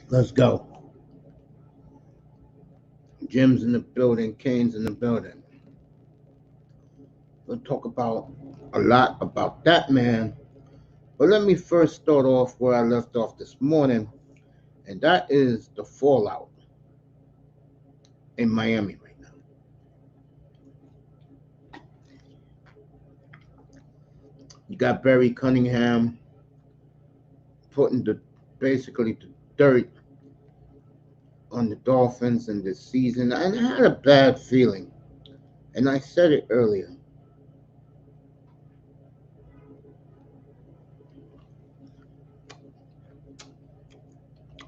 Let's go. Jim's in the building. Kane's in the building. We'll talk about a lot about that man. But let me first start off where I left off this morning, and that is the fallout in Miami right now. You got Barry Cunningham putting basically the dirt on the Dolphins in this season, and I had a bad feeling, and I said it earlier,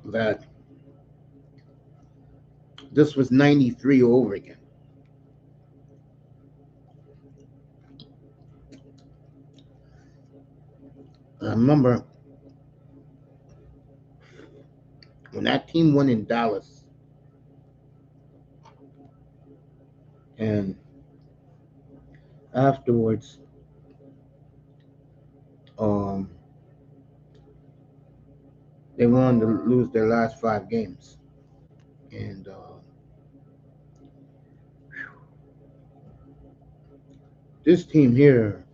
that this was 93 over again. I remember when that team won in Dallas, and afterwards, um, they went on to lose their last 5 games. And this team here,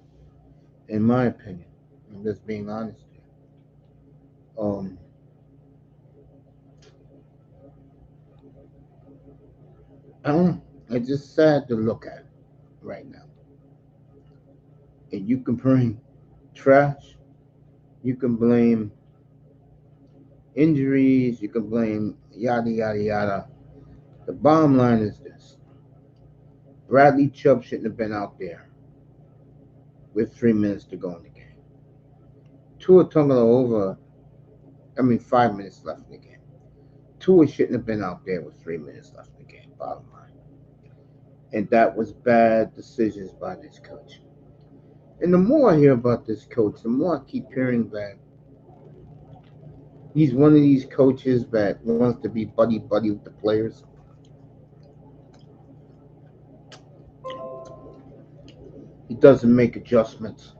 in my opinion, I'm just being honest here, um, I don't know. It's just sad to look at right now. And you can blame trash, you can blame injuries, you can blame yada yada yada. The bottom line is this: Bradley Chubb shouldn't have been out there with 3 minutes to go in the game. Tua Tagovailoa, 5 minutes left in the game. Tua shouldn't have been out there with 3 minutes left in the game. Bottom line, and that was bad decisions by this coach. And the more I hear about this coach, the more I keep hearing that he's one of these coaches that wants to be buddy buddy with the players. He doesn't make adjustments,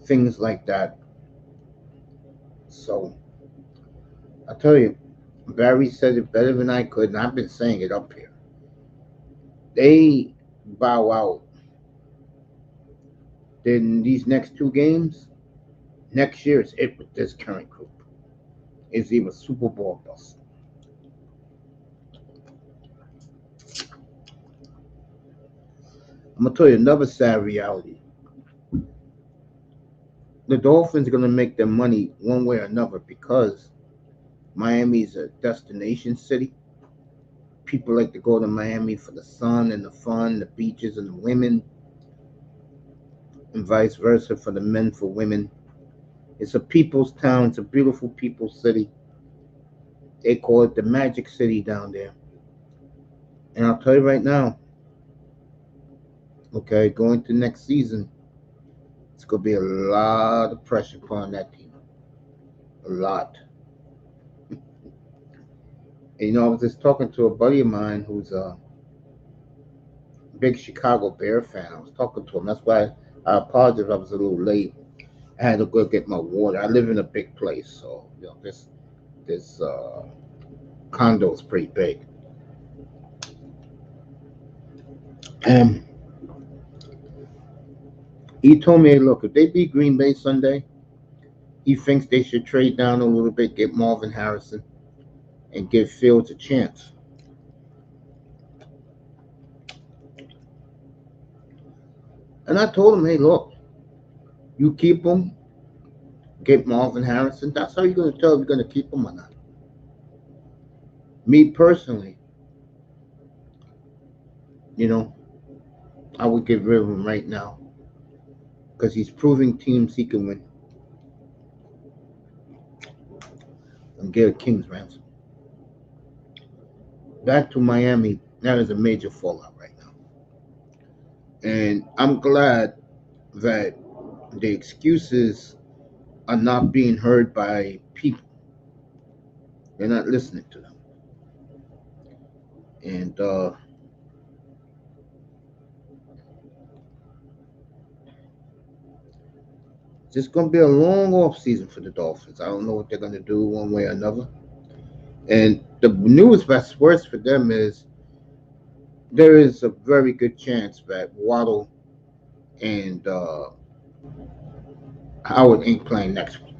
things like that. So I tell you, Barry said it better than I could, and I've been saying it up here. They bow out in these next 2 games. Next year is it with this current group. Is either Super Bowl bust. I'm gonna tell you another sad reality. The Dolphins are gonna make their money one way or another because Miami's a destination city. People like to go to Miami for the sun and the fun, the beaches and the women, and vice versa for the men for women. It's a people's town. It's a beautiful people's city. They call it the Magic City down there. And I'll tell you right now, okay, going to next season, it's going to be a lot of pressure upon that team. A lot. And, I was just talking to a buddy of mine who's a big Chicago Bear fan. I was talking to him. That's why I apologize if I was a little late. I had to go get my water. I live in a big place, so this condo is pretty big. And he told me, hey, look, if they beat Green Bay Sunday, he thinks they should trade down a little bit, get Marvin Harrison, and give Fields a chance. And I told him, hey, look, you keep him, get Marvin Harrison. That's how you're going to tell if you're going to keep him or not. Me personally, you know, I would get rid of him right now because he's proving teams he can win and get a king's ransom. Back to Miami, that is a major fallout right now. And I'm glad that the excuses are not being heard by people. They're not listening to them. And It's going to be a long off season for the Dolphins. I don't know what they're going to do one way or another. And the news that's worse for them is there is a very good chance that Waddle and Howard ain't playing next week.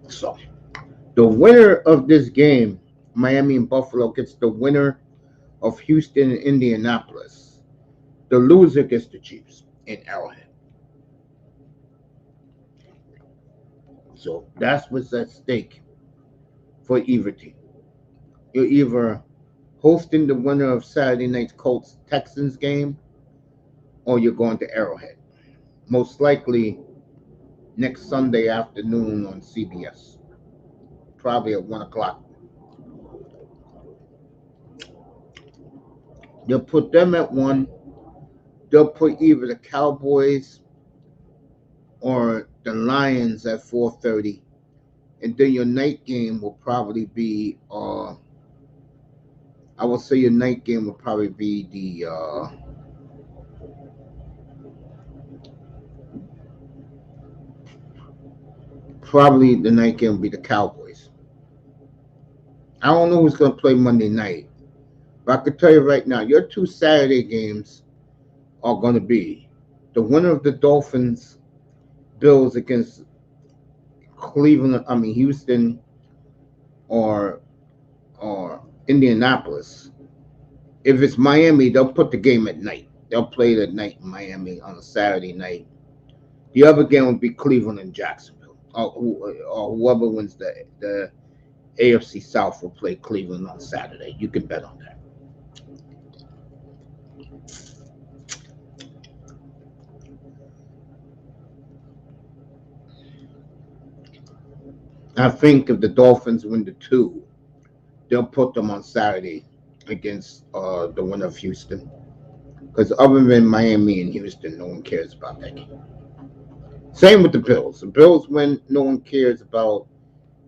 So the winner of this game, Miami and Buffalo, gets the winner of Houston and Indianapolis. The loser gets the Chiefs in Arrowhead. So that's what's at stake for either team. You're either hosting the winner of Saturday night's Colts Texans game, or you're going to Arrowhead. Most likely next Sunday afternoon on CBS, probably at 1 o'clock. They'll put them at 1. They'll put either the Cowboys or the Lions at 4:30, and then your night game will probably be. I will say your night game will probably be the night game will be the Cowboys. I don't know who's going to play Monday night, but I can tell you right now, your two Saturday games are going to be the winner of the Dolphins Bills against Houston or Indianapolis. If it's Miami, they'll put the game at night. They'll play it at night in Miami on a Saturday night. The other game will be Cleveland and Jacksonville, or whoever wins the AFC South will play Cleveland on Saturday. You can bet on that. I think if the Dolphins win the 2, they'll put them on Saturday against the winner of Houston. Because other than Miami and Houston, no one cares about that game. Same with the Bills. The Bills win, no one cares about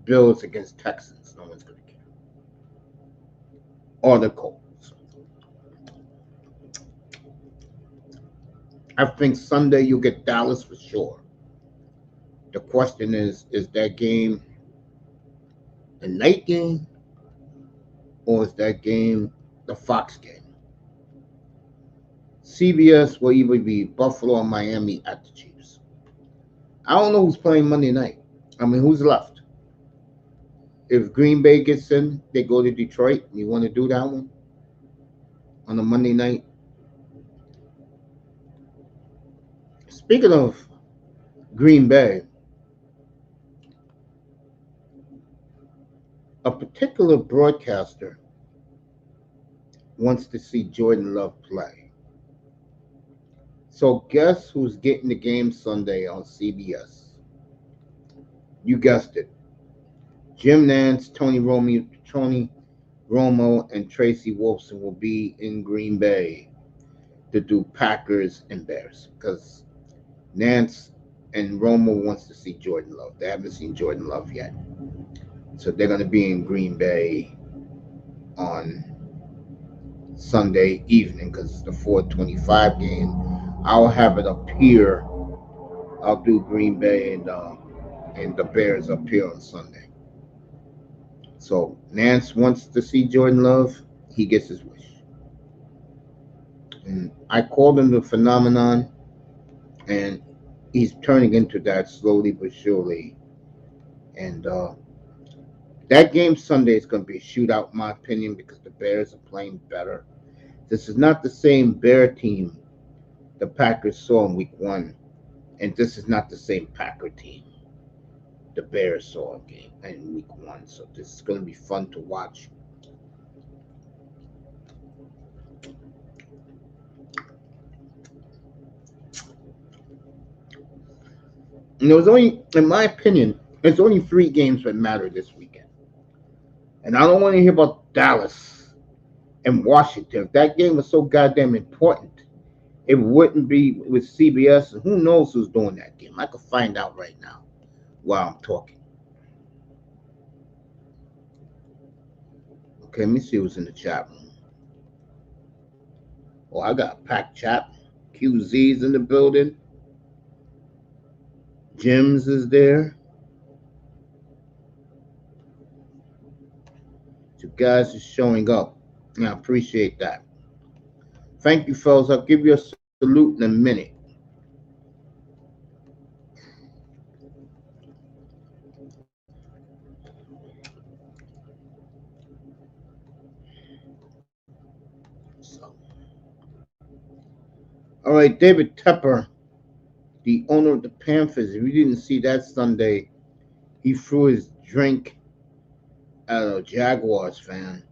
Bills against Texans. No one's going to care. Or the Colts. I think Sunday you'll get Dallas for sure. The question is that game the night game, or is that game the Fox game? CBS will either be Buffalo or Miami at the Chiefs. I don't know who's playing Monday night. I mean, who's left? If Green Bay gets in, they go to Detroit. You want to do that one on a Monday night? Speaking of Green Bay, a particular broadcaster wants to see Jordan Love play. So guess who's getting the game Sunday on CBS? You guessed it. Jim Nantz, Tony Romo, and Tracy Wolfson will be in Green Bay to do Packers and Bears because Nance and Romo wants to see Jordan Love. They haven't seen Jordan Love yet. So they're going to be in Green Bay on Sunday evening because it's the 4:25 game. I'll have it up here. I'll do Green Bay and the Bears up here on Sunday. So Nance wants to see Jordan Love. He gets his wish. And I called him the phenomenon, and he's turning into that slowly but surely. And that game Sunday is going to be a shootout, in my opinion, because the Bears are playing better. This is not the same Bear team the Packers saw in Week 1, and this is not the same Packer team the Bears saw in Week 1. So this is going to be fun to watch. And there was only, in my opinion, there's only 3 games that matter this weekend. And I don't want to hear about Dallas and Washington. If that game was so goddamn important, it wouldn't be with CBS. And who knows who's doing that game? I could find out right now while I'm talking. Okay, let me see who's in the chat room. Oh, I got a packed chat. QZ's in the building. Jims is there. You guys is showing up. And I appreciate that. Thank you, fellas. I'll give you a salute in a minute. So, all right, David Tepper, the owner of the Panthers. If you didn't see that Sunday, he threw his drink at a Jaguars fan.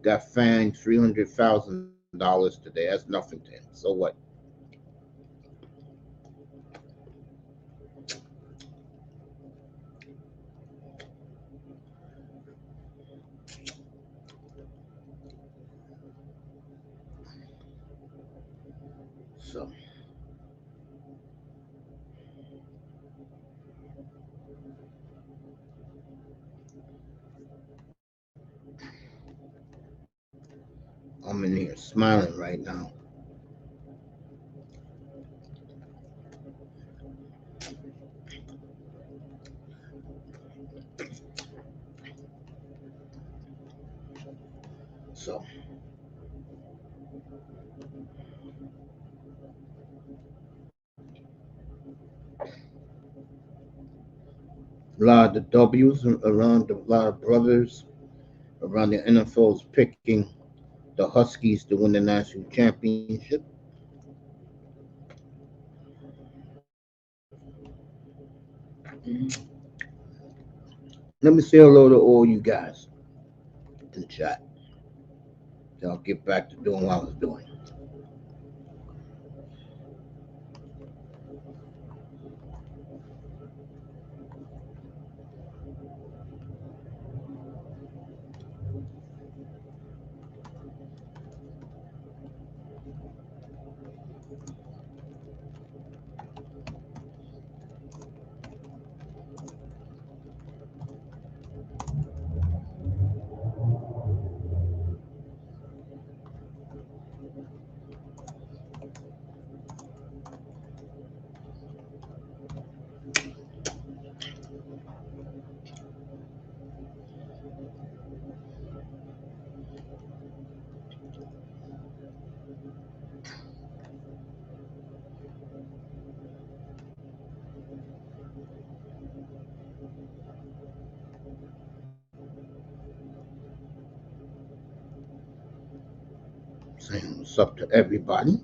Got fined $300,000 today. That's nothing to him. So what? So I'm in here smiling right now. So a lot of the W's around a lot of brothers around the NFL is picking the Huskies to win the national championship. Let me say hello to all you guys in the chat. Then I'll get back to doing what I was doing. Saying what's up to everybody.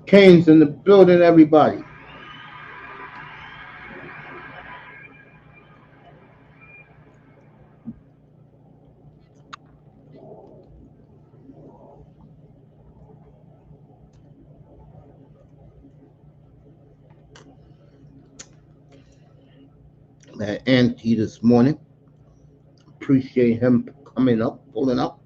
Kane's in the building, everybody. Met Auntie this morning. Appreciate him coming up, pulling up.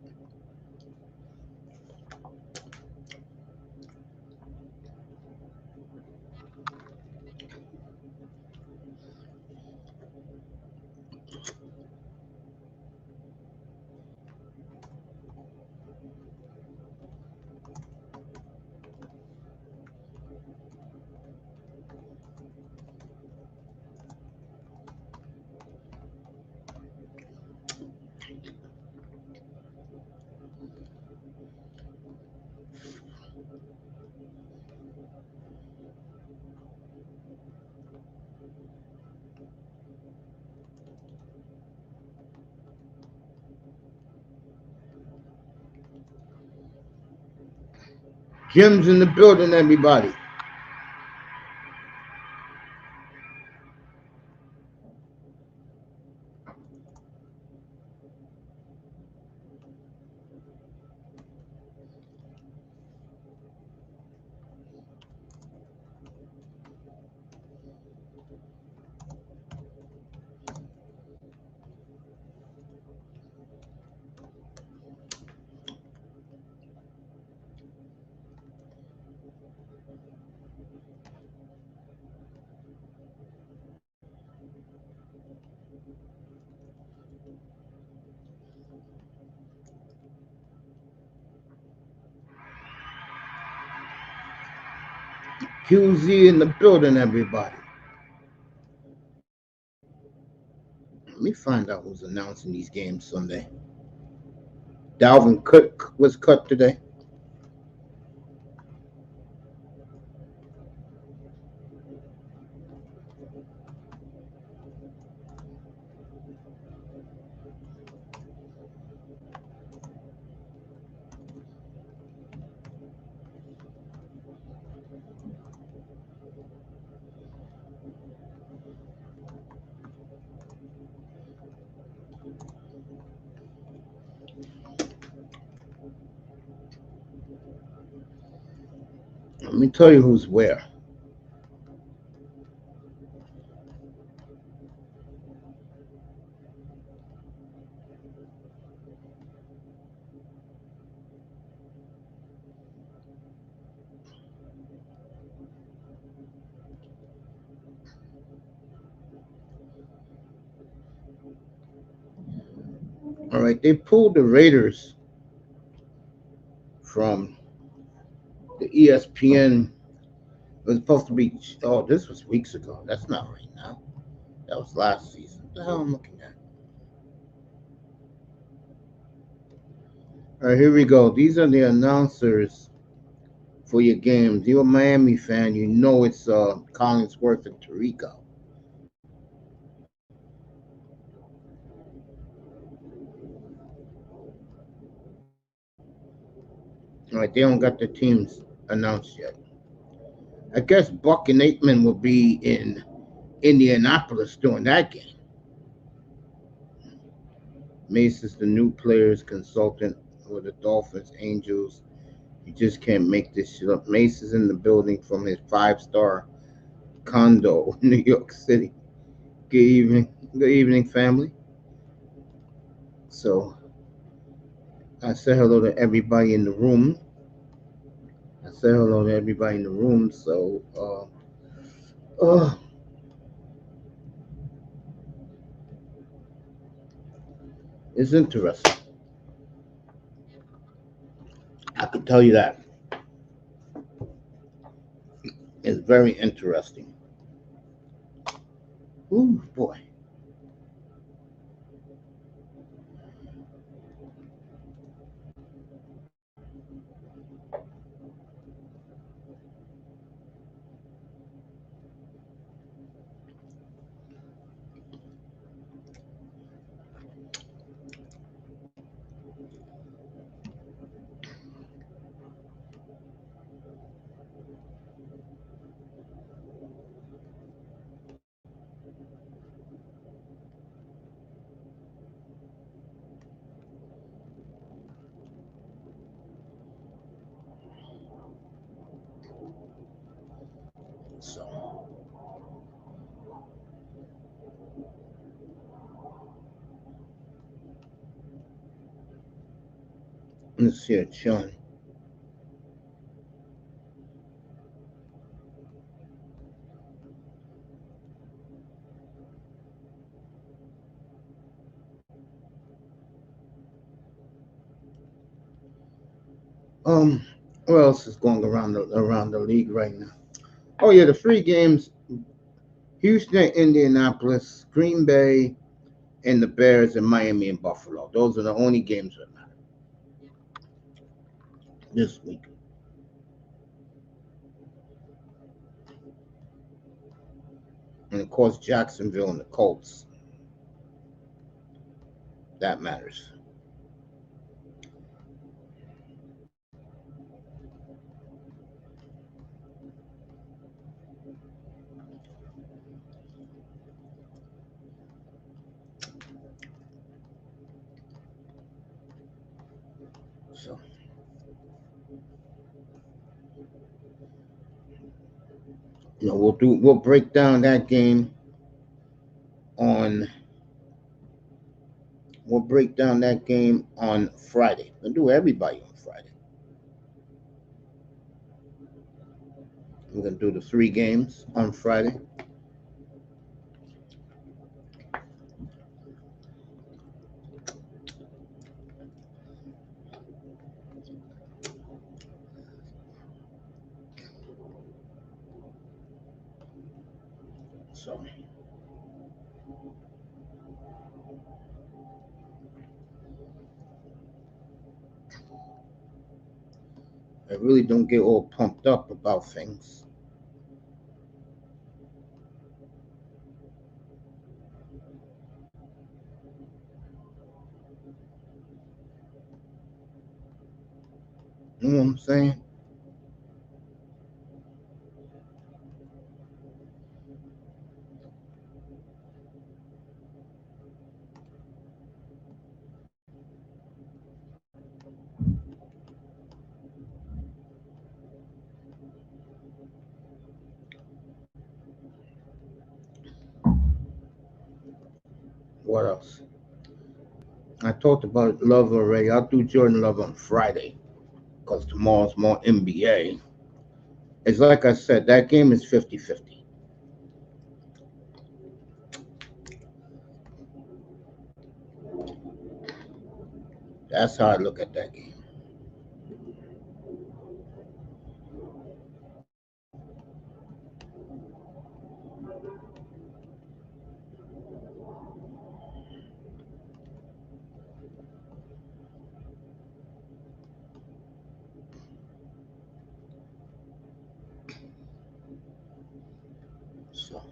Jim's in the building, everybody. QZ in the building, everybody. Let me find out who's announcing these games Sunday. Dalvin Cook was cut today. Let me tell you who's where. All right, they pulled the Raiders from the ESPN. It was supposed to be. Oh, this was weeks ago. That's not right now. That was last season. What the hell I'm looking at? All right, here we go. These are the announcers for your games. You're a Miami fan. You know it's Collinsworth and Tirico. All right, they don't got the teams announced yet. I guess Buck and Aikman will be in Indianapolis during that game. Mace is the new players consultant for the Dolphins, Angels. You just can't make this shit up. Mace is in the building from his 5-star condo in New York City. Good evening, family. So I said hello to everybody in the room. So it's interesting. I can tell you that. It's very interesting. Ooh, boy. So let's see it, Sean. Um, what else is going around the league right now? Oh yeah, the three games: Houston, Indianapolis, Green Bay, and the Bears, and Miami and Buffalo. Those are the only games that matter this week. And of course, Jacksonville and the Colts. That matters. So we'll break down that game on Friday. We'll do everybody on Friday. We're gonna do the three games on Friday. So I really don't get all pumped up about things. You know what I'm saying? What else? I talked about Love already. I'll do Jordan Love on Friday because tomorrow's more NBA. It's like I said, that game is 50-50. That's how I look at that game. So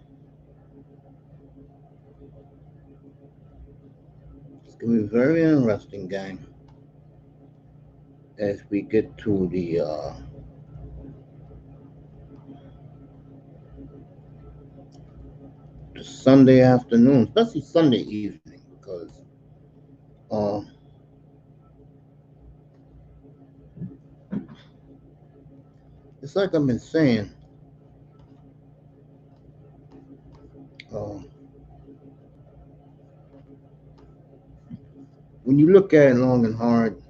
it's going to be very interesting game as we get to the Sunday afternoon, especially Sunday evening, because uh, it's like I've been saying. Uh, when you look at it long and hard,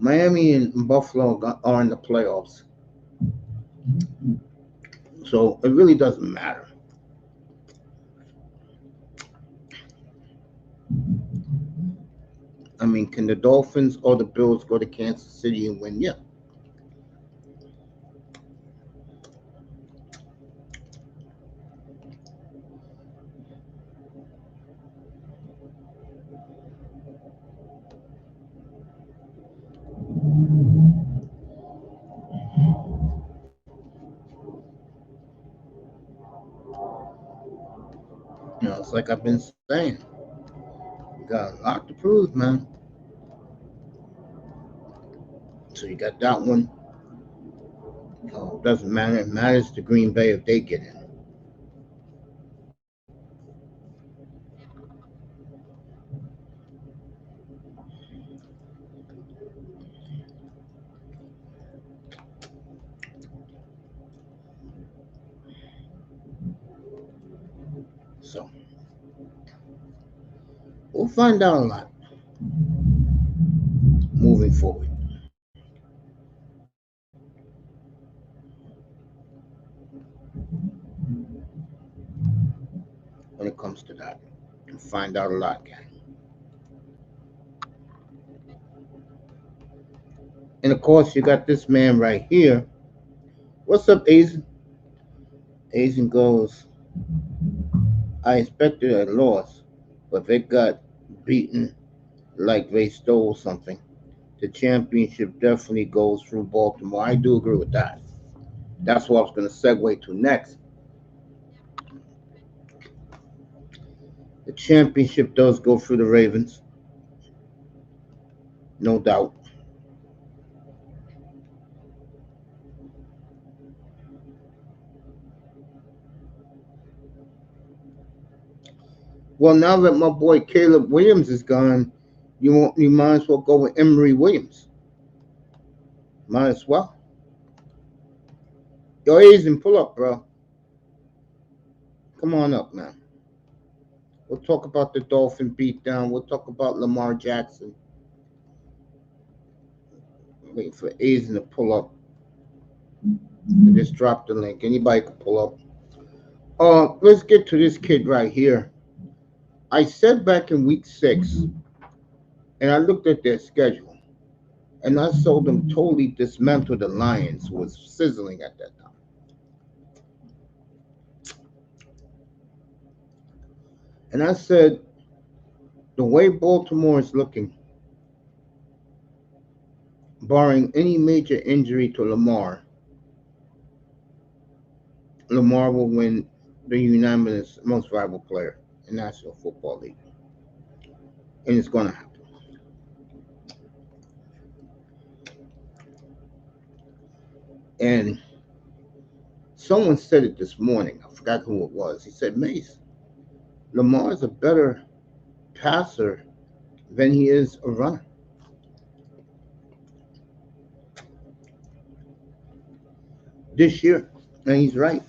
Miami and Buffalo are in the playoffs, so it really doesn't matter. I mean, can the Dolphins or the Bills go to Kansas City and win? Yeah. It's like I've been saying. You got a lot to prove, man. So you got that one. Doesn't matter. It matters to Green Bay if they get in. So we'll find out a lot moving forward when it comes to that. We'll find out a lot, gang. And of course, you got this man right here. What's up, Asian? Asian goes, I expected a loss, but they got beaten like they stole something. The championship definitely goes through Baltimore. I do agree with that. That's what I was going to segue to next. The championship does go through the Ravens, no doubt. Well, now that my boy Caleb Williams is gone, you might as well go with Emory Williams. Might as well. Yo, Asian, pull up, bro. Come on up, man. We'll talk about the Dolphin beatdown. We'll talk about Lamar Jackson. Wait for Asian to pull up. I just dropped the link. Anybody can pull up. Let's get to this kid right here. I said back in week 6, and I looked at their schedule, and I saw them totally dismantle the Lions, who was sizzling at that time. And I said, the way Baltimore is looking, barring any major injury to Lamar, Lamar will win the unanimous most valuable player in National Football League. And it's going to happen. And someone said it this morning. I forgot who it was. He said, Mace, Lamar's a better passer than he is a runner. This year. And he's right.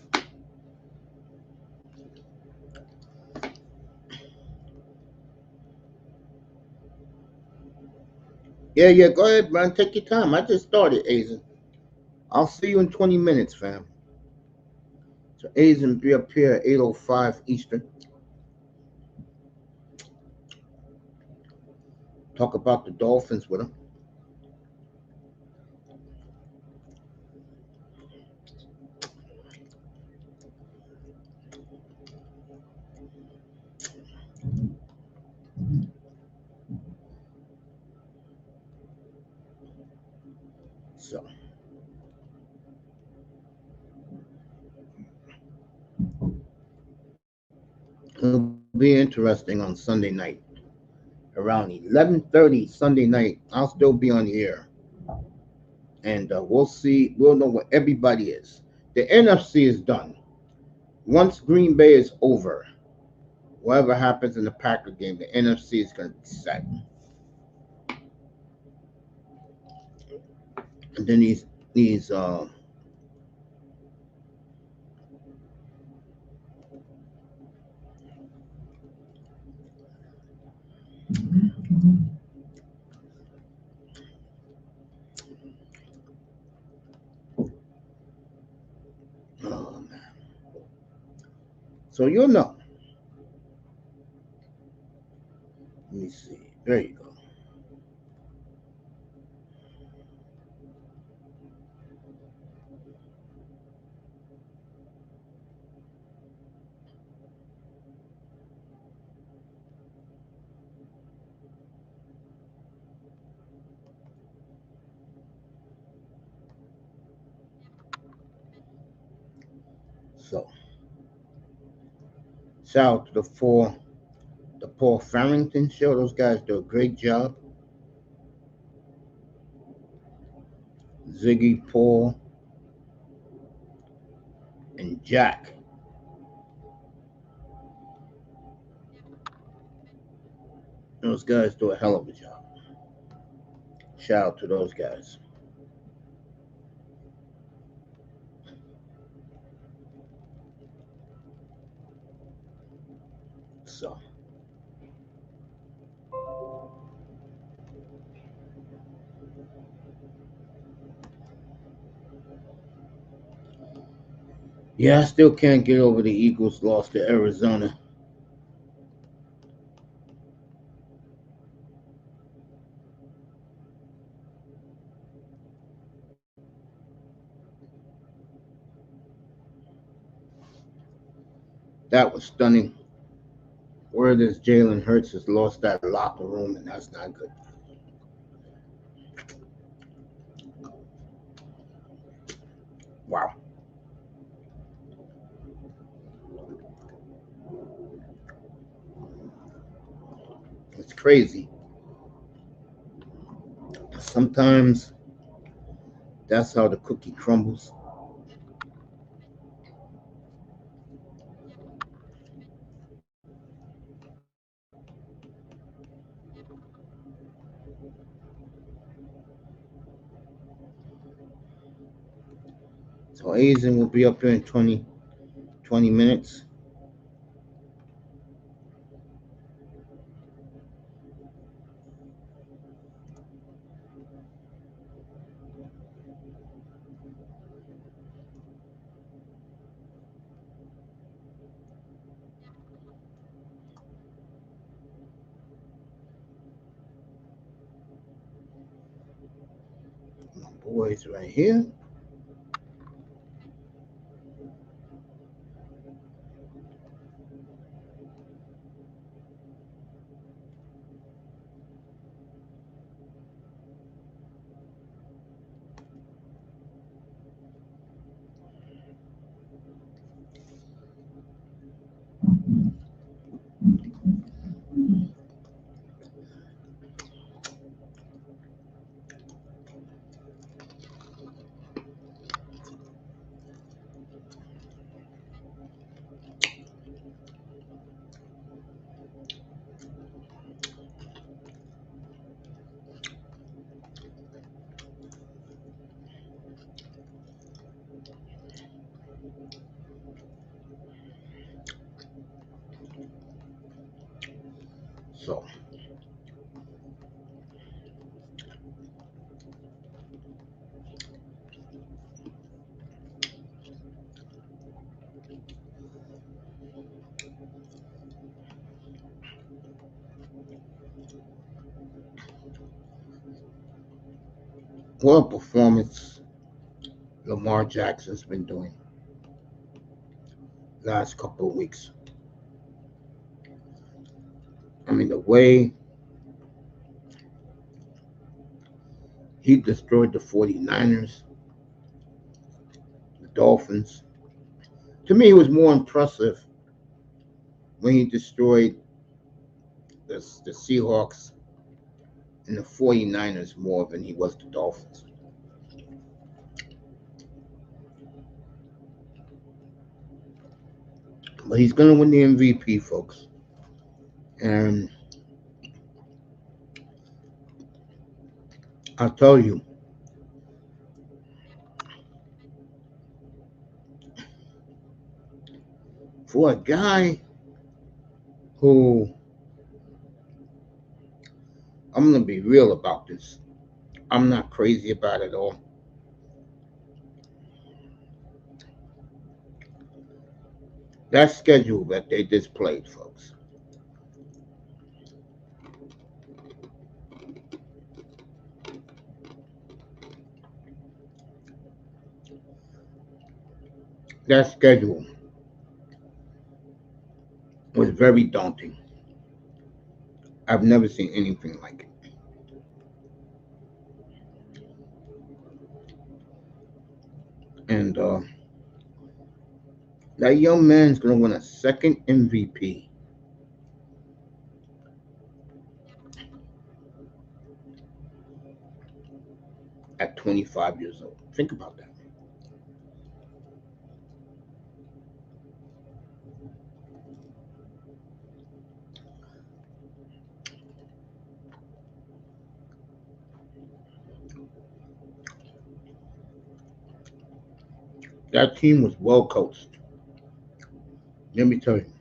Yeah, go ahead, Brian. Take your time. I just started, Azen. I'll see you in 20 minutes, fam. So Azen be up here at 8:05 Eastern. Talk about the Dolphins with him. So it'll be interesting on Sunday night. Around 11:30 Sunday night, I'll still be on the air. And we'll see. We'll know where everybody is. The NFC is done. Once Green Bay is over, whatever happens in the Packer game, the NFC is going to be set. And then these oh man. So you'll know. Let me see. There you go. So shout out to the Paul Farrington show. Those guys do a great job. Ziggy, Paul, and Jack. Those guys do a hell of a job. Shout out to those guys. So yeah, I still can't get over the Eagles loss to Arizona. That was stunning. Word is Jalen Hurts has lost that locker room, and that's not good. Wow. It's crazy. Sometimes that's how the cookie crumbles. So Azen will be up here in 20 minutes. My boys right here. So, what a performance Lamar Jackson's been doing last couple of weeks. I mean, the way he destroyed the 49ers, the Dolphins. To me, it was more impressive when he destroyed the Seahawks and the 49ers more than he was the Dolphins. But he's going to win the MVP, folks. And I'll tell you, for a guy who, I'm going to be real about this, I'm not crazy about it all. That schedule that they just played, folks. That schedule was very daunting. I've never seen anything like it. And that young man's going to win a second MVP at 25 years old. Think about that. That team was well coached. Let me tell you.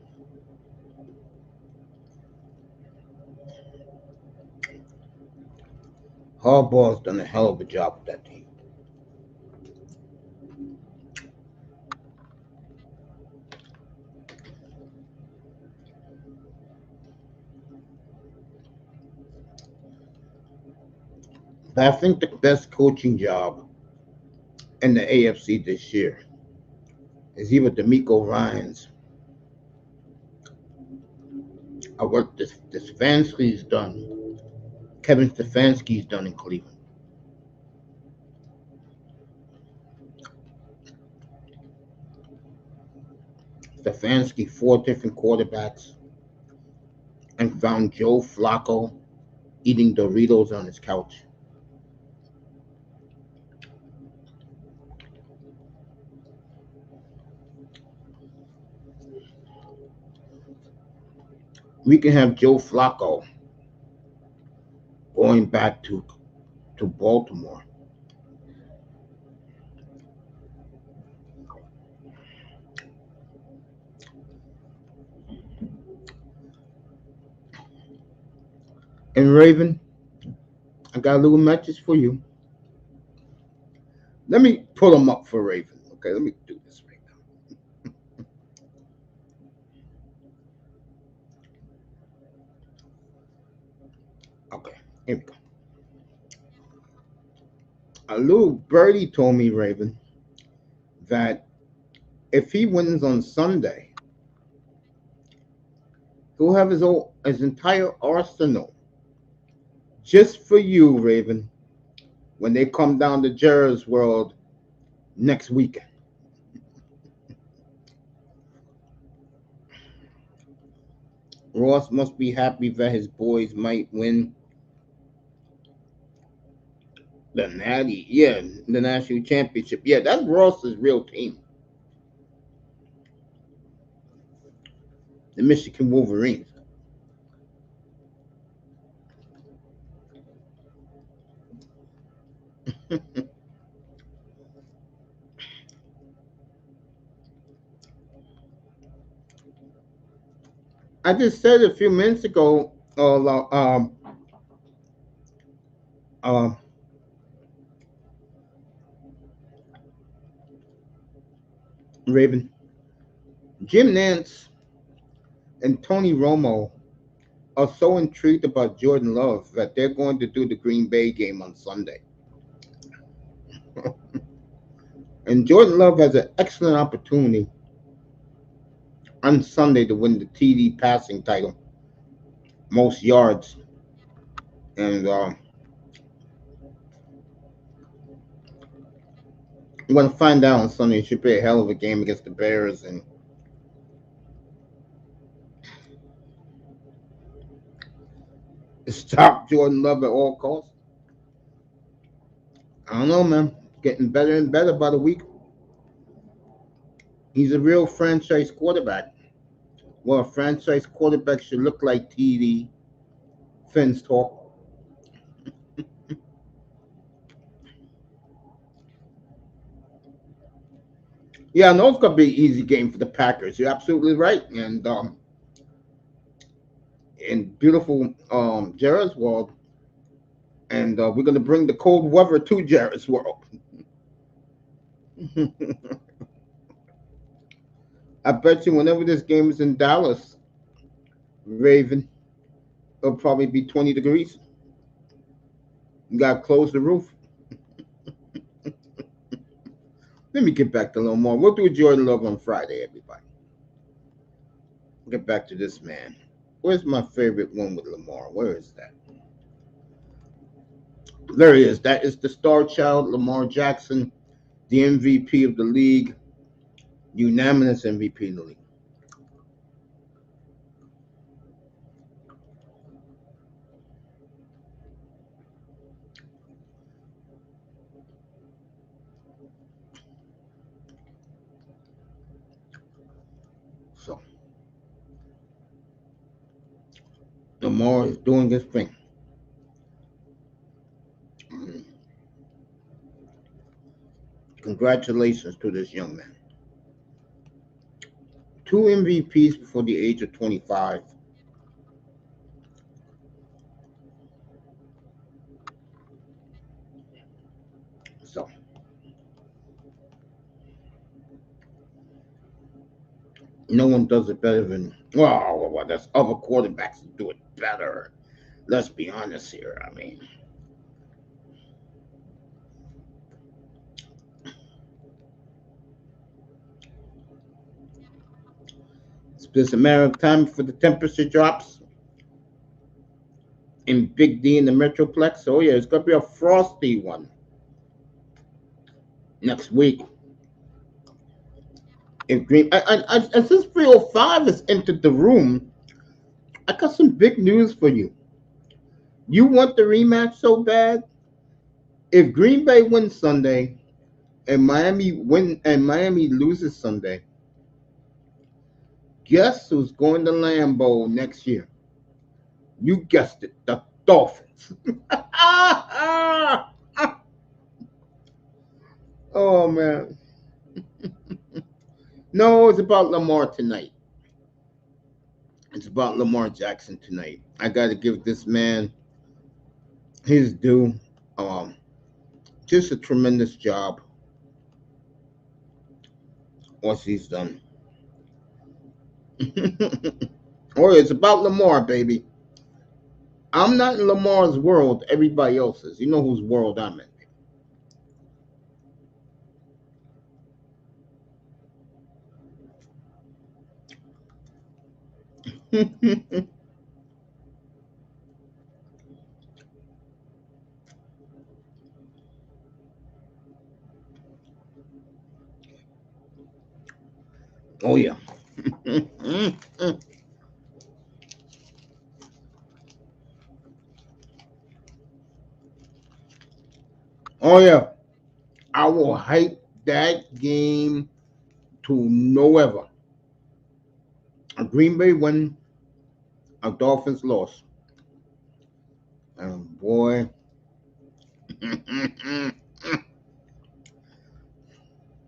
Harbaugh's done a hell of a job with that team. But I think the best coaching job in the AFC this year is either D'Amico Ryans or what this Stefanski's done. Kevin Stefanski's done in Cleveland. Stefanski, 4 different quarterbacks, and found Joe Flacco eating Doritos on his couch. We can have Joe Flacco going back to Baltimore. And Raven, I got a little message for you. Let me pull them up for Raven. Okay, let me do this right now. Okay, here we go. A little birdie told me, Raven, that if he wins on Sunday, he'll have his entire arsenal just for you, Raven, when they come down to Jerry's World next weekend. Ross must be happy that his boys might win the national championship. Yeah, that's Ross's real team, the Michigan Wolverines. I just said a few minutes ago, uh, um, Raven, Jim Nance and Tony Romo are so intrigued about Jordan Love that they're going to do the Green Bay game on Sunday. And Jordan Love has an excellent opportunity on Sunday to win the TD passing title, most yards. And we're going to find out on Sunday. It should be a hell of a game against the Bears. And stop Jordan Love at all costs. I don't know, man. Getting better and better by the week. He's a real franchise quarterback. Well, a franchise quarterback should look like TD Finn's talk. Yeah, I know it's going to be an easy game for the Packers. You're absolutely right. And in beautiful Jared's world, and we're going to bring the cold weather to Jared's world. I bet you whenever this game is in Dallas, Raven, it'll probably be 20 degrees. You got to close the roof. Let me get back to a little more. We'll do Jordan Love on Friday, everybody. Get back to this man. Where's my favorite one with Lamar? Where is that? There he is. That is the star child, Lamar Jackson, the MVP of the league, unanimous MVP in the league. So Lamar is doing his thing. Congratulations to this young man. 2 MVPs before the age of 25. So no one does it better than well, there's other quarterbacks that do it better. Let's be honest here. I mean, it's just a matter of time before the temperature drops in Big D in the Metroplex. Oh yeah, it's gonna be a frosty one next week. If Green, since 305 has entered the room, I got some big news for you. You want the rematch so bad? If Green Bay wins Sunday and Miami loses Sunday, guess who's going to Lambeau next year? You guessed it, the Dolphins. Oh man. No, it's about Lamar tonight. It's about Lamar Jackson tonight. I got to give this man his due. Um, just a tremendous job what he's done. Oh, it's about Lamar, baby. I'm not in Lamar's world. Everybody else is. You know whose world I'm in. Oh yeah. Oh yeah. I will hype that game to no ever. A Green Bay win, a Dolphins loss. And boy,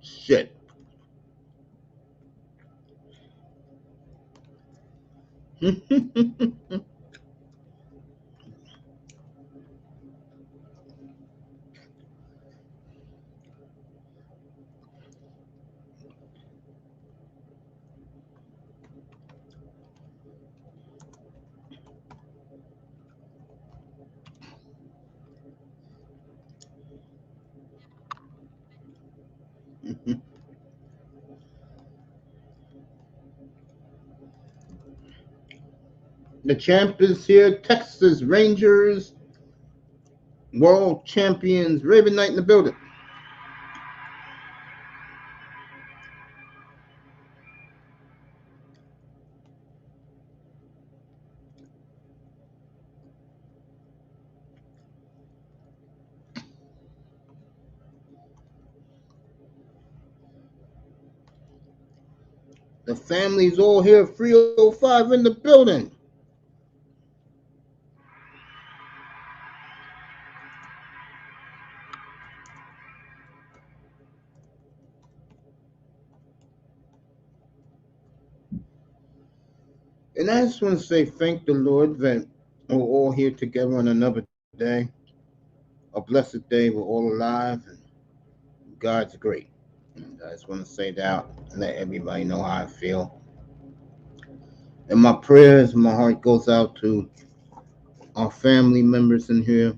shit. The champ is here. Texas Rangers, world champions. Raven Knight in the building. The family's all here. 305 in the building. And I just want to say thank the Lord that we're all here together on another day, a blessed day. We're all alive, and God's great. And I just want to say that and let everybody know how I feel. And my prayers, my heart goes out to our family members in here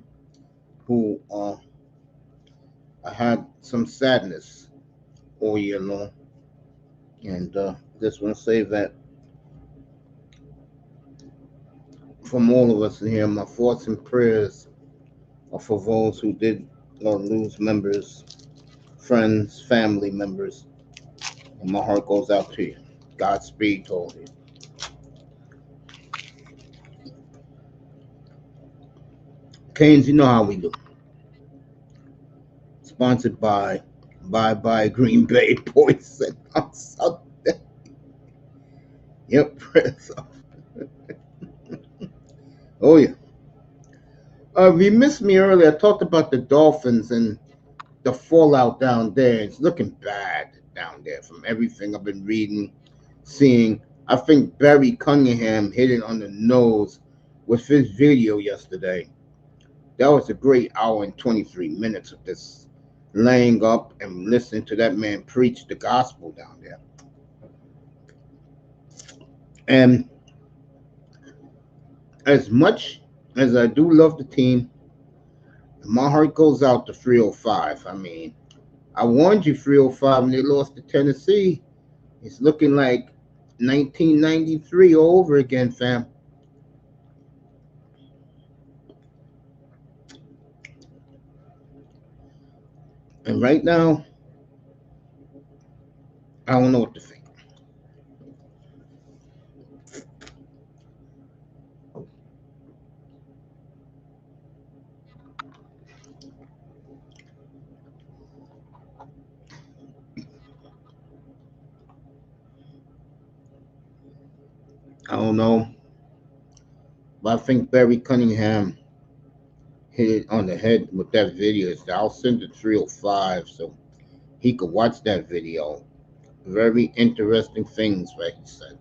who I had some sadness all year long. And just want to say that from all of us in here, my thoughts and prayers are for those who did lose members, friends, family members. And my heart goes out to you. Godspeed to all of you. Canes, you know how we do. Sponsored by Bye Bye Green Bay Poison on Sunday. Yep, press off. Oh yeah. You missed me earlier. I talked about the Dolphins and the fallout down there. It's looking bad down there from everything I've been reading, seeing. I think Barry Cunningham hit it on the nose with his video yesterday. That was a great hour and 23 minutes of this laying up and listening to that man preach the gospel down there. And as much as I do love the team, my heart goes out to 305. I mean, I warned you 305 when they lost to Tennessee. It's looking like 1993 all over again, fam. And right now, I don't know what to think. I don't know, but I think Barry Cunningham hit it on the head with that video. So I'll send it 305 so he could watch that video. Very interesting things that he said.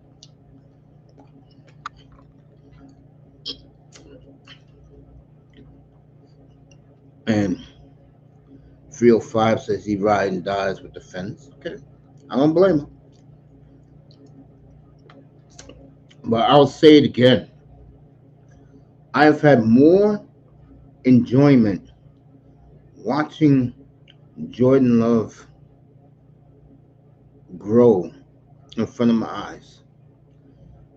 And 305 says he ride and dies with the fence. Okay. I don't blame him. But I'll say it again. I've had more enjoyment watching Jordan Love grow in front of my eyes.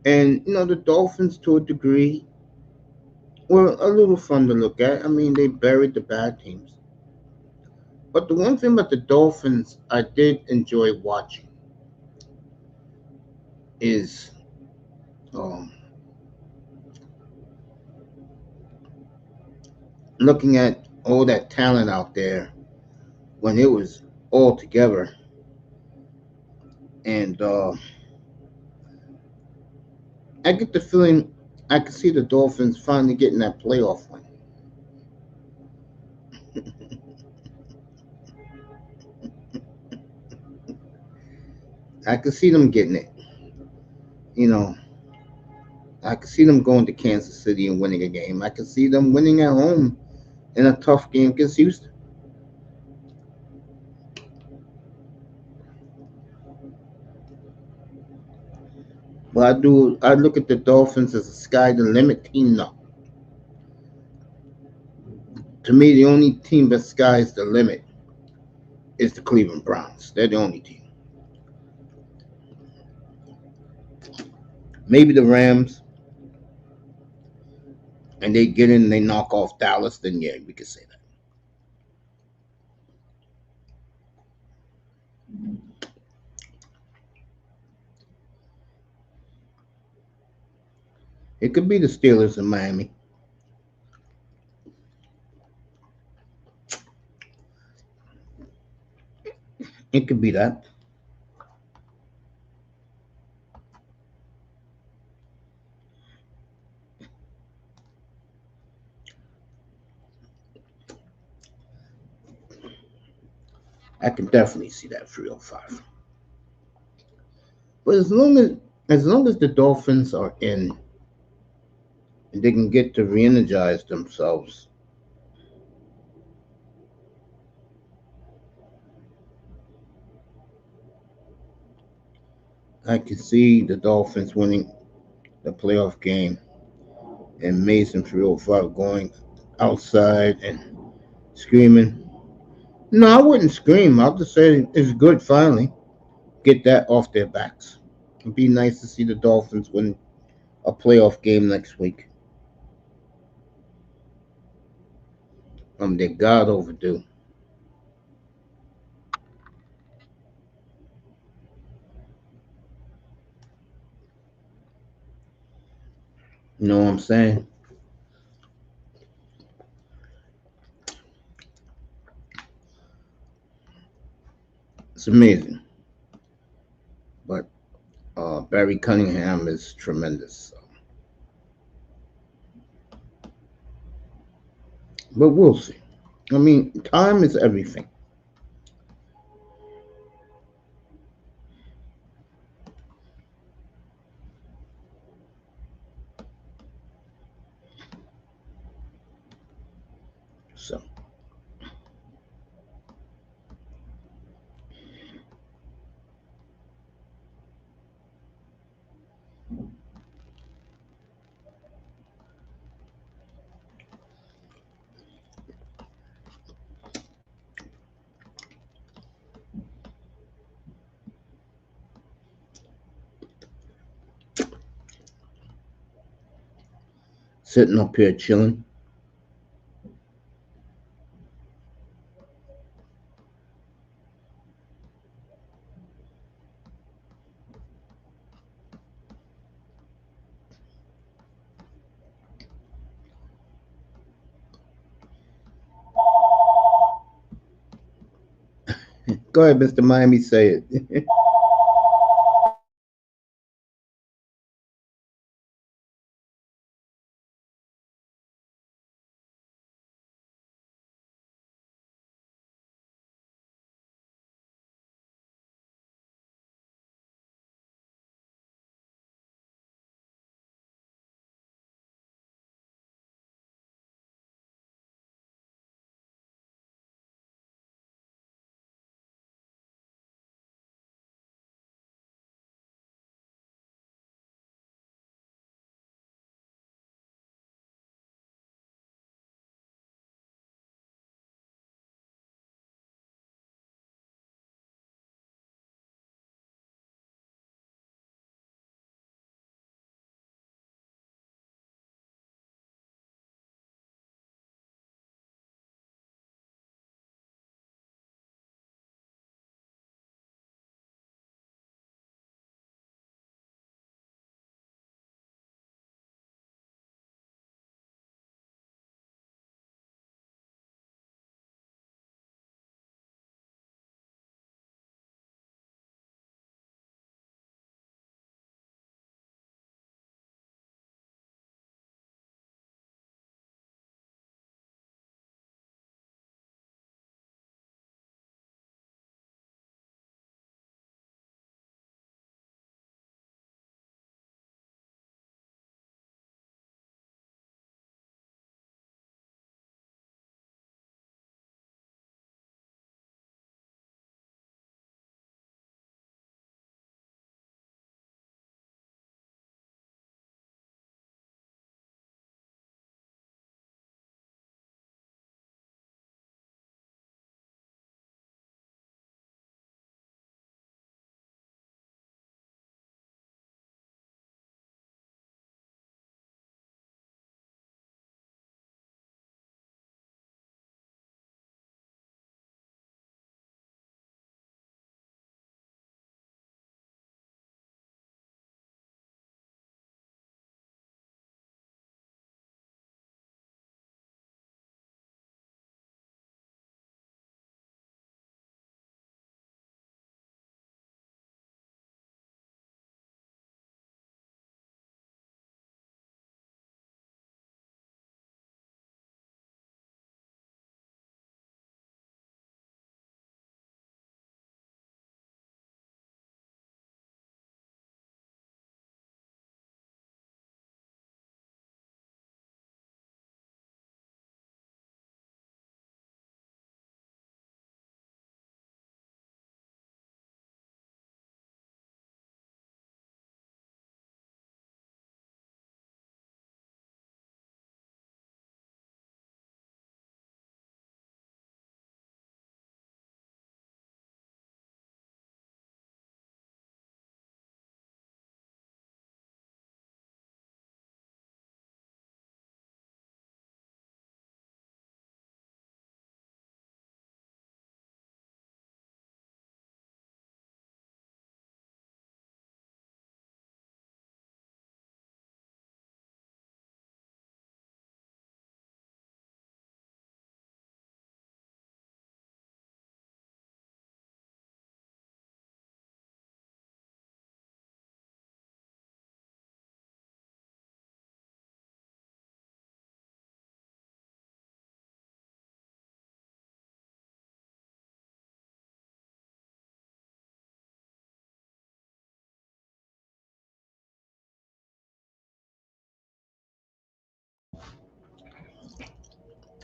And, the Dolphins, to a degree, were a little fun to look at. I mean, they buried the bad teams. But the one thing about the Dolphins I did enjoy watching is um, looking at all that talent out there when it was all together. And I get the feeling I can see the Dolphins finally getting that playoff win. I can see them getting it. You know, I can see them going to Kansas City and winning a game. I can see them winning at home in a tough game against Houston. But I look at the Dolphins as a sky the limit team now. To me, the only team that sky's the limit is the Cleveland Browns. They're the only team. Maybe the Rams, and they get in and they knock off Dallas, then yeah, we could say that. It could be the Steelers in Miami. It could be that. I can definitely see that 305. But as long as the Dolphins are in and they can get to re-energize themselves, I can see the Dolphins winning the playoff game and Mason 305 going outside and screaming. No, I wouldn't scream. I'll just say it's good finally. Get that off their backs. It'd be nice to see the Dolphins win a playoff game next week. They're God overdue. You know what I'm saying? It's amazing. But Barry Cunningham is tremendous. So. But we'll see. I mean, time is everything. So, sitting up here chilling. Go ahead, Mr. Miami, say it.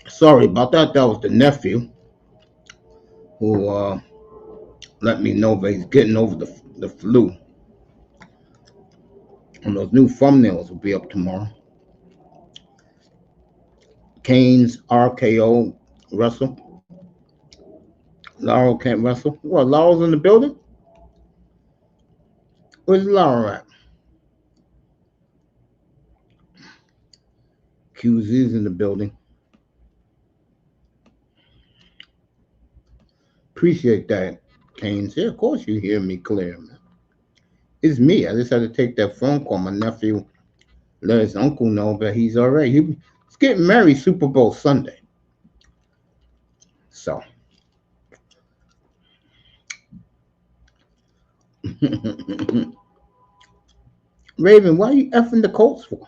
Sorry about that. That was the nephew who let me know that he's getting over the flu. And those new thumbnails will be up tomorrow. Kane's RKO Russell. Laurel can't wrestle. What, Laurel's in the building? Where's Laurel at? QZ's in the building. Appreciate that, Kane. Yeah, of course you hear me clear, man. It's me. I just had to take that phone call. My nephew let his uncle know that he's all right. He's getting married Super Bowl Sunday. So, Raven, why are you effing the Colts for?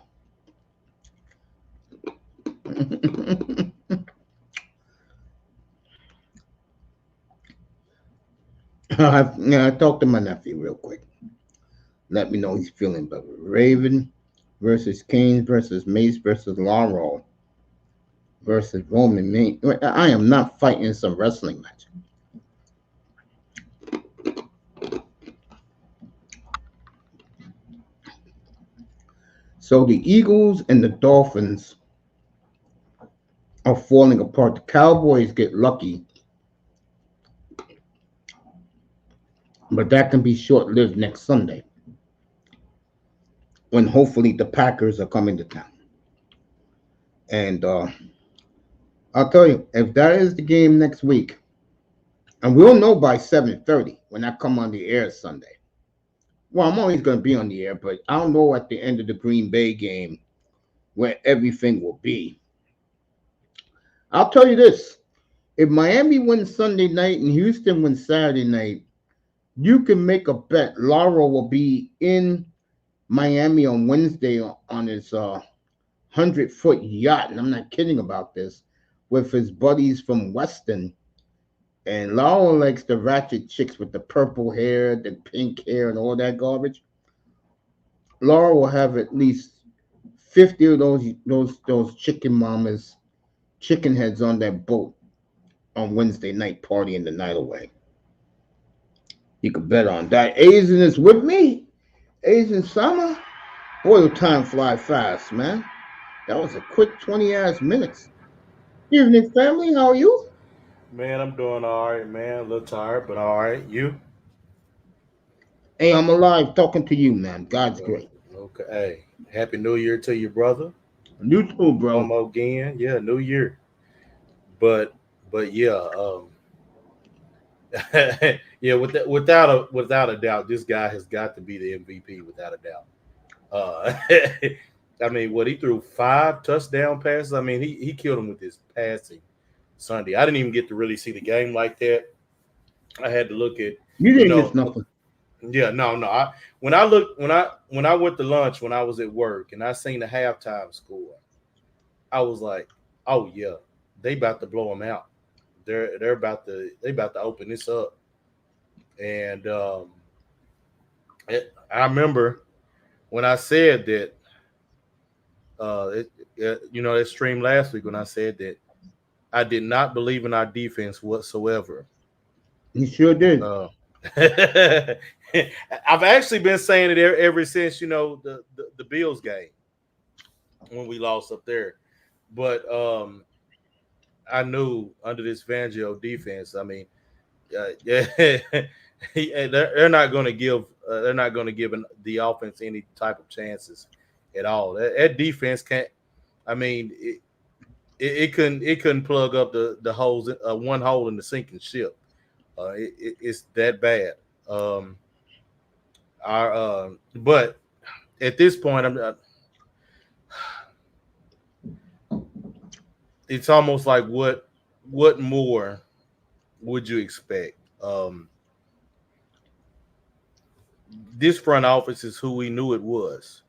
I talked to my nephew real quick. Let me know he's feeling better. Raven versus Kane versus Mace versus Laurel versus Roman. I am not fighting some wrestling match. So the Eagles and the Dolphins are falling apart. The Cowboys get lucky, but that can be short lived next Sunday when hopefully the Packers are coming to town. And I'll tell you, if that is the game next week, and we'll know by 7:30 when I come on the air Sunday. Well, I'm always going to be on the air, but I'll know at the end of the Green Bay game where everything will be. I'll tell you this. If Miami wins Sunday night and Houston wins Saturday night, you can make a bet Lauro will be in Miami on Wednesday on his 100-foot yacht, and I'm not kidding about this, with his buddies from Weston. And Lauro likes the ratchet chicks with the purple hair, the pink hair, and all that garbage. Laura will have at least 50 of those chicken mamas, chicken heads on that boat on Wednesday night, partying the night away. You can bet on that. Asian is with me. Asian summer. Boy, the time fly fast, man. That was a quick 20 minutes. Evening, family. How are you? Man, I'm doing all right, man. A little tired, but all right. You? Hey, I'm alive talking to you, man. God's Uh, great. Okay. Hey, Happy New Year to your brother. You too, One bro. more again. Yeah, New Year. But yeah, yeah. Without a doubt, this guy has got to be the MVP without a doubt. I mean, what he threw 5 touchdown passes. I mean, he killed him with his passing Sunday. I didn't even get to really see the game like that. I had to look at, You you didn't miss know, nothing. Yeah, no. When I went to lunch when I was at work and I seen the halftime score, I was like, oh yeah, they about to blow them out. They about to open this up. And I remember when I said that that stream last week when I said that I did not believe in our defense whatsoever. You sure did. Uh, I've actually been saying it ever since the Bills game when we lost up there. But I knew under this Fangio defense, I mean, yeah, they're not going to give the offense any type of chances at all. That defense can't. I mean, it couldn't plug up the holes, one hole in the sinking ship. It's that bad. Um, but at this point, it's almost like what more would you expect? This front office is who we knew it was.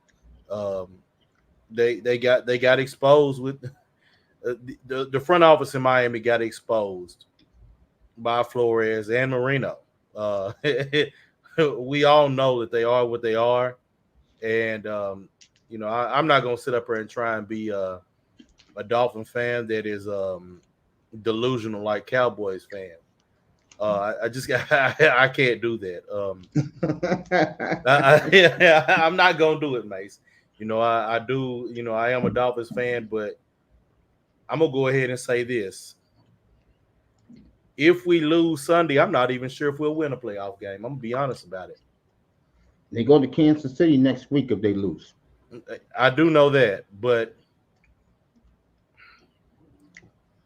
Um, they got exposed with the front office in Miami got exposed by Flores and Marino. Uh, we all know that they are what they are, and I'm not gonna sit up here and try and be a Dolphin fan that is delusional like Cowboys fan. I just I can't do that. I'm not gonna do it, Mace. I do. I am a Dolphins fan, but I'm gonna go ahead and say this: if we lose Sunday, I'm not even sure if we'll win a playoff game. I'm gonna be honest about it. They go to Kansas City next week if they lose. I do know that, but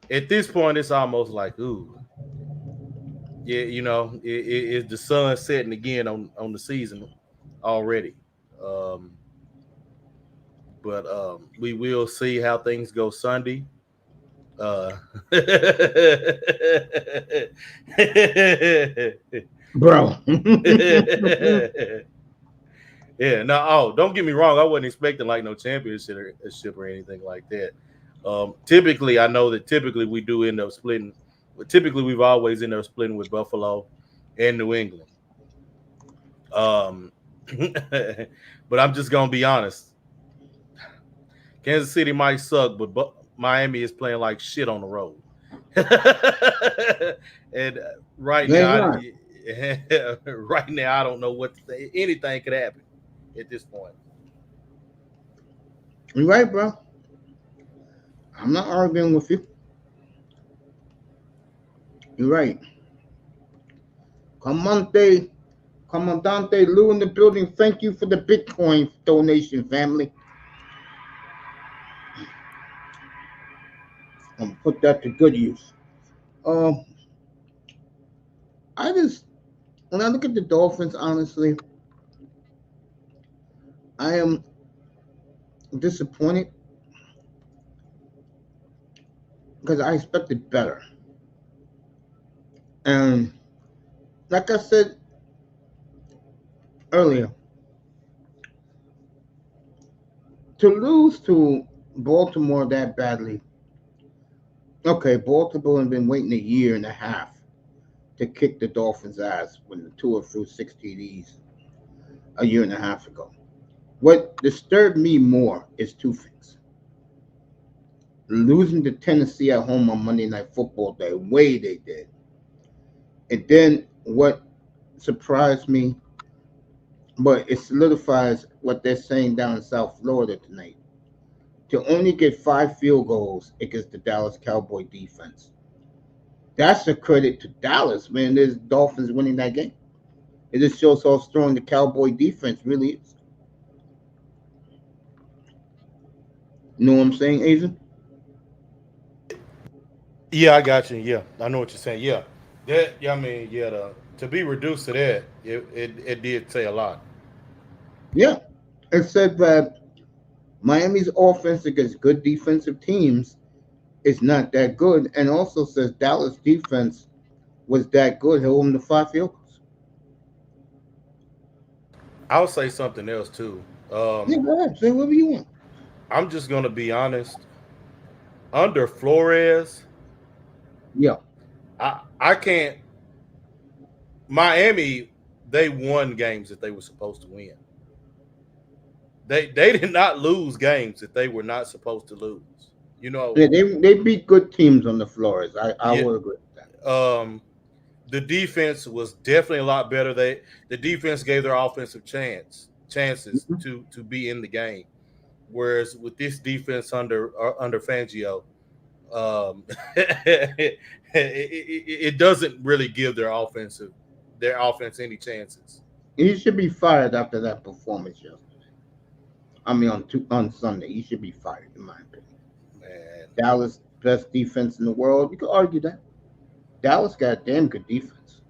at this point, it's almost like, ooh, yeah, it's the sun setting again on the season already. Um, but we will see how things go Sunday. Uh, Bro. yeah, no, oh, don't get me wrong. I wasn't expecting like no championship or anything like that. Typically, I know that typically we do end up splitting. But typically, we've always ended up splitting with Buffalo and New England. Um, but I'm just gonna be honest. Kansas City might suck, but Miami is playing like shit on the road. And right They now, right. right now, I don't know what to say. Anything could happen at this point. You right, bro. I'm not arguing with you. You're right. Comandante, Commandante Lou in the building. Thank you for the Bitcoin donation, family. I'm gonna put that to good use. Um, I just when I look at the Dolphins, honestly, I am disappointed because I expected better. And like I said earlier, to lose to Baltimore that badly, okay, Baltimore had been waiting a year and a half to kick the Dolphins' ass when the Tua threw 6 TDs a year and a half ago. What disturbed me more is two things. Losing to Tennessee at home on Monday Night Football the way they did. And then what surprised me, but it solidifies what they're saying down in South Florida tonight. To only get 5 field goals against the Dallas Cowboy defense. That's a credit to Dallas, man. There's Dolphins winning that game. It just shows how strong the Cowboy defense really is. You know what I'm saying, Asian? Yeah, I got you. Yeah, I know what you're saying. Yeah, that. Yeah, I mean, yeah. To be reduced to that, it did say a lot. Yeah. It said that Miami's offense against good defensive teams is not that good, and also says Dallas defense was that good, held them to 5 field goals. I'll say something else too. Yeah, go ahead. Say whatever you want. I'm just gonna be honest. Under Flores, Yeah. I can't. Miami, they won games that they were supposed to win. They did not lose games that they were not supposed to lose. You know, Yeah, they beat good teams on the floors. I yeah. will agree with that. Um, the defense was definitely a lot better. The defense gave their offensive chances Mhm. to be in the game. Whereas with this defense under Fangio, it doesn't really give their offense any chances. He should be fired after that performance yesterday. I mean, on Sunday, he should be fired, in my opinion. Man, Dallas best defense in the world. You could argue that. Dallas got a damn good defense.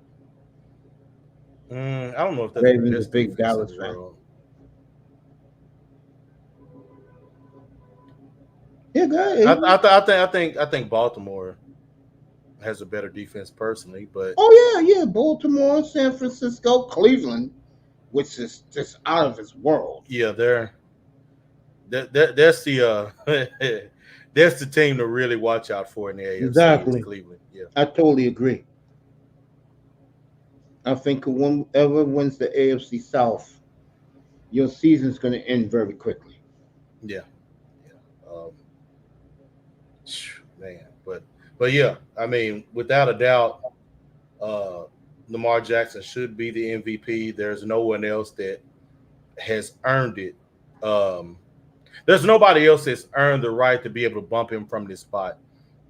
I don't know if that's the Ravens a best big defense in Dallas the fan. world. Yeah, go I, ahead. I, th- I think I think Baltimore has a better defense personally, but Oh yeah, yeah. Baltimore, San Francisco, Cleveland, which is just out of this world. yeah, that's the that's the team to really watch out for in the AFC is Exactly. Cleveland. Yeah, I totally agree. I think whoever wins the AFC South, your season's going to end very quickly. yeah, yeah. man. But yeah, I mean, without a doubt, uh, Lamar Jackson should be the MVP. There's no one else that has earned it. Um, there's nobody else that's earned the right to be able to bump him from this spot.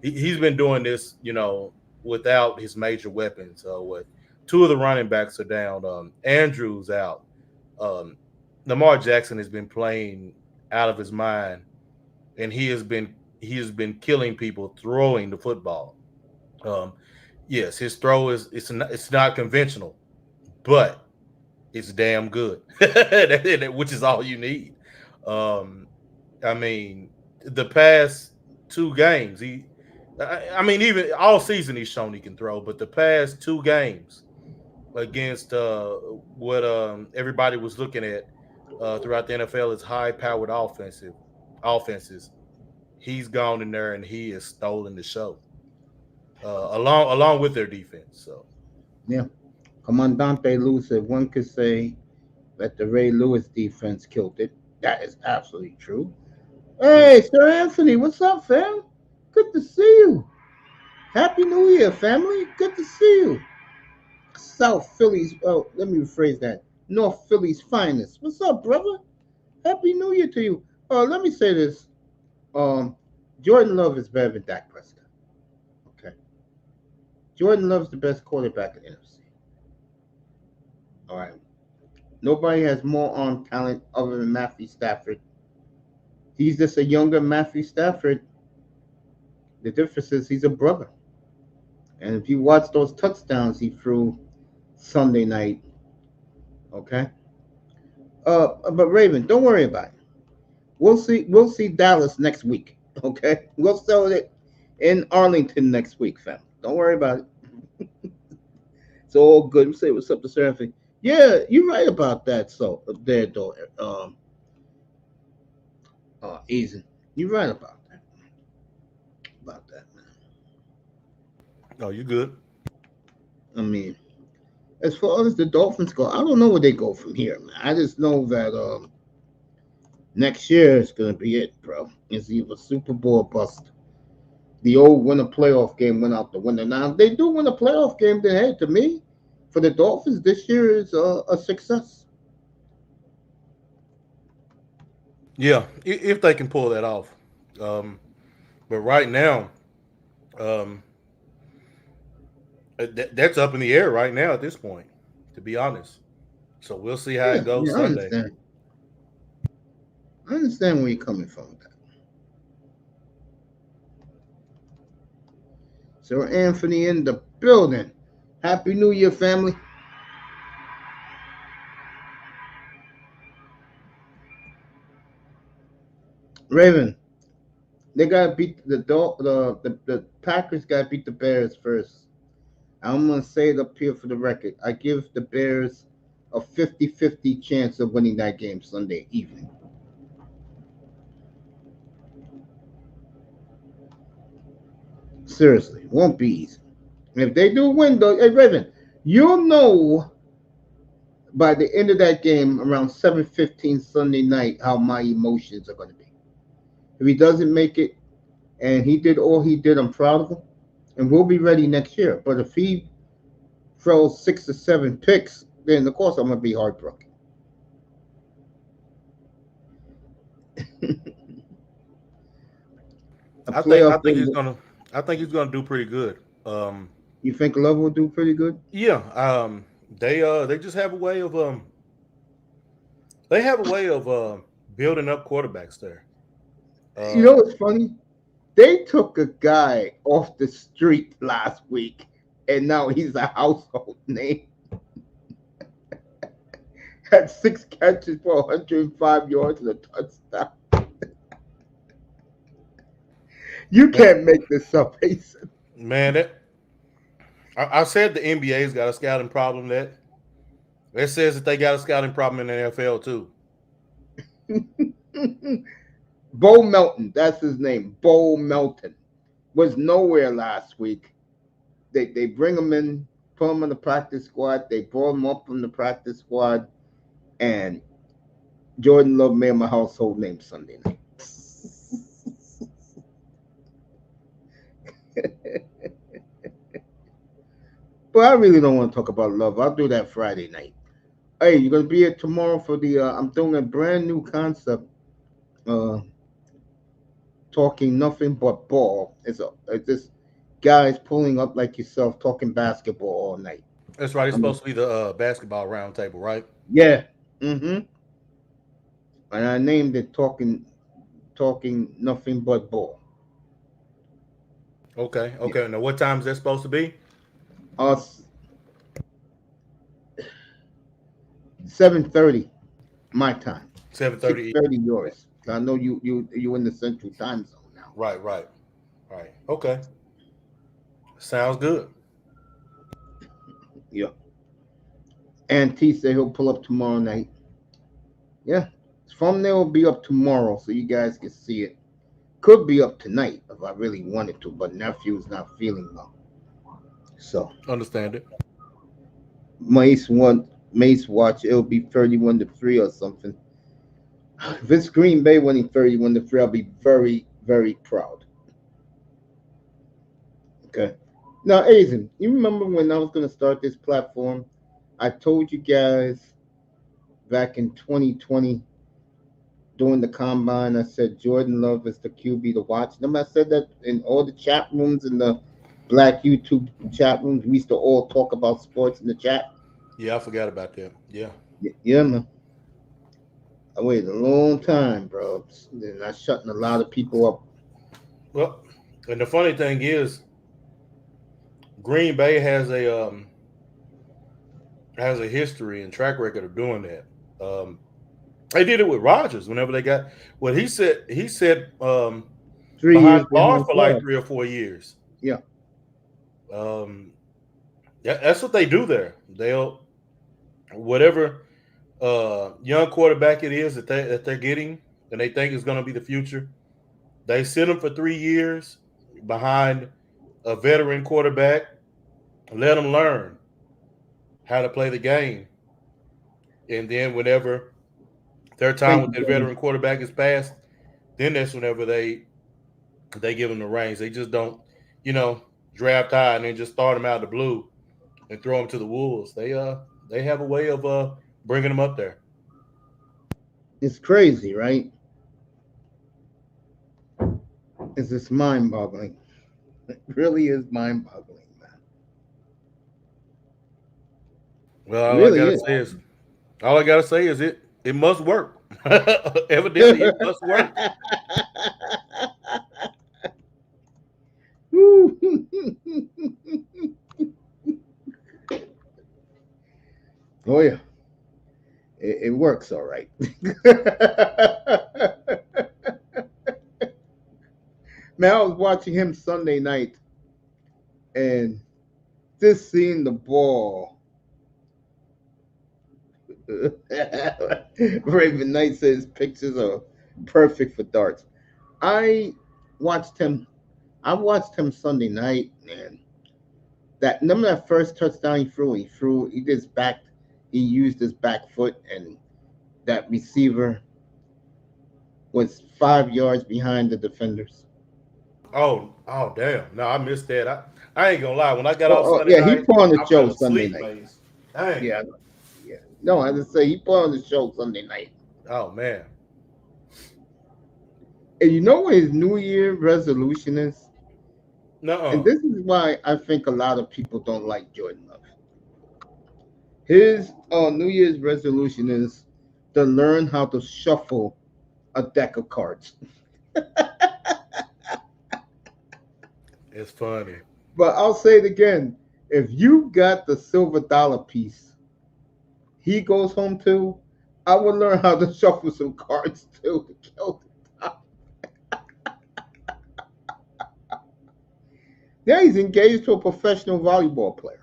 He's been doing this, without his major weapons. What two of the running backs are down. Andrews out. Um, Lamar Jackson has been playing out of his mind, and he has been killing people throwing the football. Um, yes, his throw it's not conventional, but it's damn good, which is all you need. Um, I mean, the past two games, I mean, even all season he's shown he can throw, but the past two games against what everybody was looking at throughout the NFL is high-powered offenses. He's gone in there and he has stolen the show, along with their defense. So Yeah. Commandante Lou said one could say that the Ray Lewis defense killed it. That is absolutely true. mm, Hey, Sir Anthony, what's up, fam? Good to see you. Happy New Year, family. Good to see you. South Philly's, oh, let me rephrase that. North Philly's finest. What's up, brother? Happy New Year to you. Let me say this. Um, Jordan Love is better than Dak Prescott. Okay. Jordan Love's the best quarterback in the NFC. All right. Nobody has more arm talent other than Matthew Stafford. He's just a younger Matthew Stafford. The difference is he's a brother. And if you watch those touchdowns he threw Sunday night, okay. But Raven, don't worry about it. We'll see. We'll see Dallas next week. Okay, we'll sell it in Arlington next week, fam. Don't worry about it. It's all good. We say what's up to Seraphic. Yeah, you're right about that. So there, though, Easy. You're right about that. About that, man. no, you good. I mean, as far as the Dolphins go, I don't know where they go from here, man. I just know that next year is gonna be it, bro. It's either Super Bowl or bust. The old win a playoff game went out the window. Now if they do win a playoff game, then hey, to me, for the Dolphins, this year is a success. Yeah, if they can pull that off. Um, but right now, um, that's up in the air right now at this point, to be honest. So we'll see how Yeah, it goes yeah, I Sunday. understand. I understand where you're coming from with that. So Anthony in the building. Happy New Year, family. Raven, they gotta beat the Packers gotta beat the Bears first. I'm gonna say it up here for the record. I give the Bears a 50-50 chance of winning that game Sunday evening. Seriously, won't be easy. If they do win, though, hey Raven, you'll know by the end of that game around 7:15 Sunday night how my emotions are going to be. If he doesn't make it and he did all he did, I'm proud of him, and we'll be ready next year. But if he throws 6 or 7 picks, then of course I'm going to be heartbroken. A I think I playoff think he's game, gonna I think he's gonna do pretty good. you think Love will do pretty good? Yeah. They just have a way of building up quarterbacks there. You know Um, what's funny? They took a guy off the street last week, and now he's a household name. Had 6 catches for 105 yards and a touchdown. You man, can't make this up, Mason. man, I said the NBA's got a scouting problem. That it says that they got a scouting problem in the NFL too. Bo Melton, that's his name. Bo Melton was nowhere last week. They bring him in, put him on the practice squad. They brought him up from the practice squad, and Jordan Love made him a household name Sunday night. But I really don't want to talk about love. I'll do that Friday night. Hey, you're gonna be here tomorrow for the? I'm doing a brand new concept. Uh, Talking nothing but ball. It's this guys pulling up like yourself talking basketball all night. That's right. It's I mean, supposed to be the basketball roundtable, right? yeah. Mm-hmm. And I named it talking nothing but ball. Okay. Yeah. Okay. Now, what time is that supposed to be? Us 7:30 my time. 7:30. 6:30 yours. I know you in the central time zone now. Right. Right. Right. Okay. Sounds good. Yeah. And T said he'll pull up tomorrow night. Yeah. Thumbnail will be up tomorrow so you guys can see it. Could be up tonight if I really wanted to, but nephew's not feeling well. So Understand it. Mace watch, it'll be 31-3 or something. If it's Green Bay winning 31-3, I'll be very, very proud. Okay. Now, Aizen, you remember when I was gonna start this platform? I told you guys back in 2020 during the combine, I said Jordan Love is the QB to watch. Remember I said that in all the chat rooms in the black YouTube chat rooms, we used to all talk about sports in the chat. Yeah, I forgot about that. Yeah. Yeah, man. I waited a long time, bro. And I shutting a lot of people up. Well, and the funny thing is, Green Bay has a history and track record of doing that. They did it with Rodgers whenever they got what he said 3 years behind the bar behind for like club. 3 or 4 years. Yeah. Um, yeah, that's what they do there. They'll whatever young quarterback it is that they're getting and they think is going to be the future. They sit them for 3 years behind a veteran quarterback, let them learn how to play the game, and then whenever their time Thank with you, their Kevin. veteran quarterback is past, then that's whenever they give them the reins. They just don't, you know, draft high and then just start them out of the blue and throw them to the wolves. They have a way of bringing them up there. It's crazy, right? It's just mind boggling. It really is mind boggling, man. Well, It really is. all I gotta say is it must work. Evidently, it must work. Oh yeah, it works all right. Man, I was watching him Sunday night and just seeing the ball. Raven Knight says pictures are perfect for darts. I watched him. I watched him Sunday night, and that remember that first touchdown he threw. He threw. He just back. He used his back foot, and that receiver was 5 yards behind the defenders. Oh, damn! No, I missed that. I ain't gonna lie. When I got off Oh Sunday yeah, he night, put on the I show fell Sunday asleep, night. man. Dang. Yeah, yeah. No, I just say he put on the show Sunday night. Oh man. And you know what his New Year resolution is? And No. this is why I think a lot of people don't like Jordan Love. His New Year's resolution is to learn how to shuffle a deck of cards. It's funny. But I'll say it again: if you got the silver dollar piece, he goes home to. I would learn how to shuffle some cards too to kill the time. Yeah, he's engaged to a professional volleyball player.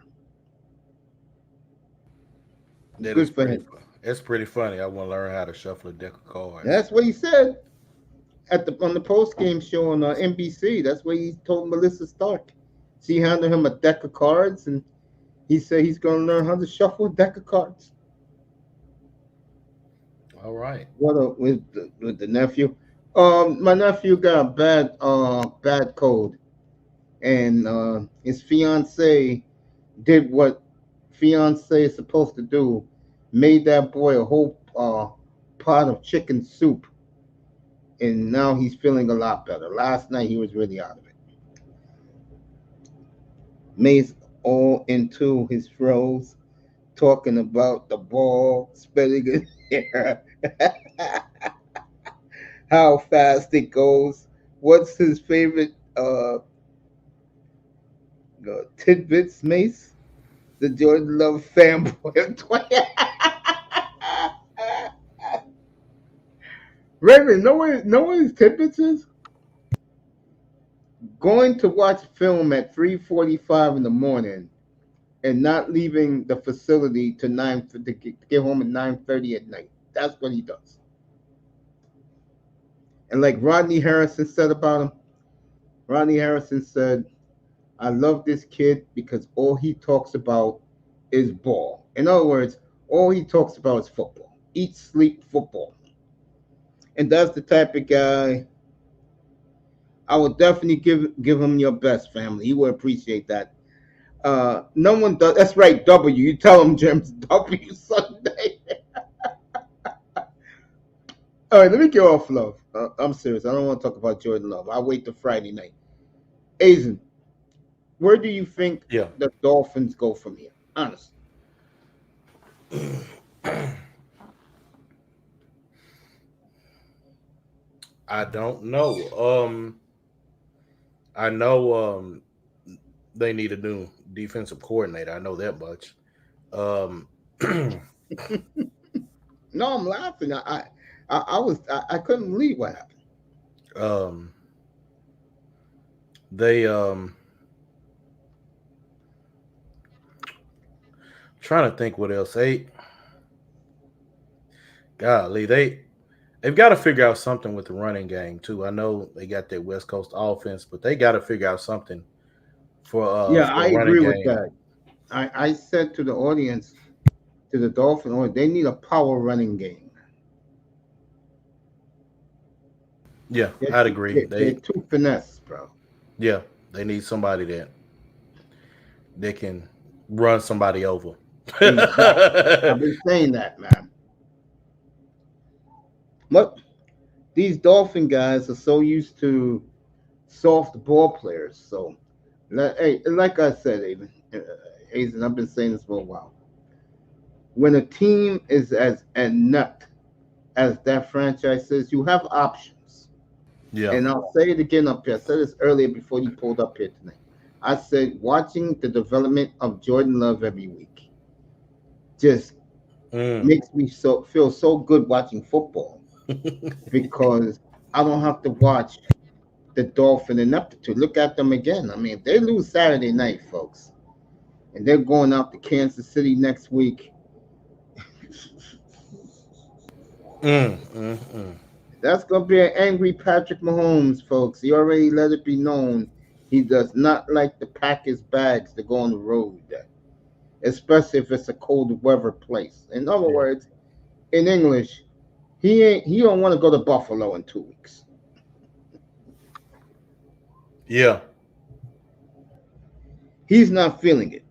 That is Good for pretty. him. That's pretty funny. I want to learn how to shuffle a deck of cards. That's what he said at the on the post game show on NBC. That's what he told Melissa Stark. She handed him a deck of cards, and he said he's going to learn how to shuffle a deck of cards. All right. What a, with the nephew? My nephew got a bad cold. and his fiance did what fiance is supposed to do, made that boy a whole pot of chicken soup, and now he's feeling a lot better. Last night he was really out of it. Mace all into his throws, talking about the ball spinning in the air, how fast it goes. What's his favorite tidbits, Mace? The Jordan Love fanboy of 20. Raven, know what his tidbits is? Going to watch film at 3:45 in the morning and not leaving the facility to get home at 9:30 at night. That's what he does. And like Rodney Harrison said about him, Rodney Harrison said, "I love this kid because all he talks about is ball. In other words, all he talks about is football. Eat, sleep, football." And that's the type of guy I would definitely give him your best, family. He would appreciate that. No one does. That's right, W. You tell him, James. W Sunday. All right, let me get off Love. I'm serious. I don't want to talk about Jordan Love. I'll wait till Friday night. Aizen, where do you think Yeah. the Dolphins go from here? Honestly. I don't know. I know they need a new defensive coordinator. I know that much. Um, No, I'm laughing. I couldn't believe what happened. um, they trying to think what else. They've got to figure out something with the running game too. I know they got their West Coast offense, but they got to figure out something Yeah, for I the running agree with game. that. I said to the audience, to the Dolphin audience, they need a power running game. Yeah, I'd agree. They're too finesse, bro. Yeah, they need somebody that can run somebody over. Exactly. I've been saying that, man. But these Dolphin guys are so used to soft ball players. So, hey, like I said, Aiden, I've been saying this for a while. When a team is as inept as that franchise is, you have options. Yeah. And I'll say it again up here. I said this earlier before you pulled up here tonight. I said watching the development of Jordan Love every week just Mm. makes me feel so good watching football because I don't have to watch the Dolphin ineptitude. Look at them again. I mean, if they lose Saturday night, folks, and they're going out to Kansas City next week, Mm. that's going to be an angry Patrick Mahomes, folks. He already let it be known he does not like to pack his bags to go on the road, especially if it's a cold weather place. In other Yeah. words, in English, he don't want to go to Buffalo in 2 weeks. Yeah. He's not feeling it.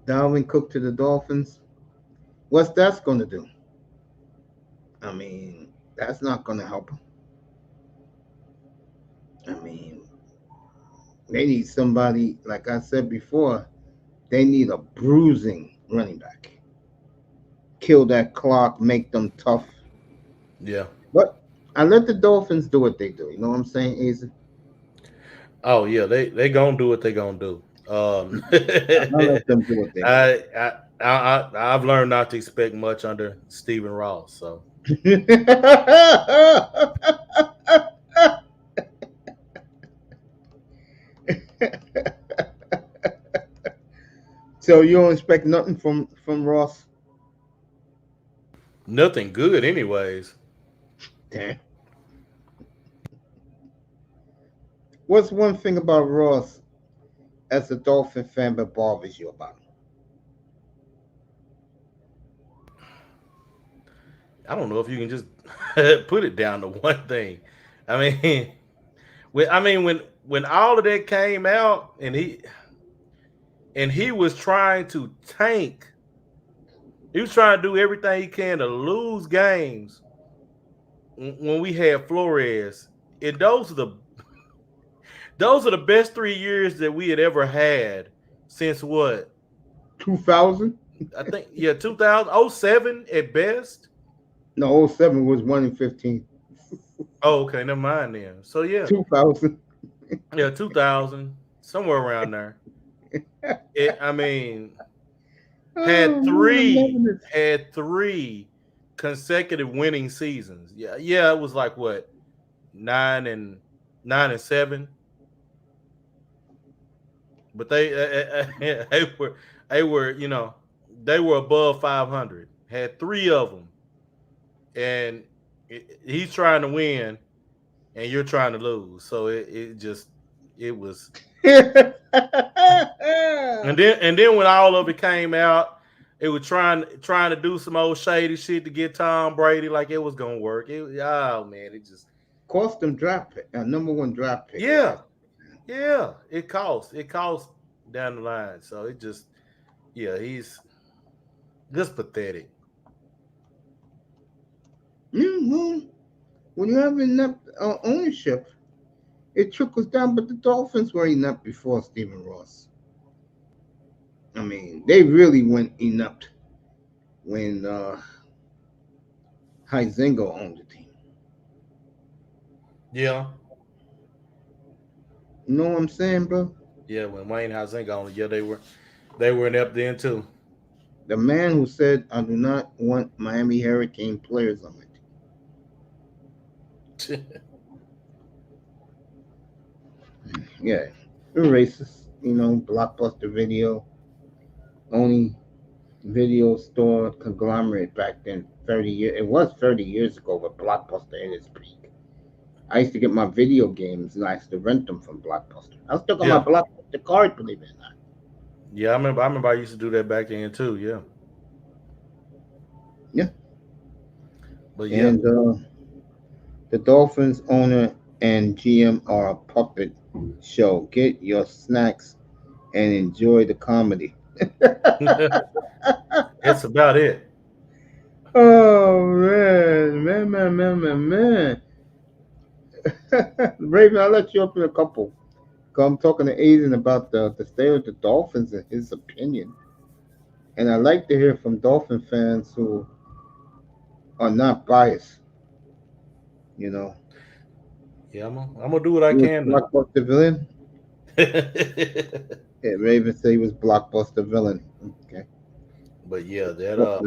Dalvin Cook to the Dolphins. What's that's going to do? I mean, that's not going to help him. I mean, they need somebody, like I said before, they need a bruising running back. Kill that clock, make them tough. Yeah. But I let the Dolphins do what they do. You know what I'm saying, Izzy? Oh yeah, they gonna do what they gonna do. I let them do what they're going I've learned not to expect much under Stephen Ross. So to do. So you don't expect nothing from Ross? nothing good, anyways. Damn. What's one thing about Ross as a Dolphin fan that bothers you about him? I don't know if you can just put it down to one thing. I mean, when all of that came out and he was trying to tank, he was trying to do everything he can to lose games when we had Flores. And those are the best 3 years that we had ever had since what? 2000? I think yeah, 2007 at best. No, '07 was 1 in 15. Oh, okay, never mind then. So yeah, 2000. yeah, 2000 somewhere around there. It, I mean, Oh man, I'm loving this. had three consecutive winning seasons. Yeah, yeah, it was like what 9-7, but they were they were above 500. Had three of them, and he's trying to win, and you're trying to lose. So it just it was, and then when all of it came out, it was trying to do some old shady shit to get Tom Brady like it was gonna work. Oh man, it just Cost them draft pick, number one draft pick yeah, last. yeah, it cost down the line. So it just yeah, he's just pathetic. Well, when you have enough ownership, it trickles down. But the Dolphins were inept before Stephen Ross. I mean, they really went inept when Huizenga owned the team. Yeah, You know what I'm saying, bro? yeah. When Wayne Huizenga on, yeah, they were inept then too. The man who said, "I do not want Miami Hurricane players on my team." Yeah, they're racist. Blockbuster Video, only video store conglomerate back then. 30 years. It was 30 years ago with Blockbuster in its peak. I used to get my video games and I used to rent them from Blockbuster. I still got my Yeah, Blockbuster card, believe it or not. yeah. I remember I used to do that back then too. Yeah, Yeah. but yeah, And the Dolphins owner and GM are a puppet show. Get your snacks and enjoy the comedy. that's about it. Oh man, man, man, man, man, man. Raven, I'll let you up in a couple. 'Cause I'm talking to Aiden about the state of the Dolphins and his opinion. And I like to hear from Dolphin fans who are not biased. You know, Yeah, I'm gonna do what I he was can to. blockbuster villain. Yeah, Raven said he was blockbuster villain. Okay. But yeah, But,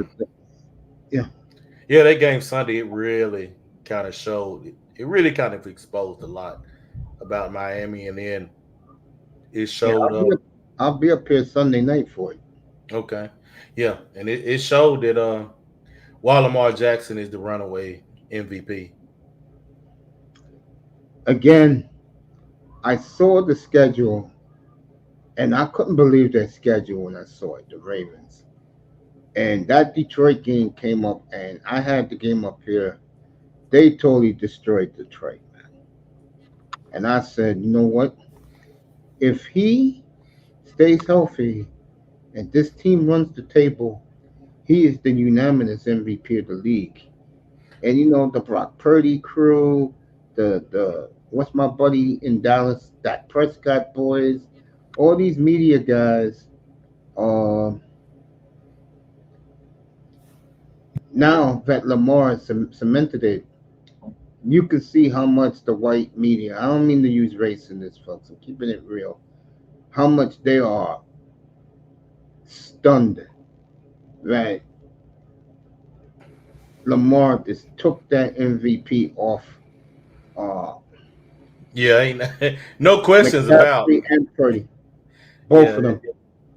yeah. yeah, that game Sunday it really kind of showed it really kind of exposed a lot about Miami, and then it Yeah, showed up. I'll be up here Sunday night for it. Okay, yeah, and it showed that while Lamar Jackson is the runaway MVP. Again, I saw the schedule and I couldn't believe their schedule when I saw it, the Ravens. And that Detroit game came up and I had the game up here. They totally destroyed Detroit, man. And I said, you know what? If he stays healthy and this team runs the table, he is the unanimous MVP of the league. And the Brock Purdy crew, the what's my buddy in Dallas, that Prescott boys, all these media guys. Uh, Now that Lamar cemented it, you can see how much the white media. I don't mean to use race in this, folks. I'm keeping it real. How much they are stunned that Lamar just took that MVP off uh, Yeah, ain't no questions about. McCaffrey and Purdy, both Yeah, of them,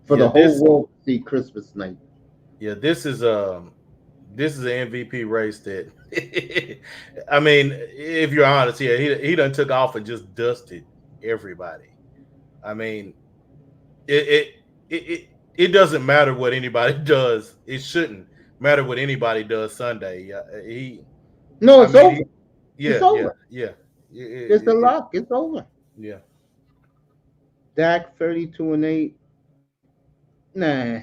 for yeah. the whole This world to see Christmas night. yeah this is an MVP race that I mean, if you're honest, yeah, he done took off and just dusted everybody. I mean, it it it, it doesn't matter what anybody does. It shouldn't, matter what anybody does Sunday. He, No, I it's mean, over. he, It's yeah, yeah, over. yeah, It's a lock. It's over. yeah, Dak 32-8. Nah,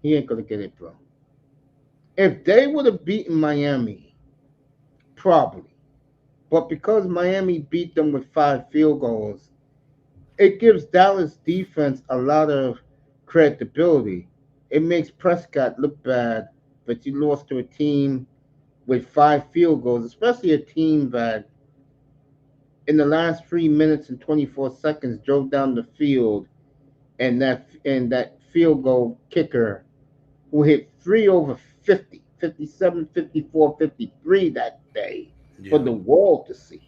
he ain't gonna get it, bro. If they would have beaten Miami, probably. But because Miami beat them with 5 field goals, it gives Dallas defense a lot of credibility. It makes Prescott look bad that you lost to a team with 5 field goals, especially a team that in the last 3 minutes and 24 seconds drove down the field and that field goal kicker who hit three over 50, 57, 54, 53 that day for yeah. the world to see.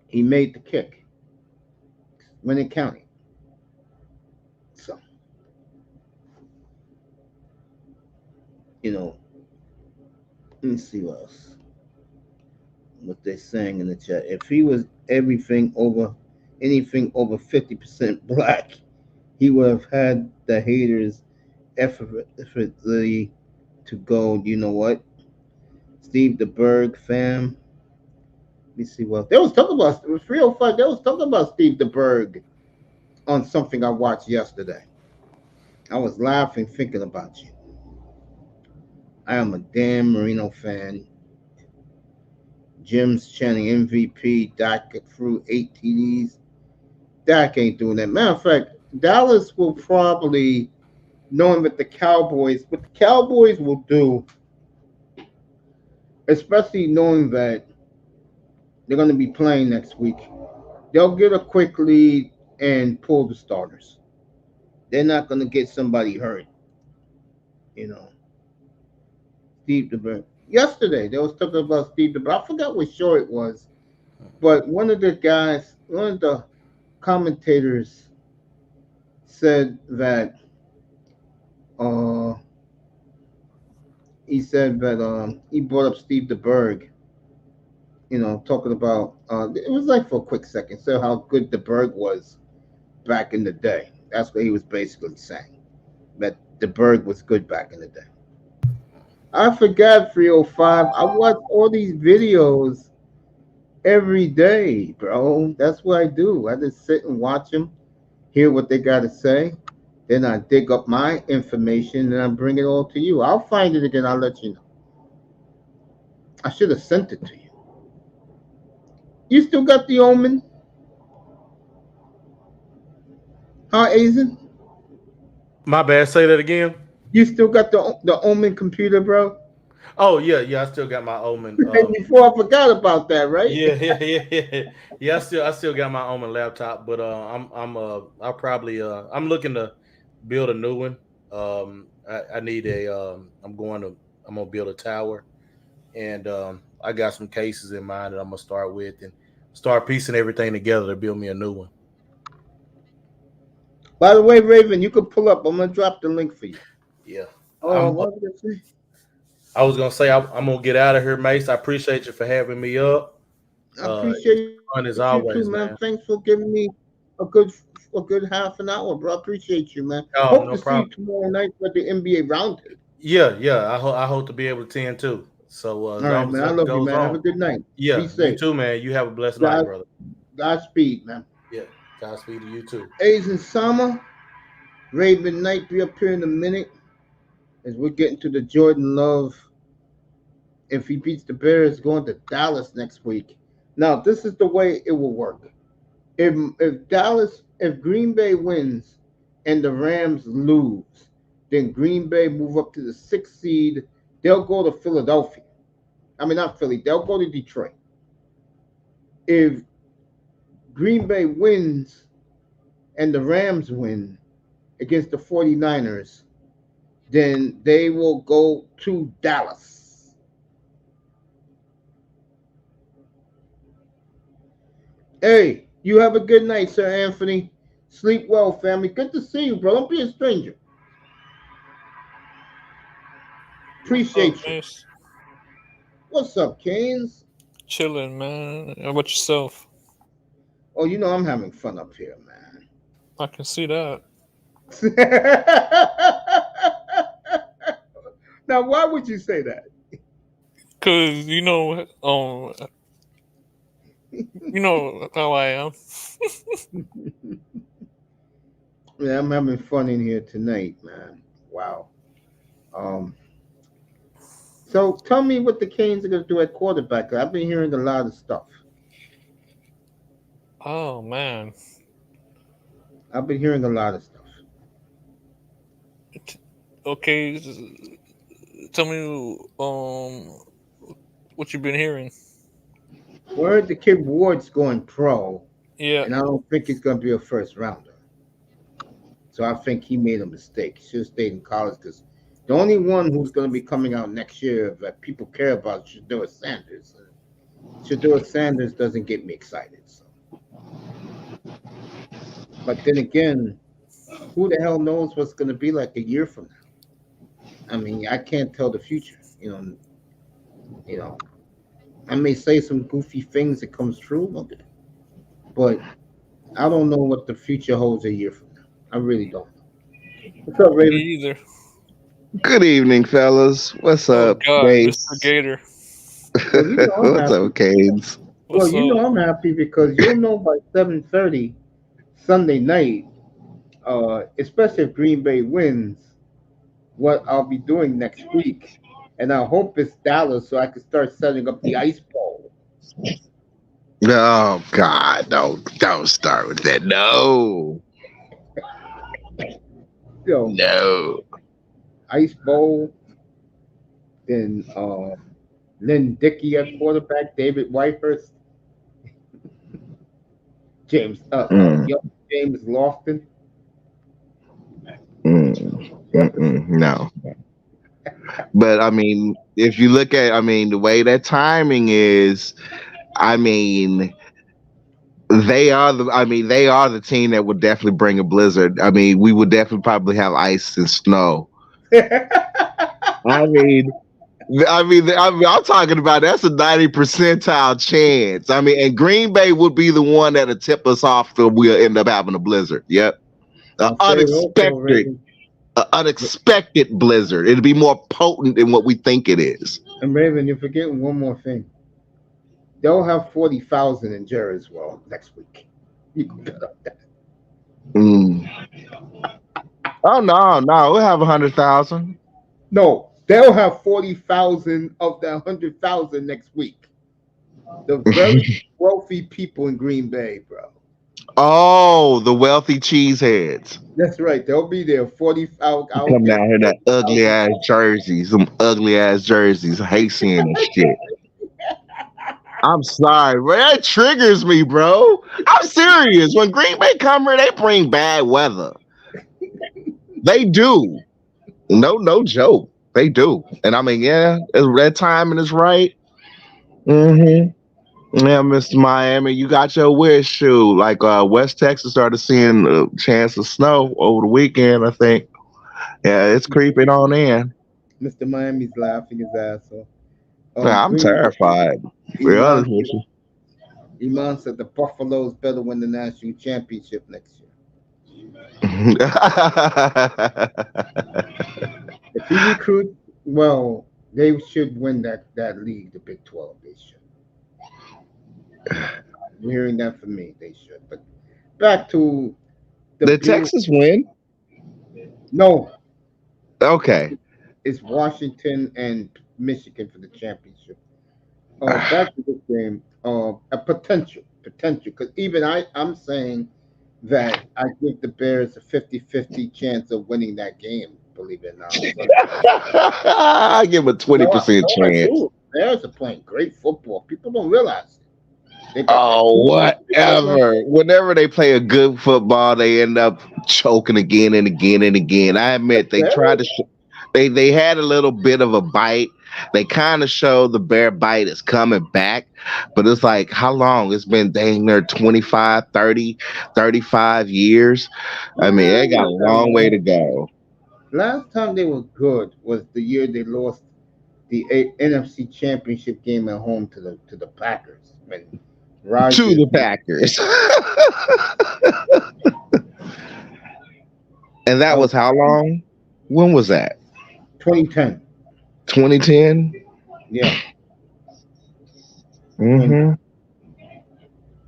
He made the kick when it counted. So, you know, let me see what they're saying in the chat. If he was anything over 50% black, he would have had the haters effortlessly to go. You know what? Steve the Berg fam. Let me see what they was talking about. It was 305. They was talking about Steve the Berg on something I watched yesterday. I was laughing thinking about you. I am a damn Marino fan. Jim's chanting MVP. Dak threw 8 TDs. Dak ain't doing that. Matter of fact, Dallas will probably, knowing that what the Cowboys will do, especially knowing that they're going to be playing next week, they'll get a quick lead and pull the starters. They're not going to get somebody hurt. You know, Steve DeBerg. Yesterday, they was talking about Steve DeBerg. I forgot what show it was, but one of the commentators said that uh, he brought up Steve DeBerg. Talking about it was like for a quick second, so how good DeBerg was back in the day. That's what he was basically saying. That DeBerg was good back in the day. I forgot 305. I watch all these videos every day, bro. That's what I do. I just sit and watch them, hear what they got to say. Then I dig up my information and I bring it all to you. I'll find it again. I'll let you know. I should have sent it to you. You still got the Omen, huh, Azen? My bad. Say that again. You still got the Omen computer, bro? Oh yeah, yeah. I still got my Omen. Before I forgot about that, right? Yeah, yeah, yeah, yeah. Yeah, I still got my Omen laptop, but I'll probably I'm looking to build a new one. I need I'm gonna build a tower, and I got some cases in mind that I'm gonna start with and start piecing everything together to build me a new one. By the way, Raven, you could pull up. I'm gonna drop the link for you. Yeah, Oh, I'm. what was I gonna say? I was gonna say I'm gonna get out of here, Mace. I appreciate you for having me up. I It's appreciate you too, fun as man. Thanks always, for man. giving me a good a good half an hour, bro. I appreciate you, man. Hope to Oh, see no you problem. tomorrow night for the NBA roundtable. Yeah, yeah. I hope to be able to attend too. So All as right, long man. as I that love you, goes man. Have on, a good night. Be yeah. You safe. too, man. You have a blessed night, God, brother. Godspeed, man. Yeah. Godspeed to you too. A's and Sama, Raven Knight be up here in a minute as we're getting to the Jordan Love. If he beats the Bears, going to Dallas next week. Now, this is the way it will work. If Green Bay wins and the Rams lose, then Green Bay move up to the 6th seed. They'll go to Philadelphia. I mean, not Philly. They'll go to Detroit. If Green Bay wins and the Rams win against the 49ers, then they will go to Dallas. Hey, you have a good night, Sir Anthony. Sleep well, family. Good to see you, bro. Don't be a stranger. What's up, Appreciate you. Mace? What's up, Canes? Chilling, man. How about yourself? Oh, you know I'm having fun up here, man. I can see that. Now, why would you say that? Cause you know how I am. Yeah, I'm having fun in here tonight, man. Wow. Um, so tell me what the Canes are going to do at quarterback. 'Cause I've been hearing a lot of stuff. Oh man. I've been hearing a lot of stuff. Okay, tell me what you've been hearing. Word the kid Ward's going pro, Yeah. and I don't think he's going to be a first rounder. So I think he made a mistake. He should have stayed in college because the only one who's going to be coming out next year that people care about is Shador Sanders. Shador Sanders doesn't get me excited. So. But then again, who the hell knows what's going to be like a year from now? I mean, I can't tell the future. You know, I may say some goofy things that comes true, but I don't know what the future holds a year from now. I really don't know. What's up, Me Raven? either. Good evening, fellas. What's Oh up, God, Mr. Base? Gator. Well, you know I'm What's happy. up, Canes? Well, What's you know up? I'm happy because you'll know by 7:30 Sunday night, especially if Green Bay wins, what I'll be doing next week. And I hope it's Dallas so I can start setting up the ice bowl. Oh God, don't start with that. No, So no. ice bowl, then Lynn Dickey at quarterback, David Whitehurst, Mm, young James Lofton. no. But I mean, if you look at, I mean, the way that timing is, I mean, they are the team that would definitely bring a blizzard. I mean, we would definitely probably have ice and snow. I mean, I'm talking about that's a 90 percentile chance. I mean, and Green Bay would be the one that'll tip us off so we'll end up having a blizzard. Yep. An I'll say it also, Raven. unexpected blizzard. It'll be more potent than what we think it is. And Raven, you're forgetting one more thing. They'll have 40,000 in Jerry'sville next week. You can bet on that. Mm. Oh no, we'll have 100,000. No, they'll have 40,000 of that 100,000 next week. The very wealthy people in Green Bay, bro. Oh, the wealthy cheeseheads. That's right. They'll be there. 40,000. Come down here, that ugly ass jerseys, some ugly ass jerseys. I hate seeing this shit. I'm sorry, bro. That triggers me, bro. I'm serious. When Green Bay come here, they bring bad weather. They do. No joke. They do. And I mean, yeah, that timing is right. Mm-hmm. Yeah, Mr. Miami, you got your wish, shoot. Like West Texas started seeing a chance of snow over the weekend, I think. Yeah, it's creeping on in. Mr. Miami's laughing his ass off. Yeah, I'm terrified. To be honest with you. Iman said the Buffaloes better win the national championship next year. If he recruits well, they should win that league, the Big 12. They should. You're hearing that from me. They should. But back to the Texas win? No. Okay. It's Washington and Michigan for the championship. Back to this game. A potential. Because even I'm saying that I give the Bears a 50-50 chance of winning that game, believe it or not. I give them a 20% chance. Bears are playing great football. People don't realize it. Oh, whatever. Whenever they play a good football, they end up choking again and again and again. I admit they tried to they had a little bit of a bite. They kind of showed the Bear bite is coming back, but it's like how long? It's been dang near 25, 30, 35 years. I mean, they got a long way to go. Last time they were good was the year they lost the NFC Championship game at home to the Packers. To the Packers. And that was how long? When was that? 2010. 2010. Yeah, 20, Mm-hmm.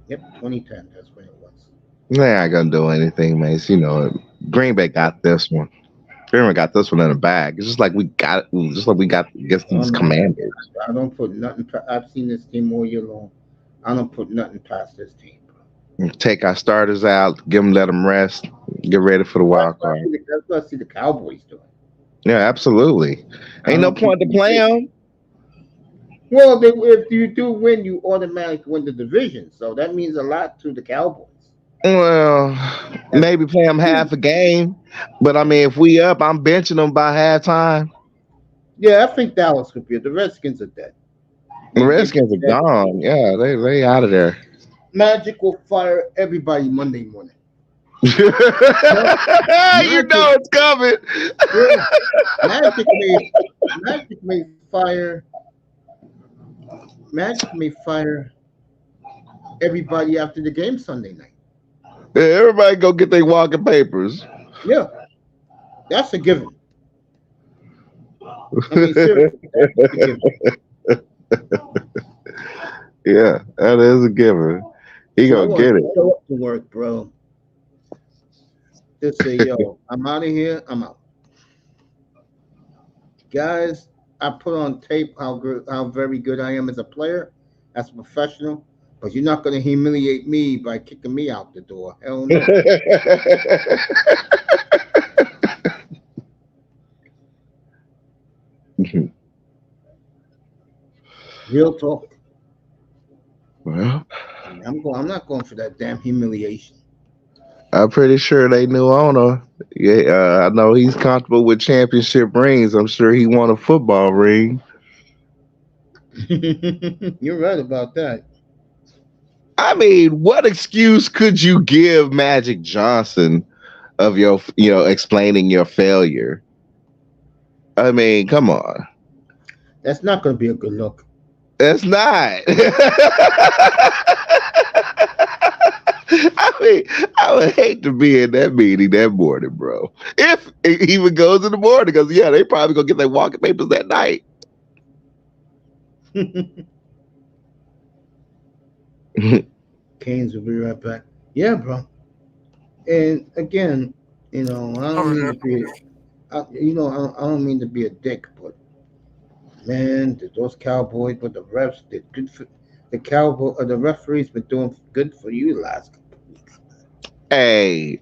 yep, 2010. That's when it was. They ain't gonna do anything, man. You know, Green Bay got this one. Green Bay got this one in the bag. It's just like we got it, just like we got against Oh these no, Commanders. I don't put nothing. I've seen this team all year long. I don't put nothing past this team, bro. Take our starters out, give them, let them rest, get ready for the Well, that's wild what I card. see. That's what I see the Cowboys doing. Yeah, absolutely. I Ain't no don't think point to you play did. them. Well, if you do win, you automatically win the division. So that means a lot to the Cowboys. Well, That's maybe play them half a game, but I mean, if we up, I'm benching them by halftime. yeah. I think Dallas could be. The Redskins are dead. The They Redskins are dead. gone. Yeah, they out of there. Magic will fire everybody Monday morning. You Ma- Magic, know it's coming. yeah. Magic may Magic may fire Magic may fire everybody after the game Sunday night. Yeah, everybody go get their walking papers. Yeah, that's a given. I mean, seriously, that's a given. Yeah, that is a given. He So I gonna want get to it. show up to work, bro. Just say, yo, I'm out of here. I'm out, guys. I put on tape how very good I am as a player, as a professional. But you're not gonna humiliate me by kicking me out the door. Hell no. Real talk. Well, I'm not going for that damn humiliation. I'm pretty sure they knew owner. Yeah, I know he's comfortable with championship rings. I'm sure he won a football ring. You're right about that. I mean, what excuse could you give Magic Johnson of your, explaining your failure? I mean, come on. That's not going to be a good look. It's not. I mean, I would hate to be in that meeting that morning, bro. If it even goes in the morning, because yeah, they probably gonna get their walking papers that night. Canes will be right back. Yeah, bro. And again, I don't mean to be, I don't mean to be a dick, but man, those Cowboys, but the refs did good for the Cowboy. The referees been doing good for you the last couple of weeks. Hey,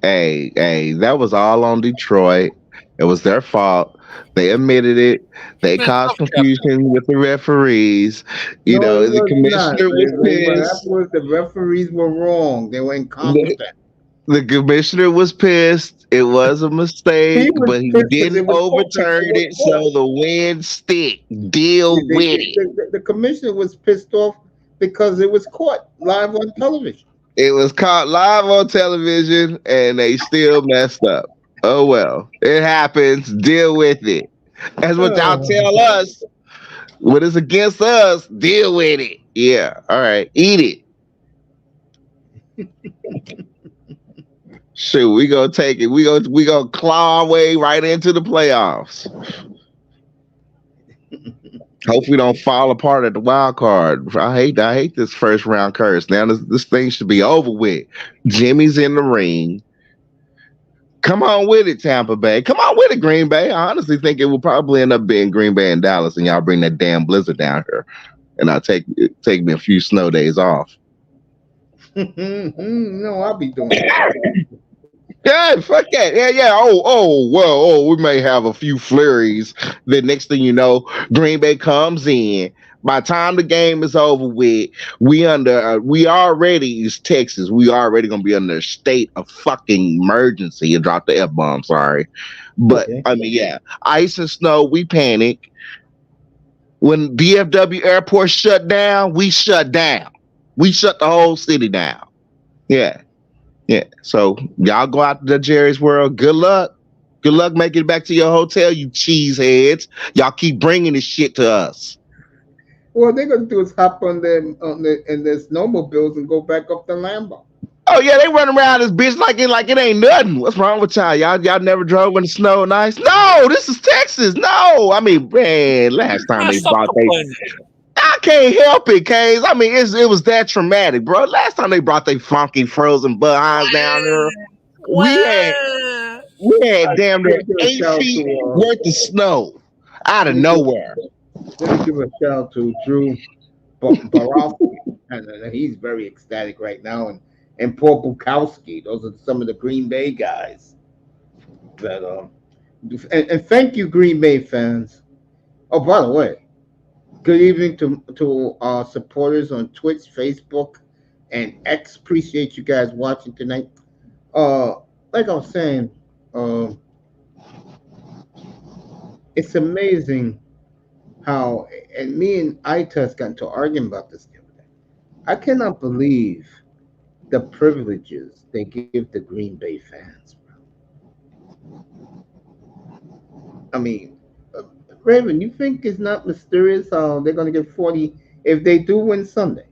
that was all on Detroit. It was their fault. They admitted it. They Man, caused stop capping. confusion with the referees. No, it The was not. commissioner was What pissed. happened was the referees were wrong. They were The, incompetent. the commissioner was pissed. It was a He mistake, was but he pissed because didn't it was caught. overturn It was it, caught. so the win stick. Deal with it. The commissioner was pissed off because it was caught live on television. It was caught live on television and they still messed up. Oh well. It happens. Deal with it. That's what y'all tell us. When it's against us, deal with it. Yeah. All right. Eat it. Shoot, we gonna take it. We gonna claw our way right into the playoffs. Hope we don't fall apart at the wild card. I hate this first round curse. Now this thing should be over with. Jimmy's in the ring. Come on with it, Tampa Bay. Come on with it, Green Bay. I honestly think it will probably end up being Green Bay and Dallas, and y'all bring that damn blizzard down here, and I'll take me a few snow days off. No, I'll be doing it. Yeah, fuck that. Yeah. Well, we may have a few flurries. The next thing you know, Green Bay comes in. By the time the game is over with, we already is Texas. We already gonna be under a state of fucking emergency. You dropped the F bomb, sorry. But Okay. I mean, yeah, ice and snow, we panic. When DFW airport shut down, we shut down. We shut the whole city down. Yeah. Yeah. So y'all go out to the Jerry's World. Good luck. Good luck making it back to your hotel, you cheeseheads. Y'all keep bringing this shit to us. What they're gonna do is hop on their snowmobiles and go back up to Lambeau. Oh yeah, they run around this bitch like it ain't nothing. What's wrong with y'all? Y'all never drove in the snow and ice? No, this is Texas. No, I mean, man, last time Man, they stop brought they, complaining. I can't help it, K's. I mean, it was that traumatic, bro. Last time they brought they funky frozen behinds down there, we had Well, we had Let damn me near give a 8 feet worth of snow out let of me give, nowhere. let me give a shout out to Drew Barofsky, and he's very ecstatic right now, and Paul Bukowski. Those are some of the Green Bay guys that and thank you, Green Bay fans. Oh, by the way, good evening to our supporters on Twitch, Facebook, and X. Appreciate you guys watching tonight. Uh, like I was saying, uh, it's amazing how, and me and Itas got into arguing about this the other day. I cannot believe the privileges they give the Green Bay fans. I mean, uh, Raven, you think it's not mysterious how they're going to get 40 if they do win Sunday?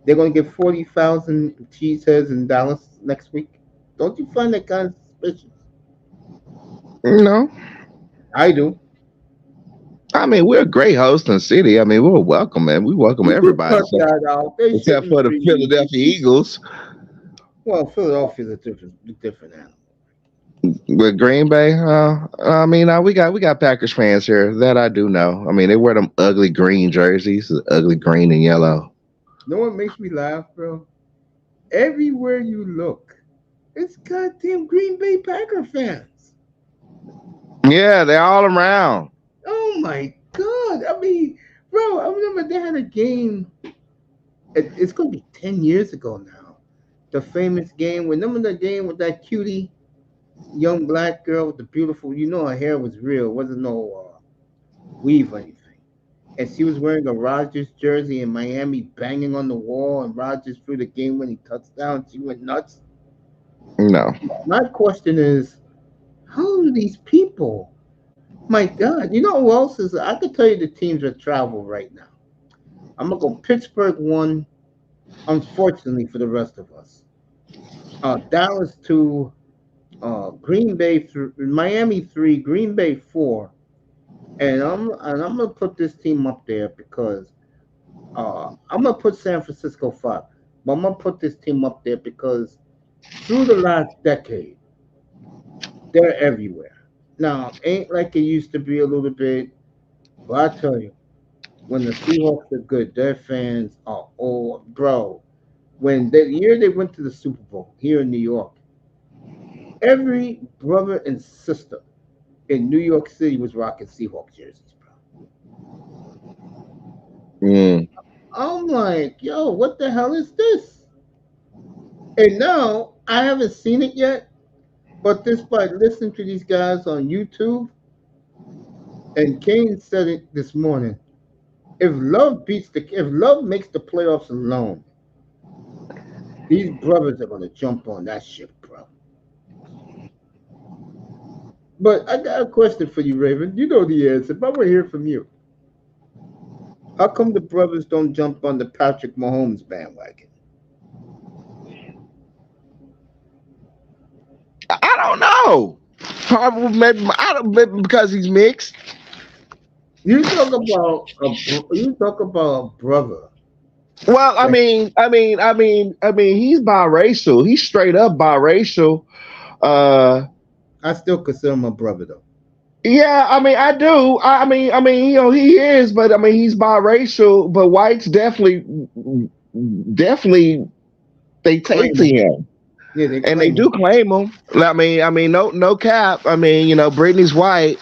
They're going to get 40,000 cheeseheads in Dallas next week. Don't you find that kind of suspicious? No, I do. I mean we're a great hosting city. I mean we're welcome, man. We welcome You could everybody cut that out. They except shouldn't for the be. Philadelphia Eagles. Well, Philadelphia's a different animal. With Green Bay, I mean, we got Packers fans here that I do know. I mean, they wear them ugly green jerseys, ugly green and yellow. You know what makes me laugh, bro? Everywhere you look, it's goddamn Green Bay Packer fans. Yeah, they're all around. Oh my god! I mean, bro, I remember they had a game. It's gonna be 10 years ago now. The famous game. Remember the game with that cutie young black girl with the beautiful. You know her hair was real. It wasn't no weave or anything. And she was wearing a Rodgers jersey in Miami, banging on the wall. And Rodgers threw the game-winning touchdown. She went nuts. No, My question is, how do these people? My God, you know who else is? I could tell you the teams that travel right now. I'm gonna go Pittsburgh one. Unfortunately for the rest of us, Dallas two, Green Bay three, Miami three, Green Bay four, and I'm gonna put this team up there because I'm gonna put San Francisco five, but I'm gonna put this team up there because through the last decade, they're everywhere. Now, ain't like it used to be a little bit, but I tell you, when the Seahawks are good, their fans are all bro. When the year they went to the Super Bowl here in New York, every brother and sister in New York City was rocking Seahawks jerseys, bro. mm, I'm like, yo, what the hell is this? And now I haven't seen it yet, but just by listening to these guys on YouTube, and Kane said it this morning. If Love makes the playoffs alone, these brothers are gonna jump on that ship, bro. But I got a question for you, Raven. You know the answer, but I want to hear from you. How come the brothers don't jump on the Patrick Mahomes bandwagon? I don't know. Probably maybe I don't maybe because he's mixed. You talk about a brother. Well, I Like, mean, he's biracial. He's straight up biracial. Uh, I still consider him a brother though. yeah, I mean, I do. He is, but I mean, he's biracial. But whites definitely, they take Claim to him. him, Yeah, they and they claim do him. claim him. No cap. I mean, Brittany's white.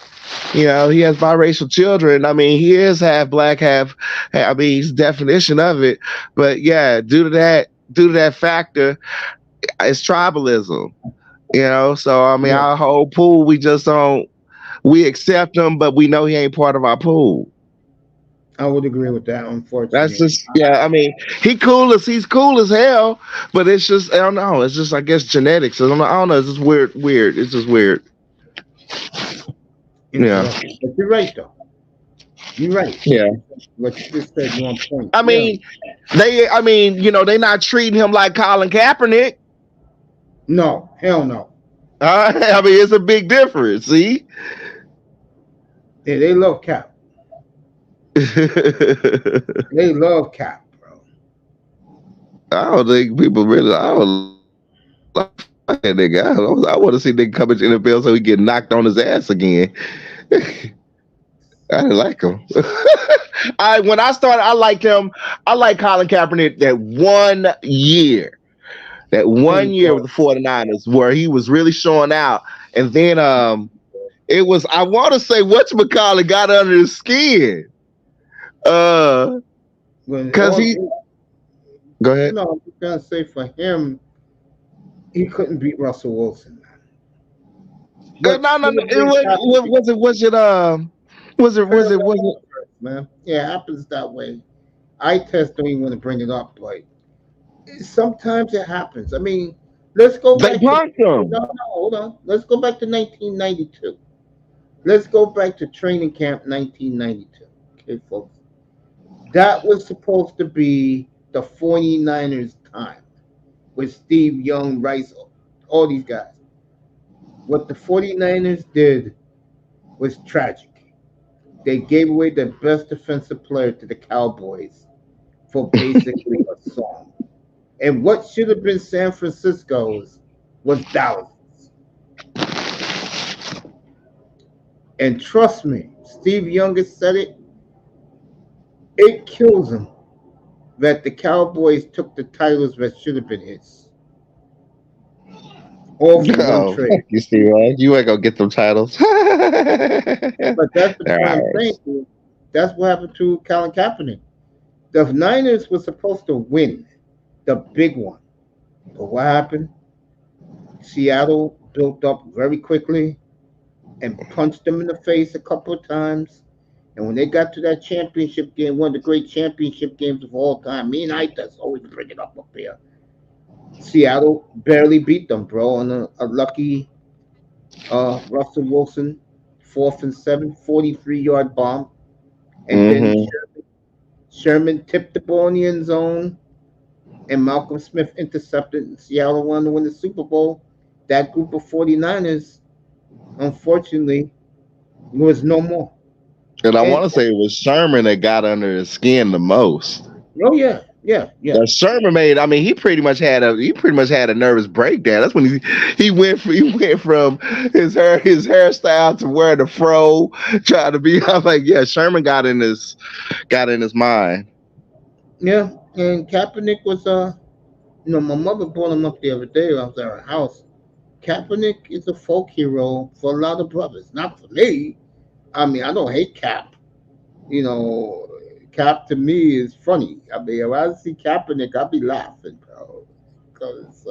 He has biracial children. I mean, he is half black, half. I mean, he's the definition of it. But yeah, due to that factor, it's tribalism. So I mean, Yeah, our whole pool, we just don't. We accept him, but we know he ain't part of our pool. I would agree with that. That's Unfortunately, just yeah. I mean, he's cool as hell, but it's just I don't know. It's just I guess genetics. I don't know. It's just weird. It's just weird. Yeah, interesting. But you're right though. You're right. yeah. What you just said, you're on point. I Yeah, mean, they not treating him like Colin Kaepernick. No, hell no. I mean, it's a big difference. See, Yeah, they love Cap. I They love Cap, bro. don't think people really. I don't like that nigga. I want to see nigga come into NFL so he get knocked on his ass again. I didn't like him. I when I started, I liked him. I like Colin Kaepernick that 1 year. That one year with the 49ers where he was really showing out. And then it was I want to say whatchamacallit got under his skin. When Cause all, he go ahead. no, I'm just gonna say for him, he couldn't beat Russell Wilson, man. What No, no, should no. have been happening, Was it man? Yeah, it happens that way. I test don't even want to bring it up, but sometimes it happens. I mean, let's go they back to punked him? no, hold on. Let's go back to 1992. Let's go back to training camp 1992. Okay, folks. That was supposed to be the 49ers time with Steve Young, Rice, all these guys. What the 49ers did was tragic. They gave away their best defensive player to the Cowboys for basically a song. And what should have been San Francisco's was Dallas. And trust me, Steve Young has said it, it kills him that the Cowboys took the titles that should have been his. All for one Oh, trade. fuck you, Steve. You ain't gonna get them titles. All But that's the point I'm right. saying to you. That's what happened to Colin Kaepernick. The Niners were supposed to win the big one. But what happened? Seattle built up very quickly and punched them in the face a couple of times. And when they got to that championship game, one of the great championship games of all time, me and I just always bring it up here. Seattle barely beat them, bro, on a lucky Russell Wilson 4th and 7, 43-yard bomb. And then Mm-hmm. Sherman tipped the ball in the end zone, and Malcolm Smith intercepted, and Seattle won to win the Super Bowl. That group of 49ers, unfortunately, was no more. And I And want to say it was Sherman that got under his skin the most. oh yeah, yeah, yeah. That Sherman made. I mean, he pretty much had a nervous breakdown. That's when he went from his hairstyle to wearing the fro, trying to be. I'm like, yeah, Sherman got in his mind. Yeah, and Kaepernick was my mother brought him up the other day. I was at her house. Kaepernick is a folk hero for a lot of brothers, not for me. I mean, I don't hate Cap. You know, Cap to me is funny. I mean, when I see Kaepernick, I'll be laughing, bro. Because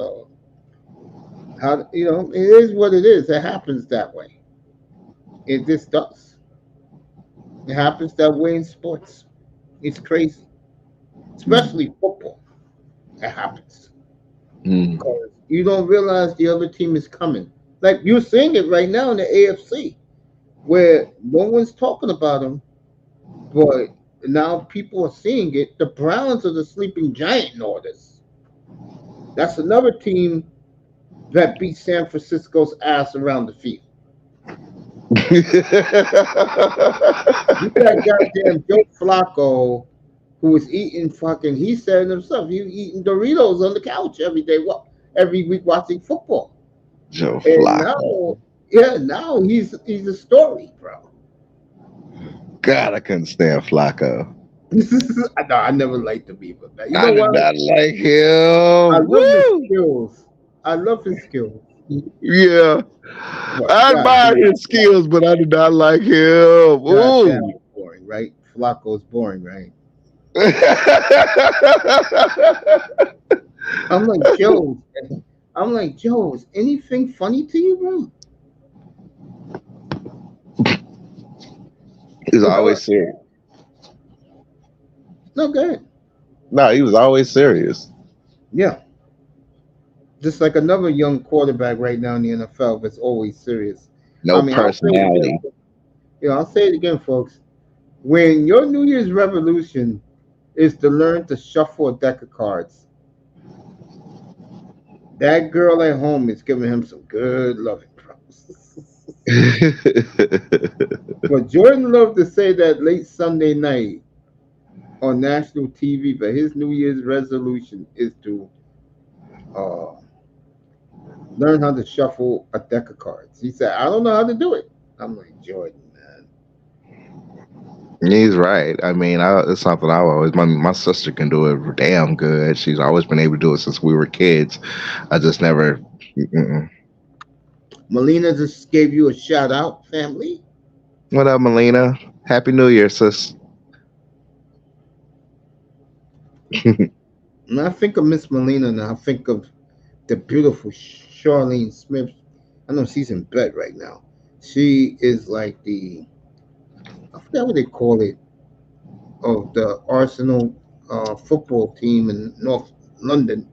how it is what it is. It happens that way. It just does. It happens that way in sports. It's crazy, especially football. It happens Mm. because you don't realize the other team is coming. Like you're seeing it right now in the AFC, where no one's talking about them, but now people are seeing it. The Browns are the sleeping giant in all this. That's another team that beat San Francisco's ass around the field. You got goddamn Joe Flacco who was eating fucking. He said it himself. He was eating Doritos on the couch every day, every week watching football. Joe And Flacco. now, yeah, now he's a story, bro. God, I couldn't stand Flacco. No, I never liked him either, man. You I know did what? not like I him. love his Woo! skills. I love his skills. Yeah. But I admire goddamn, his skills, but I did not like him. goddamn, Ooh. boring, right? Flacco's boring, right? I'm like Joe. I'm like Joe. Is anything funny to you, bro? He's always serious. No good. No, he was always serious. Yeah, just like another young quarterback right now in the NFL that's always serious. I No mean, I'll say it again. personality. I'll say it again, folks. When your New Year's revolution is to learn to shuffle a deck of cards, That girl at home is giving him some good loving, bro. But Jordan loved to say that late Sunday night on national TV, but his New Year's resolution is to uh, learn how to shuffle a deck of cards. He said, I don't know how to do it. I'm like, Jordan, man. He's right. I mean, it's something I always. My sister can do it damn good. She's always been able to do it since we were kids. I just never. Mm-mm. Melina just gave you a shout out, family. What up, Melina? Happy New Year, sis. When I think of Miss Melina now, I think of the beautiful Charlene Smith. I know she's in bed right now. She is like I forgot what they call it, of the Arsenal football team in North London.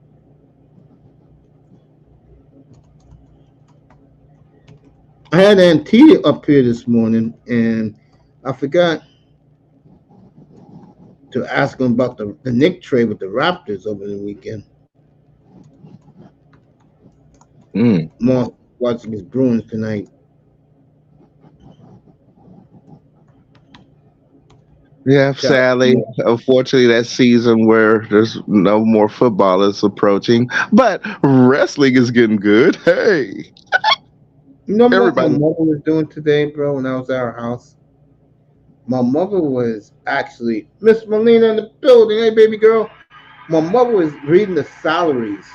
I had Antita up here this morning, and I forgot to ask him about the Nick trade with the Raptors over the weekend. Moss watching his Bruins tonight. Yeah, sadly, unfortunately, that season where there's no more football is approaching, but wrestling is getting good. Hey, You know what my everybody. mother was doing today, bro, when I was at our house? My mother was actually, Miss Melina in the building. Hey, baby girl. My mother was reading the salaries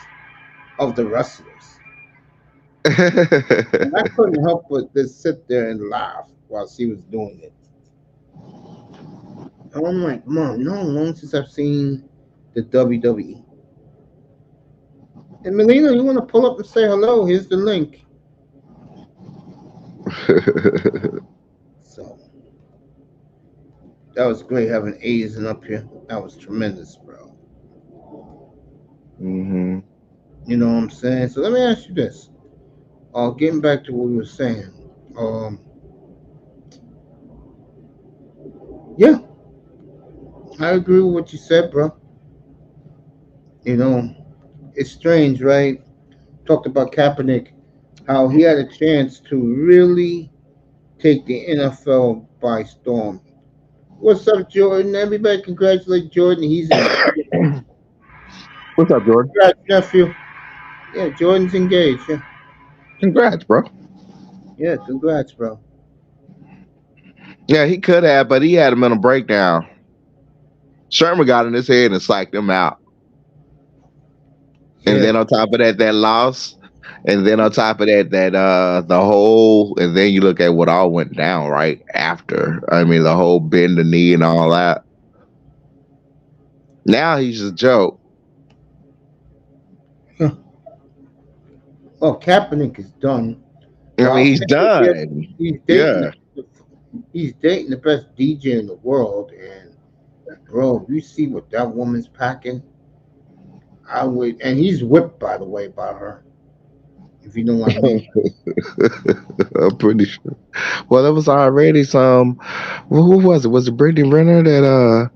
of the wrestlers. And I couldn't help but just sit there and laugh while she was doing it. And I'm like, Mom, you know how long since I've seen the WWE? And Melina, you want to pull up and say hello? Here's the link. So that was great having Asian up here. That was tremendous, bro. hmm You know what I'm saying? So let me ask you this. Getting back to what we were saying. Um, yeah, I agree with what you said, bro. You know, it's strange, right? Talked about Kaepernick, how he had a chance to really take the NFL by storm. What's up, Jordan? Everybody congratulate Jordan. He's engaged. What's up, Jordan? Congrats, nephew. Yeah, Jordan's engaged. Yeah, Congrats, bro. yeah, congrats, bro. Yeah, he could have, but he had a mental breakdown. Sherman got in his head and psyched him out. And Yeah, then on top of that, that loss. And then on top of that, the whole, and then you look at what all went down right after. I mean, the whole bend the knee and all that. Now he's just a joke. well, Kaepernick is done. I But mean, I'll he's say this, done. he's dating Yeah. the, he's dating the best DJ in the world, and bro, you see what that woman's packing. I would, and he's whipped by the way by her, if you know what I mean. I'm pretty sure. Well, there was already some. Who was it? Was it Brittany Renner that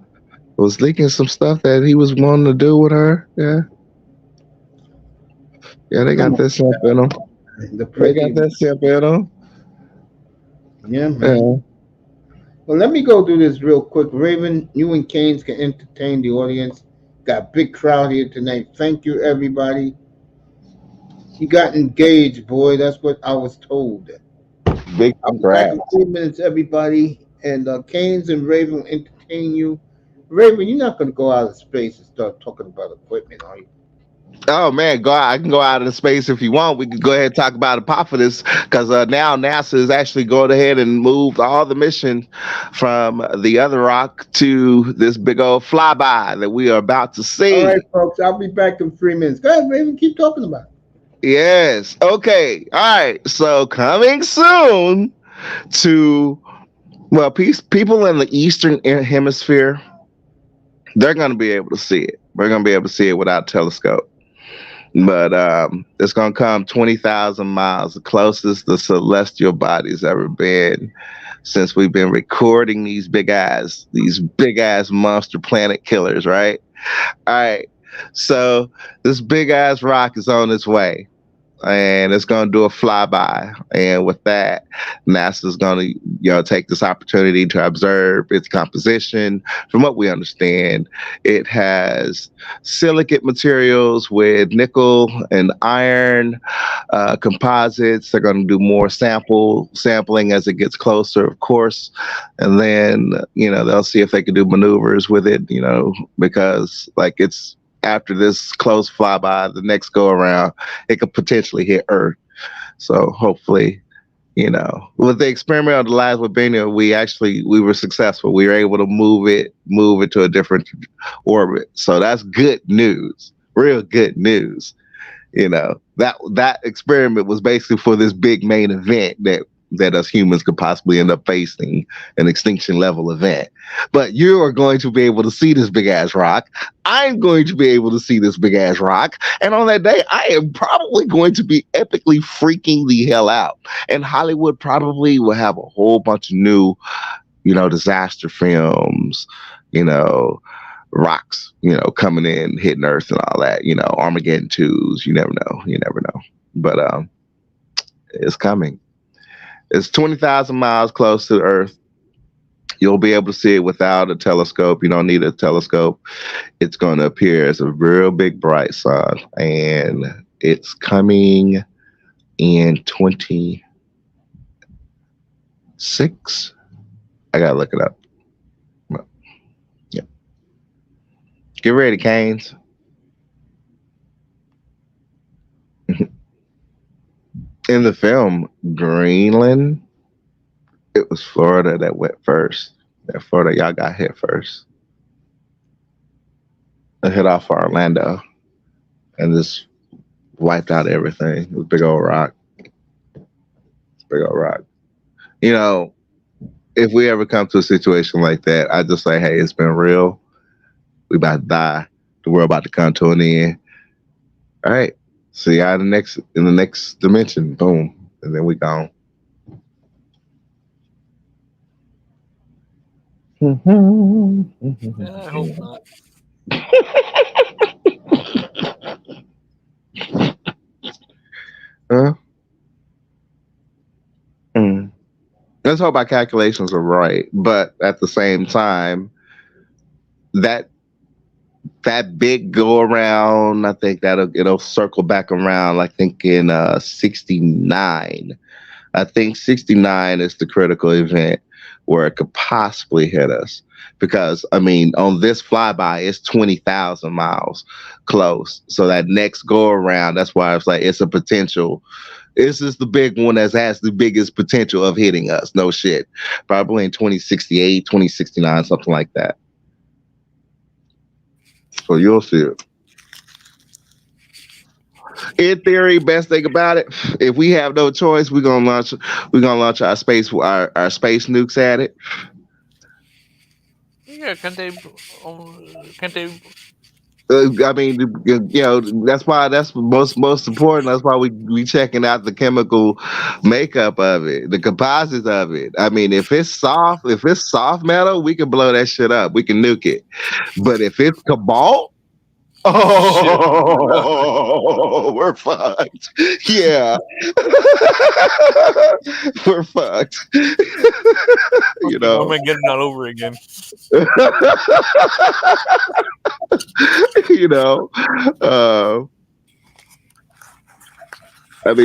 was leaking some stuff that he was wanting to do with her? Yeah, yeah. They Come got on, that simp in them. the They got pretty, that simp in them. yeah, man. Yeah. Well, let me go do this real quick. Raven, you and Canes can entertain the audience. Got a big crowd here tonight. Thank you, everybody. He got engaged, boy. That's what I was told. Big I'll be back in congrats. 3 minutes, everybody. And Canes and Raven will entertain you. Raven, you're not going to go out of space and start talking about equipment, are you? Oh man, go out. I can go out in space if you want. We can go ahead and talk about Apophis because now NASA is actually going ahead and moved all the mission from the other rock to this big old flyby that we are about to All right, see. folks. I'll be back in 3 minutes. Go ahead, Raven. Keep talking about it. Yes. Okay. All right. So coming soon to people in the Eastern Hemisphere, they're going to be able to see it. We're going to be able to see it without telescope. But it's gonna come 20,000 miles, the closest the celestial body's ever been since we've been recording these big ass monster planet killers, right? All right. So this big ass rock is on its way, and it's going to do a flyby. And with that, NASA's going to, take this opportunity to observe its composition. From what we understand, it has silicate materials with nickel and iron composites. They're going to do more sampling as it gets closer, of course, and then they'll see if they can do maneuvers with it. Because like it's after this close flyby, the next go around, it could potentially hit Earth. So hopefully, with the experiment on the last Webinar, we were successful. We were able to move it to a different orbit. So that's good news, real good news. That experiment was basically for this big main event that us humans could possibly end up facing, an extinction level event. But you are going to be able to see this big ass rock. I'm going to be able to see this big ass rock. And on that day, I am probably going to be epically freaking the hell out. And Hollywood probably will have a whole bunch of new, disaster films, rocks, coming in, hitting Earth and all that, Armageddon 2s. You never know. But it's coming. It's 20,000 miles close to Earth. You'll be able to see it without a telescope. You don't need a telescope. It's going to appear as a real big bright sun. And it's coming in 26. I got to look it up. Yeah. Get ready, Canes. In the film Greenland, it was Florida that went first. Florida, y'all got hit first. It hit off for Orlando and just wiped out everything. It was a big old rock. If we ever come to a situation like that, I just say, hey, it's been real. We about to die. The world about to come to an end. All right. See y'all in the next dimension. Boom. And then we gone. I hope not. Let's hope our calculations are right. But at the same time, that big go around, I think it'll circle back around. I think in 69. I think 69 is the critical event where it could possibly hit us. Because on this flyby, it's 20,000 miles close. So that next go around, that's why it's like it's a potential. This is the big one that has the biggest potential of hitting us. No shit. Probably in 2068, 2069, something like that. So you'll see it. In theory, best thing about it, if we have no choice, we're gonna launch our space nukes at it. Yeah, can't they? That's most important. That's why we checking out the chemical makeup of it, the composites of it. If it's soft metal, we can blow that shit up. We can nuke it. But if it's cobalt, we're fucked. Yeah. We're fucked. Am I getting that over again?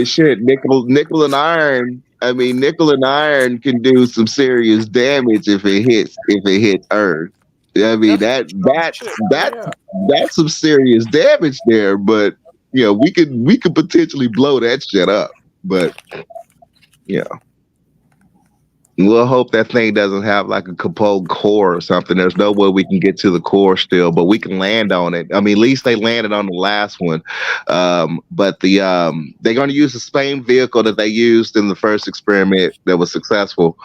Shit, nickel and iron. Nickel and iron can do some serious damage if it hits Earth. That's some serious damage there, but we could potentially blow that shit up. But we'll hope that thing doesn't have like a Capone core or something. There's no way we can get to the core still, but we can land on it. At least they landed on the last one. But they're going to use the same vehicle that they used in the first experiment that was successful.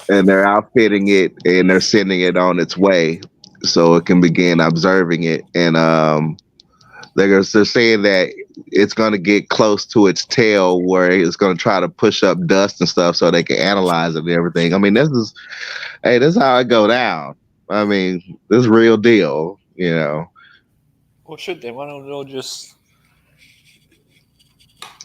And they're outfitting it and they're sending it on its way so it can begin observing it. And they're saying that it's going to get close to its tail where it's going to try to push up dust and stuff so they can analyze it and everything. This is how it go down. I mean, this is real deal. You know, Well, shit, then why don't they just?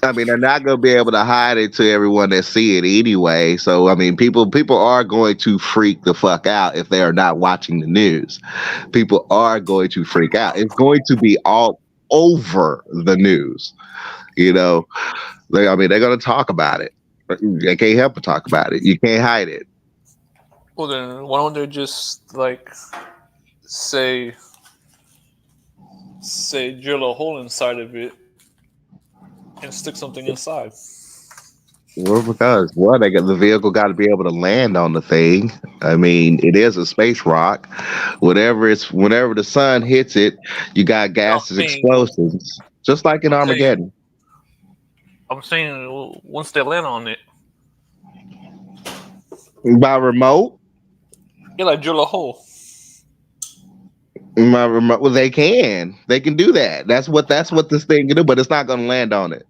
I mean, they're not going to be able to hide it to everyone that see it anyway. So, I mean, people are going to freak the fuck out if they are not watching the news. People are going to freak out. It's going to be all over the news. You know, I mean, they're going to talk about it. They can't help but talk about it. You can't hide it. Well, then why don't they just like say drill a hole inside of it and stick something inside? Well, because they got the vehicle got to be able to land on the thing. I mean, it is a space rock. Whenever the sun hits it, you got gases, explosions, just like in Armageddon. I'm saying once they land on it, by remote. Yeah, like drill a hole. My remote. Well, they can do that. That's what this thing can do, but it's not going to land on it.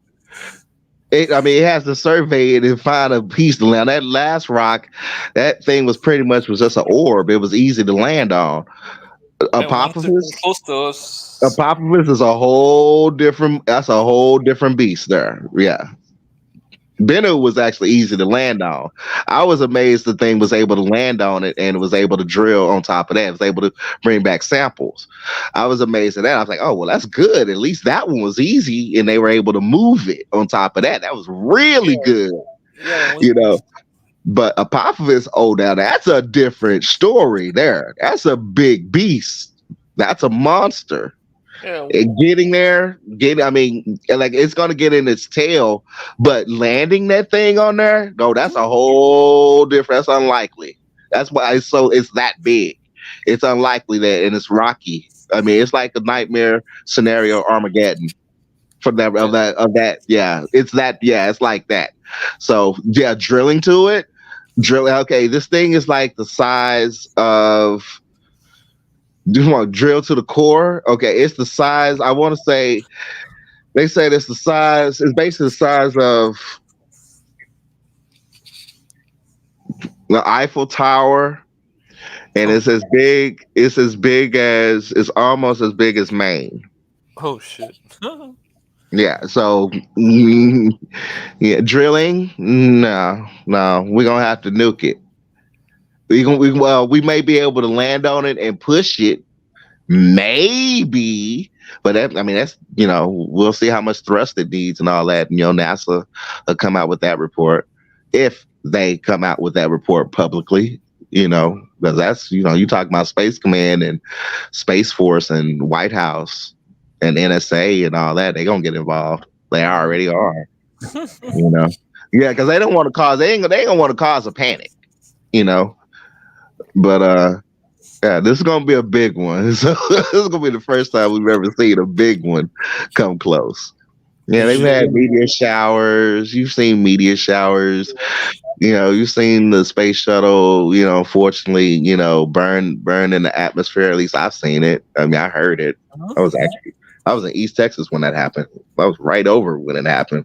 I mean, it has to survey it and find a piece to land. That last rock, that thing was just an orb. It was easy to land on. Apophis, close to us. Apophis is a whole different. That's a whole different beast there. Yeah. Bennu was actually easy to land on. I was amazed the thing was able to land on it and was able to drill on top of that. It was able to bring back samples. I was amazed at that. I was like, oh, well, that's good. At least that one was easy and they were able to move it on top of that. That was really good. Yeah, you know. But Apophis, now that's a different story there. That's a big beast. That's a monster. Yeah, and getting there, I mean, like it's gonna get in its tail, but landing that thing on there, no, that's a whole different. That's unlikely. That's why it's that big. It's unlikely that, and it's rocky. I mean, it's like a nightmare scenario, Armageddon. From that of that, yeah, it's that, yeah, it's like that. So yeah, drilling to it, Okay, this thing is like the size of. Do you want to drill to the core? Okay, it's the size. I want to say, they said it's the size. It's basically the size of the Eiffel Tower, and it's as big. It's almost as big as Maine. Oh shit! Yeah. So, yeah, drilling. No, we're gonna have to nuke it. We may be able to land on it and push it, maybe, but that's we'll see how much thrust it needs and all that. NASA will come out with that report if they come out with that report publicly. Because that's you talk about Space Command and Space Force and White House and NSA and all that. They're gonna get involved. They already are. Yeah, because they don't want to cause. They ain't gonna want to cause a panic. But yeah, this is gonna be a big one. So this is gonna be the first time we've ever seen a big one come close. Yeah, they've had meteor showers. You've seen meteor showers. You've seen the space shuttle. Unfortunately, burn in the atmosphere. At least I've seen it. I mean, I heard it. I was in East Texas when that happened. I was right over when it happened.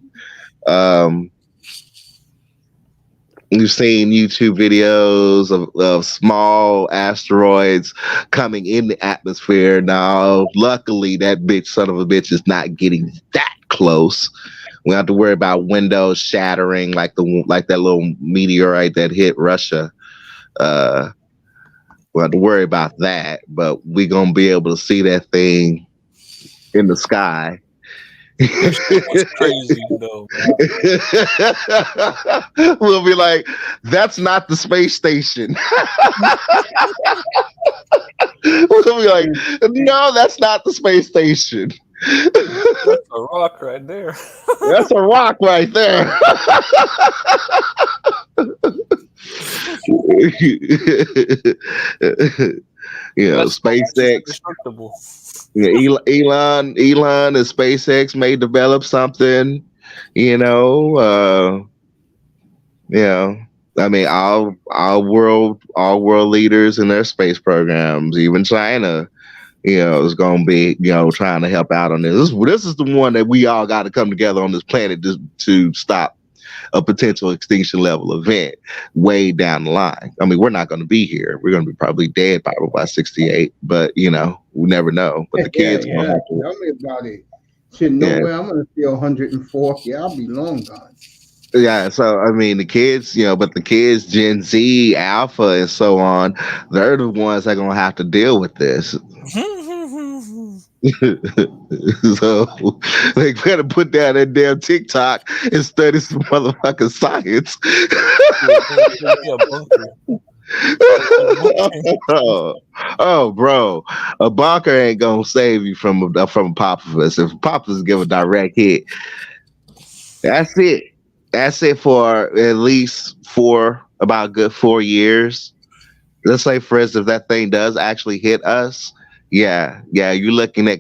You've seen YouTube videos of small asteroids coming in the atmosphere. Now, luckily, that son of a bitch is not getting that close. We don't have to worry about windows shattering like that little meteorite that hit Russia. We don't have to worry about that, but we're gonna be able to see that thing in the sky. It's crazy though. We'll be like, that's not the space station. We'll be like, no, that's not the space station. That's a rock right there. That's a rock right there. SpaceX. Elon and SpaceX may develop something, I mean, all world leaders in their space programs, even China, is going to be, trying to help out on this. This is the one that we all got to come together on this planet to stop. a potential extinction level event way down the line. I mean, we're not going to be here. We're going to be probably dead by 68, but we never know. But the Yeah, kids going to yeah. have to, Tell me about it. Shit, no yeah. way. I'm gonna feel 104. Yeah, I'll be long gone. Yeah, so I mean the kids, but the kids, Gen Z, Alpha, and so on, they're the ones that are gonna have to deal with this. So they better put down that damn TikTok and study some motherfucking science. Yeah, bunker. oh, oh, bro, a bunker ain't gonna save you from a Popovus. If Popovus give a direct hit, that's it. That's it for at least about a good 4 years. Let's say, for instance, if that thing does actually hit us, yeah, you're looking at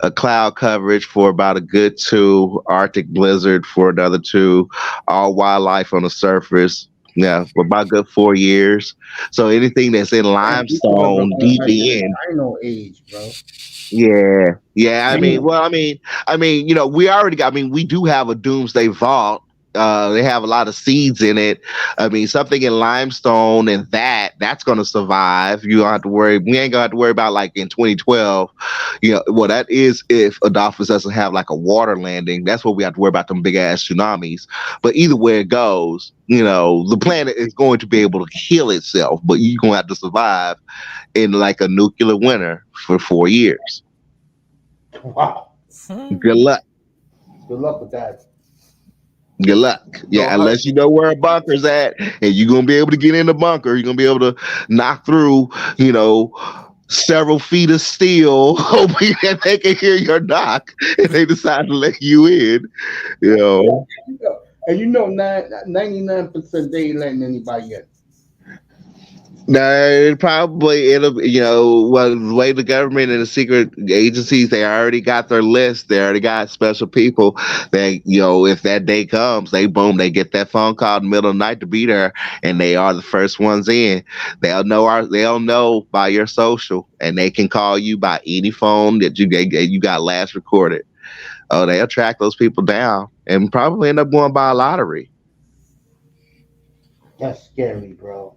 a cloud coverage for about a good two, Arctic blizzard for another two, all wildlife on the surface. Yeah, for about a good 4 years. So anything that's in Man, these boys are limestone going deep back to the in, dino age, bro. yeah. I mean, Dino. well, we already got. I mean, we do have a doomsday vault. They have a lot of seeds in it. I mean, something in limestone and that's going to survive. You don't have to worry. We ain't gonna have to worry about like in 2012. Well, that is if Adolphus doesn't have like a water landing. That's what we have to worry about, them big ass tsunamis. But either way it goes, the planet is going to be able to heal itself, but you're gonna have to survive in like a nuclear winter for 4 years. Wow. Good luck. Good luck with that. Good luck. Yeah, unless you know where a bunker's at and you're gonna be able to get in the bunker, you're gonna be able to knock through, several feet of steel, hoping that they can hear your knock and they decide to let you in. You know. And 99% they ain't letting anybody in. No, it'll well, the way the government and the secret agencies, they already got their list. They already got special people that, if that day comes, they get that phone call in the middle of the night to be there, and they are the first ones in. They'll know by your social, and they can call you by any phone that you got last recorded. Oh, they'll track those people down and probably end up going by a lottery. That's scary, bro.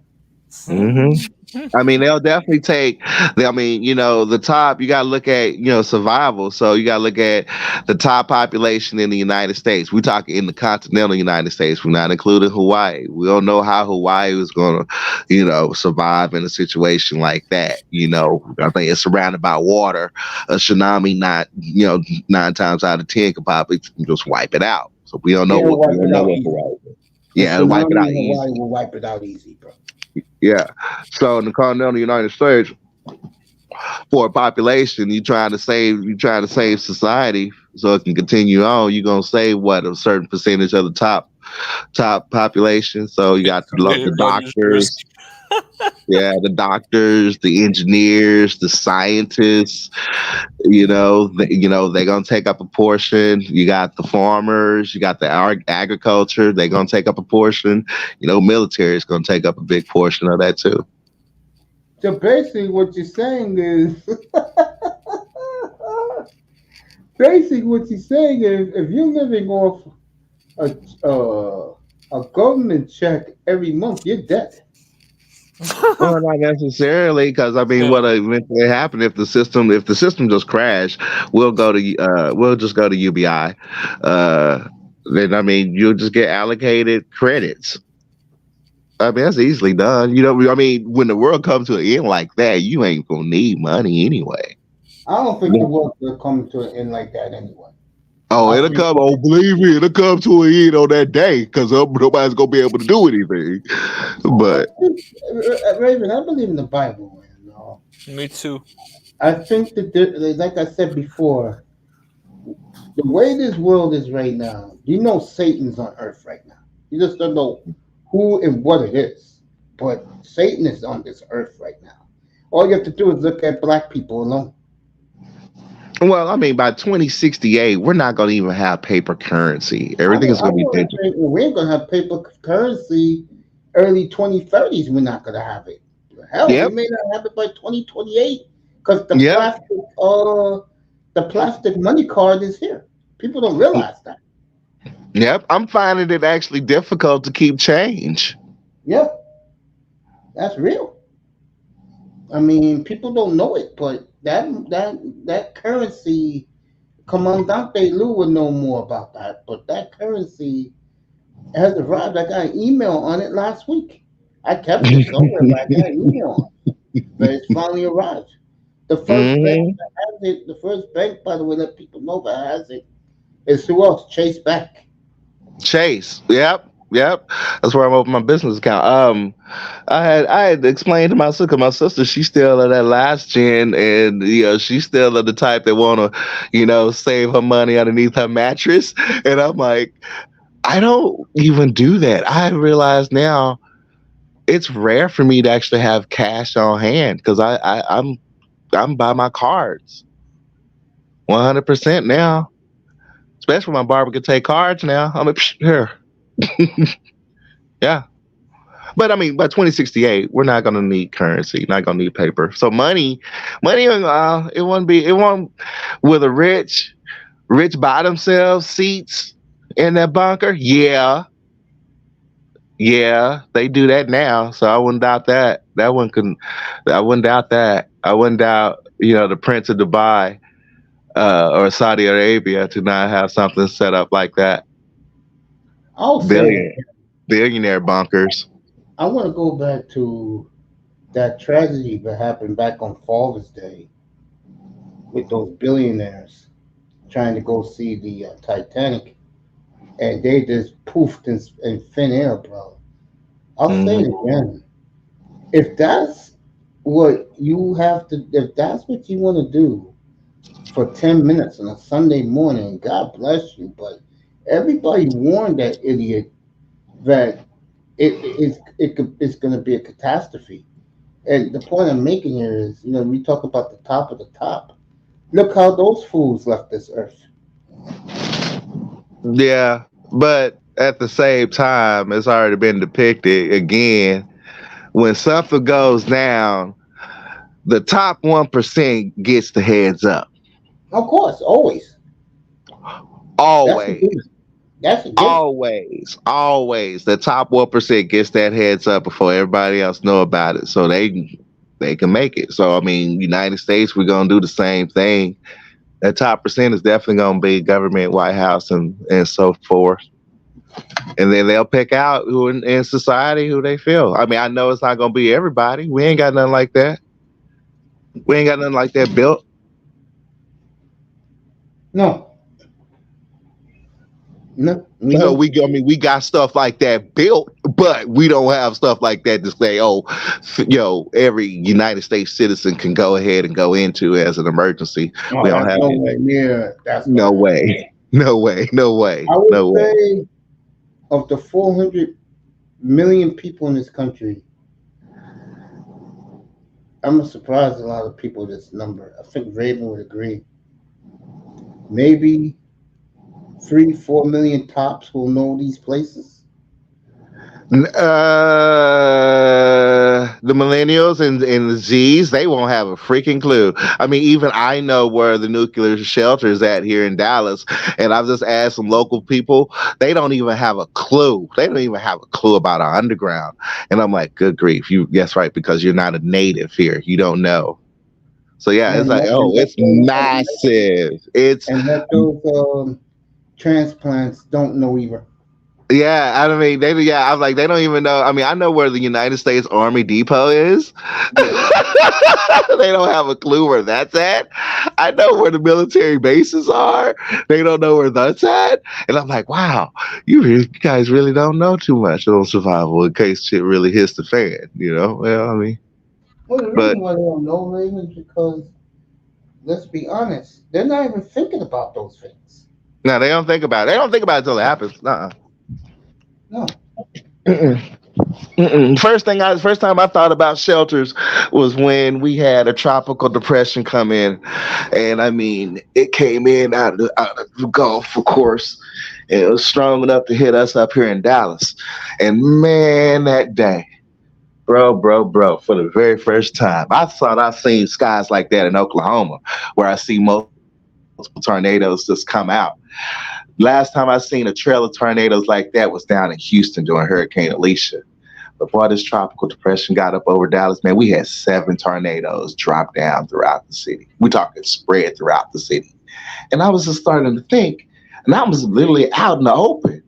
Mm-hmm. I mean, they'll definitely take. The top. You got to look at survival. So you got to look at the top population in the United States. We're talking in the continental United States. We're not including Hawaii. We don't know how Hawaii is going to, survive in a situation like that. I think it's surrounded by water. A tsunami, not 9 times out of 10, could probably just wipe it out. So we don't know They'll what wipe it out easy. Hawaii. The Yeah, it'll wipe it out tsunami in easy. Hawaii will wipe it out easy, bro. Yeah. So in the continental United States, for a population, you trying to save society so it can continue on. You're gonna save what, a certain percentage of the top population. So you got the doctors, the doctors, the engineers, the scientists. They're gonna take up a portion. You got the farmers, you got the agriculture. They're gonna take up a portion. Military is gonna take up a big portion of that too. So basically, what you're saying is, if you're living off a government check every month, you're dead. Well, not necessarily, because I mean, what eventually happen if the system just crash, we'll just go to UBI. Then I mean, you'll just get allocated credits. I mean, that's easily done. I mean, when the world comes to an end like that, you ain't gonna need money anyway. I don't think the world will come to an end like that anyway. Oh, it'll come. Oh, believe me, it'll come to an end on that day because nobody's gonna be able to do anything. But Raven, I believe in the Bible, man. Me too. I think that, like I said before, the way this world is right now, Satan's on Earth right now. You just don't know who and what it is, but Satan is on this Earth right now. All you have to do is look at black people alone. Well, I mean, by 2068, we're not going to even have paper currency. Everything is going to be digital. We ain't going to have paper currency. Early 2030s, we're not going to have it. Hell, we may not have it by 2028 because the plastic money card is here. People don't realize that. Yep, I'm finding it actually difficult to keep change. Yeah, that's real. I mean, people don't know it, but that currency, Commandante Lou would know more about that. But that currency has arrived. I got an email on it last week. I kept it somewhere, but I got an email on it. But it's finally arrived. The first bank Hmm. that has it, the first bank, by the way, let people know that has it is who else? Chase Bank. Chase. Yep. Yep. That's where I'm opening my business account. I had explained to my sister, 'cause my sister, she's still of that last gen, and she's still of the type that wanna, save her money underneath her mattress. And I'm like, I don't even do that. I realize now it's rare for me to actually have cash on hand because I'm by my cards 100% now. Especially when my barber can take cards now. I'm like, "Psh, here, yeah." But I mean, by 2068, we're not gonna need currency, not gonna need paper. So money, it won't with a rich buy themselves seats in that bunker. Yeah, yeah, they do that now. So I wouldn't doubt that. I wouldn't doubt that. I wouldn't doubt, the Prince of Dubai or Saudi Arabia to not have something set up like that. I'll say this. Billion billionaire bunkers. I want to go back to that tragedy that happened back on Father's Day with those billionaires trying to go see the Titanic, and they just poofed in thin air, bro. I'll say it Hmm. again. If that's what you have to, if that's what you want to do for 10 minutes on a Sunday morning, God bless you. But everybody warned that idiot that it's going to be a catastrophe. And the point I'm making here is, we talk about the top of the top. Look how those fools left this earth. Yeah, but at the same time, it's already been depicted again. When something goes down, the top 1% gets the heads up. Of course, always. That's a Always. given. That's a given. Always. The top 1% gets that heads up before everybody else know about it, so they can make it. So I mean, United States, we're gonna do the same thing. That top percent is definitely gonna be government, White House, and so forth. And then they'll pick out who in society who they feel. I mean, I know it's not gonna be everybody. We ain't got nothing like that. We ain't got nothing like that built. No, no, we No, don't. we got stuff like that built, but we don't have stuff like that to say, oh, every United States citizen can go ahead and go into as an emergency. No, We don't that's have it. nowhere near. That's No gonna happen. way. No way. No way. I would No way. say of the 400 million people in this country, I'm surprised a lot of people this number. I think Raven would agree. Maybe 3, 4 million tops will know these places. The millennials and the Z's, they won't have a freaking clue. I mean, even I know where the nuclear shelter is at here in Dallas, and I've just asked some local people. They don't even have a clue. They don't even have a clue about our underground. And I'm like, good grief, you guess right, because you're not a native here. You don't know. So yeah, it's And like, let, oh, and let it's those massive. It's and let those transplants don't know either. Yeah, I mean, yeah, I'm like, they don't even know. I mean, I know where the United States Army Depot is. Yeah. They don't have a clue where that's at. I know where the military bases are. They don't know where that's at. And I'm like, wow, you guys really don't know too much on survival in case shit really hits the fan, Well, I mean, Well, the but reason why they don't know, Raven, is because let's be honest, they're not even thinking about those things. no, they don't think about it. They don't think about it until it happens. No. Mm-mm. First time I thought about shelters was when we had a tropical depression come in, and I mean it came in out of the Gulf, of course, and it was strong enough to hit us up here in Dallas. And man, that day, bro, for the very first time, I thought I seen skies like that in Oklahoma, where I see multiple tornadoes just come out. Last time I seen a trail of tornadoes like that was down in Houston during Hurricane Alicia. Before this tropical depression got up over Dallas, man, we had 7 tornadoes drop down throughout the city. We talking spread throughout the city. And I was just starting to think, and I was literally out in the open.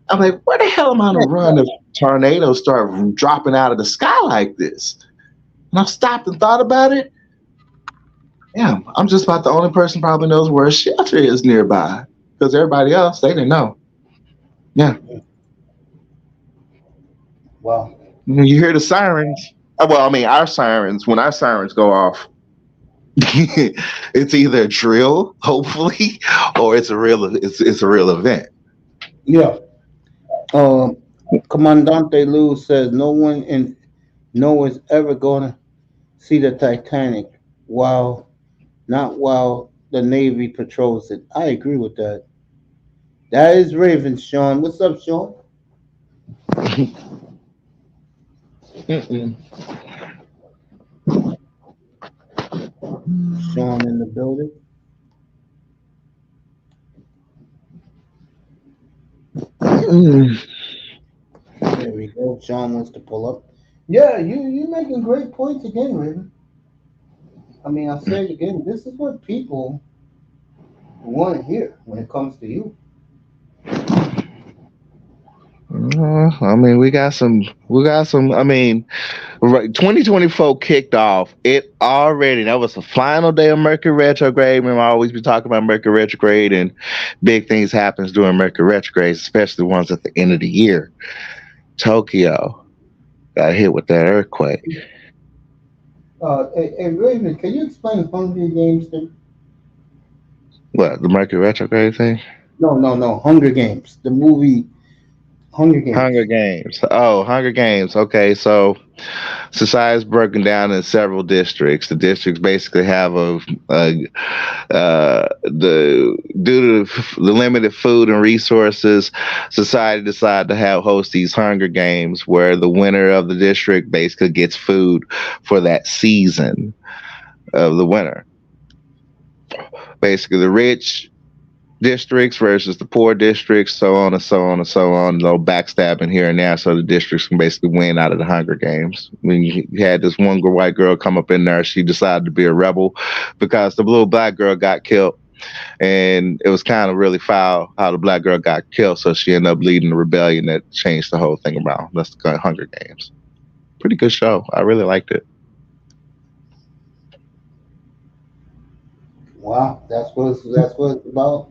I'm like, where the hell am I gonna run if tornadoes start dropping out of the sky like this? And I stopped and thought about it. Yeah, I'm just about the only person probably knows where a shelter is nearby. Because everybody else, they didn't know. Yeah. Wow. You hear the sirens. Well, I mean, our sirens, when our sirens go off, it's either a drill, hopefully, or it's a real event. Yeah. Commandante Lou says no one's ever gonna see the Titanic while the Navy patrols it. I agree with that. That is Raven, Sean. What's up, Sean? Mm-mm. Sean in the building. Mm. There we go. Sean wants to pull up. Yeah, you making great points again, Raven. I mean, I'll say it again. This is what people want to hear when it comes to you. I mean, we got some. I mean, right, 2024 kicked off. It already, that was the final day of Mercury retrograde. Remember, I always be talking about Mercury retrograde and big things happens during Mercury retrograde, especially the ones at the end of the year. Tokyo got hit with that earthquake. Hey, Raven, can you explain Hunger Games to me? What, the Mercury retrograde thing? No. Hunger Games. The movie Hunger Hunger Games. Games. Oh, Hunger Games. Okay, so society is broken down in several districts. The districts basically have the due to the limited food and resources, society decided to have host these Hunger Games where the winner of the district basically gets food for that season of the winter. Basically, the rich districts versus the poor districts, so on and so on and so on. No backstabbing here and there, so the districts can basically win out of the Hunger Games. I mean, you had this one white girl come up in there. She decided to be a rebel because the little black girl got killed, and it was kind of really foul how the black girl got killed. So she ended up leading a rebellion that changed the whole thing around. That's the Hunger Games. Pretty good show. I really liked it. Wow, that's what it's about.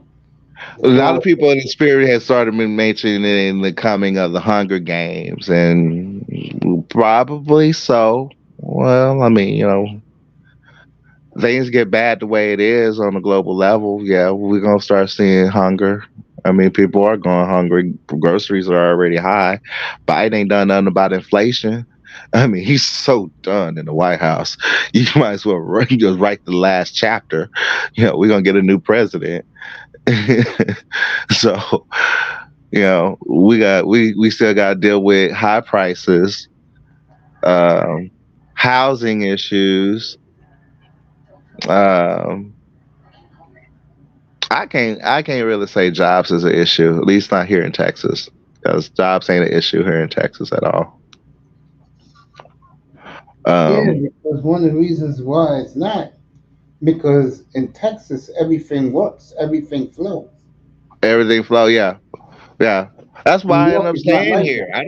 A It's lot of all people in the spirit had started mentioning the coming of the Hunger Games, and probably so. Well, I mean, things get bad the way it is on a global level. Yeah, we're gonna start seeing hunger. I mean, people are going hungry. Groceries are already high. Biden ain't done nothing about inflation. I mean, he's so done in the White House. You might as well just write the last chapter. We're gonna get a new president. So, we still got to deal with high prices, um, housing issues. Um, I can't really say jobs is an issue, at least not here in Texas, because jobs ain't an issue here in Texas at all. yeah, Um, because one of the reasons why it's not because in Texas everything works, everything flows. Everything flow, yeah. Yeah, that's New why I York ended up is not staying like here. that. I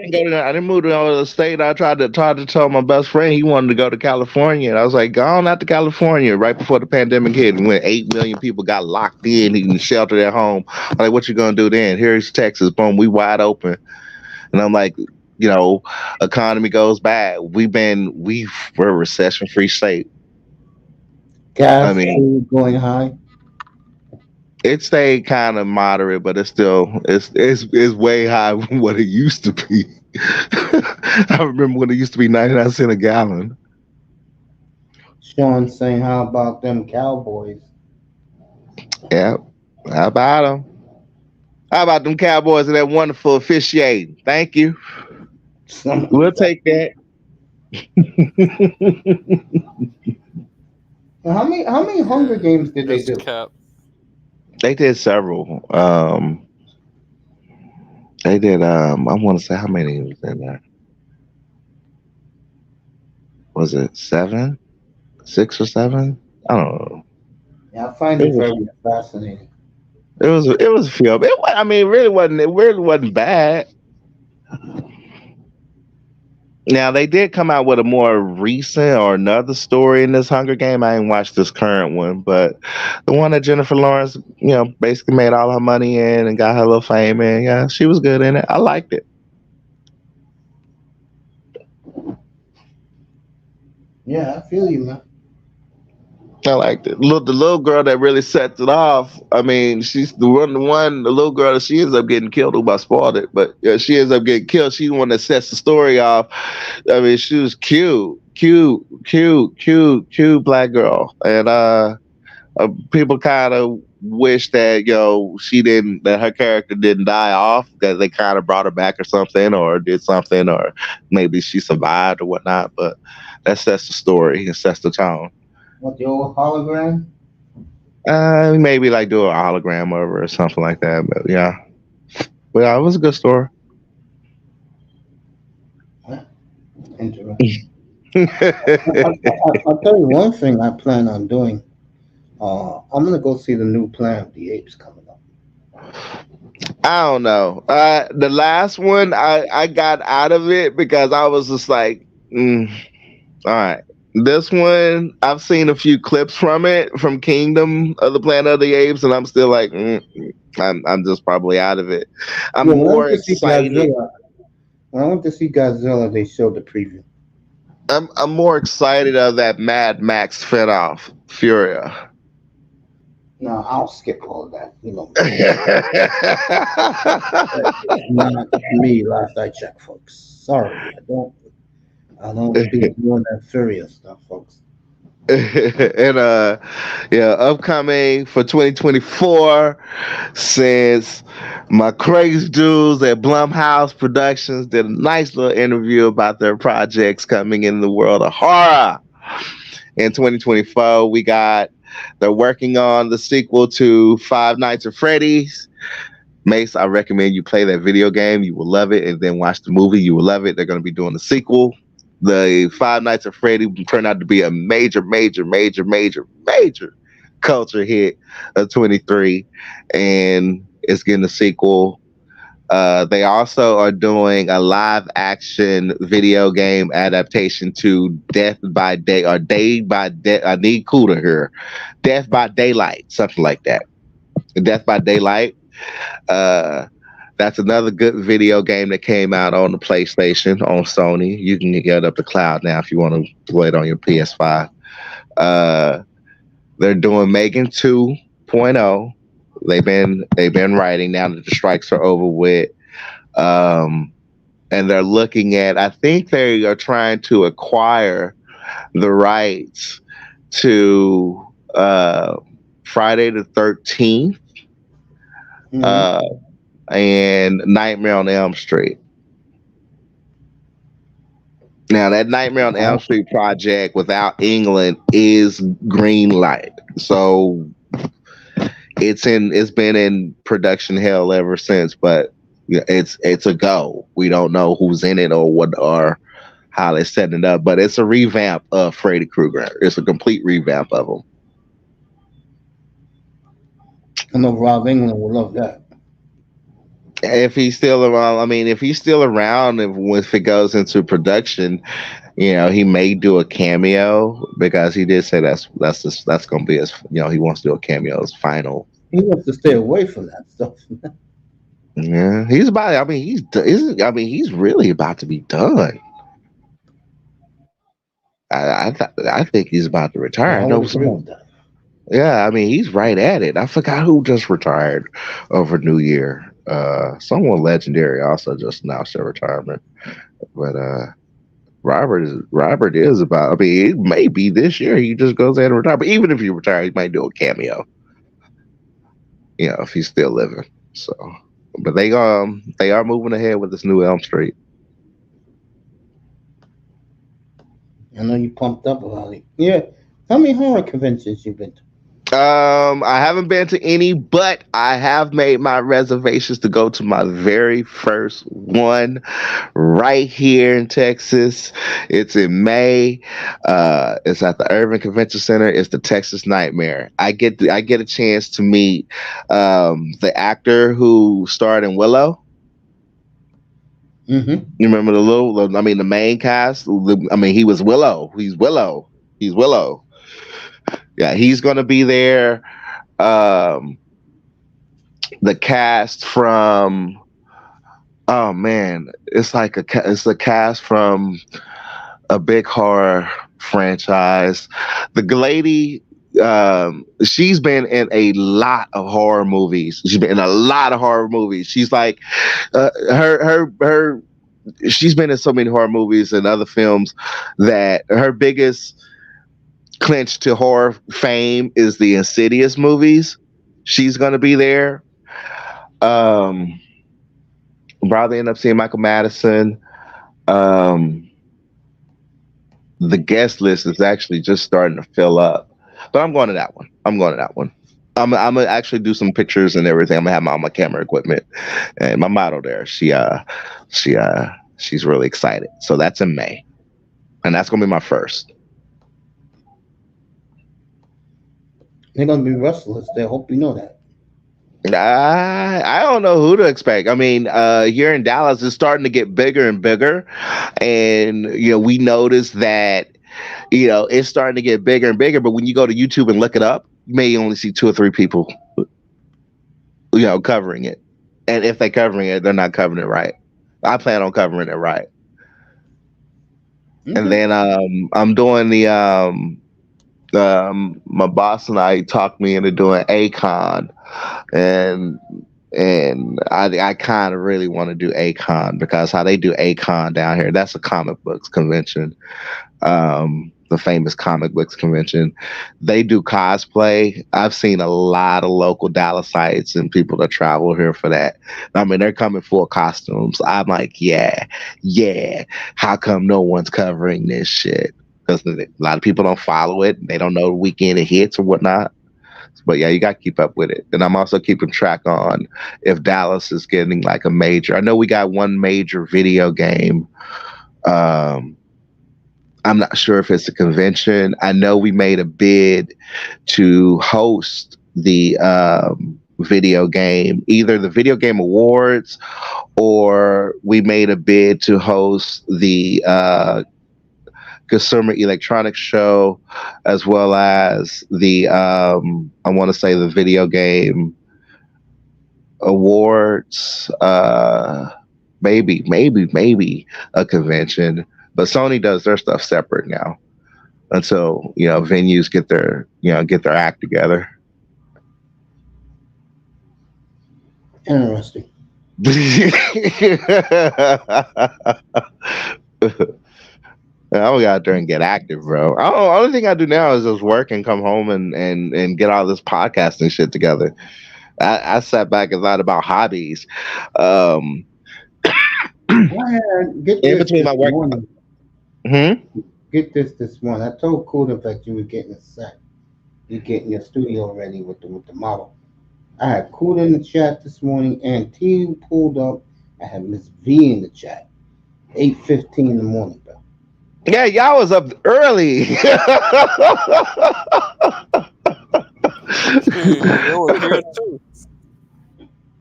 didn't move to another state. I tried to tell my best friend he wanted to go to California, and I was like, "Go on out to California." Right before the pandemic hit, and when 8 million people got locked in sheltered at home, I'm like, "What you gonna do then?" Here's Texas, boom, we wide open, and I'm like, you know, economy goes bad. We're a recession free state. I Gas, mean, food going high. it stayed kind of moderate, but it's way high from what it used to be. I remember when it used to be 99 cents a gallon. Sean saying, "How about them Cowboys?" Yeah. How about them? How about them Cowboys and that wonderful officiating? Thank you. Somebody We'll said. take that. How many Yeah, Hunger Games did they that's do? cap. They did several. They did. I want to say how many was in there. Was it seven, 6 or 7? I don't know. Yeah, I find It it was. very fascinating. It was. It was a film. I mean, really wasn't. It really wasn't bad. Now they did come out with a more recent or another story in this Hunger Game. I ain't watched this current one, but the one that Jennifer Lawrence, basically made all her money in and got her little fame in. Yeah, she was good in it. I liked it. Yeah, I feel you, man. I liked it. Look, the little girl that really sets it off. I mean, she's the little girl that she ends up getting killed. Who I spoiled it, but yeah, she ends up getting killed. She's the one that sets the story off. I mean, she was cute black girl, and people kind of wish that she didn't that her character didn't die off, that they kind of brought her back or something, or did something, or maybe she survived or whatnot. But that sets the story and sets the tone. What, the old hologram? Maybe like do a hologram of her or something like that. But yeah, it was a good story. Huh? Interesting. I'll tell you one thing I plan on doing. I'm gonna go see the new Planet of the Apes coming up. I don't know. The last one, I got out of it because I was just like, all right. This one, I've seen a few clips from it, from Kingdom of the Planet of the Apes, and I'm still like, I'm just probably out of it. I'm Yeah, when I more went to see excited. Godzilla, when I went to see Godzilla, they showed the preview. I'm more excited of that Mad Max spinoff, Furia. No, I'll skip all of that. You know me. It's not me. Last I checked, folks. Sorry, I don't. I don't be doing that furious stuff, folks. And yeah, upcoming for 2024, since my crazy dudes at Blumhouse Productions did a nice little interview about their projects coming in the world of horror. In 2024, they're working on the sequel to Five Nights at Freddy's. Mace, I recommend you play that video game. You will love it, and then watch the movie. You will love it. They're going to be doing the sequel. The Five Nights at Freddy turned out to be a major, major, major, major, major culture hit of 23, and it's getting a sequel. They also are doing a live action video game adaptation to Death by Day or Day by Day. I need Cuda here. Death by Daylight, something like that. Death by Daylight. Uh, that's another good video game that came out on the PlayStation, on Sony. You can get it up the cloud now if you want to play it on your PS5. Uh, they're doing Megan 2.0. They've been writing now that the strikes are over with. Um, and they're looking at. I think they are trying to acquire the rights to Friday the 13th. Hmm. Uh, and Nightmare on Elm Street. Now that Nightmare on Elm Street project without England is green light. So it's been in production hell ever since, but yeah, it's a go. We don't know who's in it or what or how they're setting it up, but it's a revamp of Freddy Krueger. It's a complete revamp of him. I know Rob England will love that. If he's still around, I mean, if he's still around, if it goes into production, he may do a cameo because he did say that's going to be his, he wants to do a cameo as final. He wants to stay away from that stuff. Yeah, he's about. I mean, he's really about to be done. I think he's about to retire. Yeah, I I know would agree someone. with that. Yeah, I mean, he's right at it. I forgot who just retired over New Year. Someone legendary also just announced their retirement. But Robert is about. I mean, it may be this year. He just goes ahead and retire. But even if he retires, he might do a cameo. If he's still living. So, but they are moving ahead with this new Elm Street. I know you pumped up about it. Yeah. How many horror conventions you been to? I haven't been to any, but I have made my reservations to go to my very first one right here in Texas. It's in May. It's at the Urban Convention Center. It's the Texas Nightmare. I get a chance to meet the actor who starred in Willow. Mm-hmm. You remember the main cast? I mean, he was Willow. He's Willow. He's Willow. Yeah, he's gonna be there. Um, the cast from oh man, it's the cast from a big horror franchise. The lady, she's been in a lot of horror movies. She's been in a lot of horror movies. She's like her. She's been in so many horror movies and other films that her biggest clinch to horror fame is the Insidious movies. She's gonna be there. Um, Probably end up seeing Michael Madison. Um, the guest list is actually just starting to fill up, but I'm going to that one. I'm going to that one. I'm gonna actually do some pictures and everything. I'm gonna have all my camera equipment and my model there. She's really excited. So that's in May, and that's gonna be my first. They're gonna be wrestlers there. Hope you know that. I don't know who to expect. I mean, here in Dallas, it's starting to get bigger and bigger, and we noticed that it's starting to get bigger and bigger. But when you go to YouTube and look it up, you may only see two or three people, covering it. And if they're covering it, they're not covering it right. I plan on covering it right. Mm-hmm. And then I'm doing my boss and I talked me into doing Acon, and I kind of really want to do Acon because how they do Acon down here, that's a comic books convention, the famous comic books convention. They do cosplay. I've seen a lot of local Dallasites and people that travel here for that. I mean, they're coming full costumes. I'm like, yeah. How come no one's covering this shit? Because a lot of people don't follow it. They don't know the weekend it hits or whatnot. But yeah, you got to keep up with it. And I'm also keeping track on if Dallas is getting like a major. I know we got one major video game. I'm not sure if it's a convention. I know we made a bid to host the video game, either the Video Game Awards, or we made a bid to host the Consumer Electronics Show, as well as the I want to say the Video Game Awards, maybe a convention. But Sony does their stuff separate now until venues get their act together. Interesting. I'm out there and get active, bro. Only thing I do now is just work and come home and get all this podcasting shit together. I sat back and thought about hobbies. Get In this between my work. morning. Get this morning. I told Cool in fact you were getting a set. You're getting your studio ready with the model. I had Cool in the chat this morning, and T pulled up. I had Miss V in the chat. 8:15 in the morning, bro. Yeah, y'all was up early.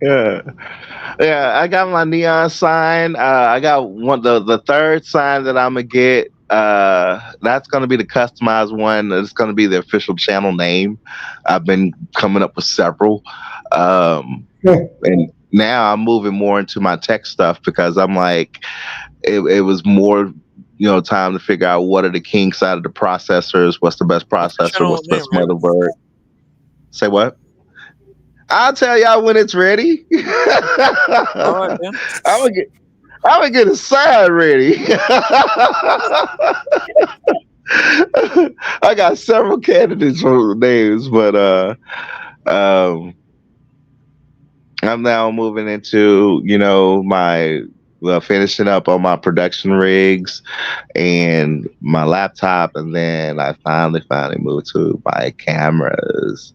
Yeah. I got my neon sign. I got the third sign that I'm gonna get. That's gonna be the customized one. It's gonna be the official channel name. I've been coming up with several, and now I'm moving more into my tech stuff because I'm like, it was more time to figure out what are the kinks out of the processors, what's the best processor, what's the best motherboard. Say what? I'll tell y'all when it's ready. All right, man. I'm gonna get a sign ready. I got several candidates for names, but I'm now moving into my Well, finishing up on my production rigs and my laptop, and then I finally moved to my cameras.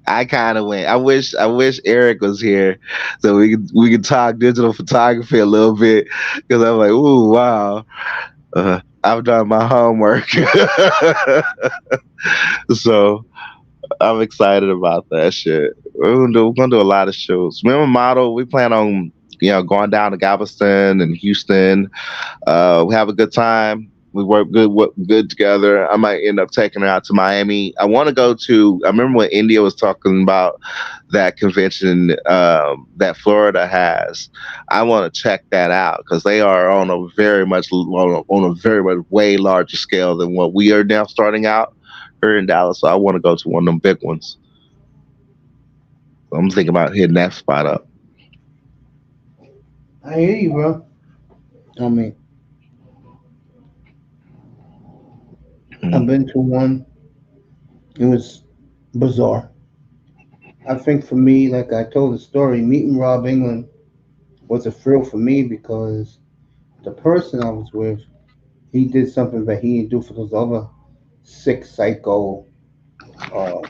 I kind of went. I wish Eric was here so we could talk digital photography a little bit because I'm like, ooh, wow, I've done my homework, so I'm excited about that shit. We're gonna do a lot of shows. Remember, model. We plan on going down to Galveston and Houston. We have a good time. We work good together. I might end up taking her out to Miami. I want to go to. I remember when India was talking about that convention that Florida has. I want to check that out because they are on a very much way larger scale than what we are now starting out here in Dallas. So I want to go to one of them big ones. So I'm thinking about hitting that spot up. I hear you, bro. I mean, I've Mm, been to one. It was bizarre. I think for me, like I told the story, meeting Rob England was a thrill for me because the person I was with, he did something that he didn't do for those other sick psycho uh,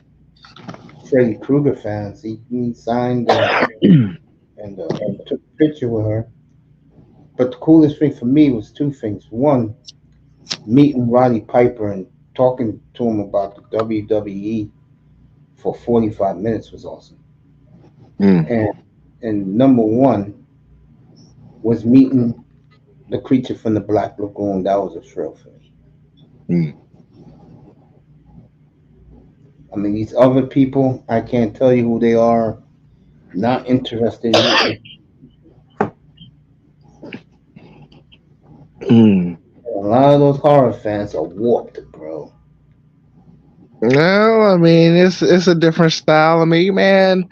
Freddy Krueger fans. He signed and took a picture with her. But the coolest thing for me was two things. One, meeting Roddy Piper and talking to him about the WWE for 45 minutes was awesome. mm, And number one was meeting the creature from the Black Lagoon. That was a thrill for me. mm. I mean, these other people, I can't tell you who they are. Not interested in meeting. Mm. A lot of those horror fans are warped, bro. Well, I mean, it's a different style. I mean, man,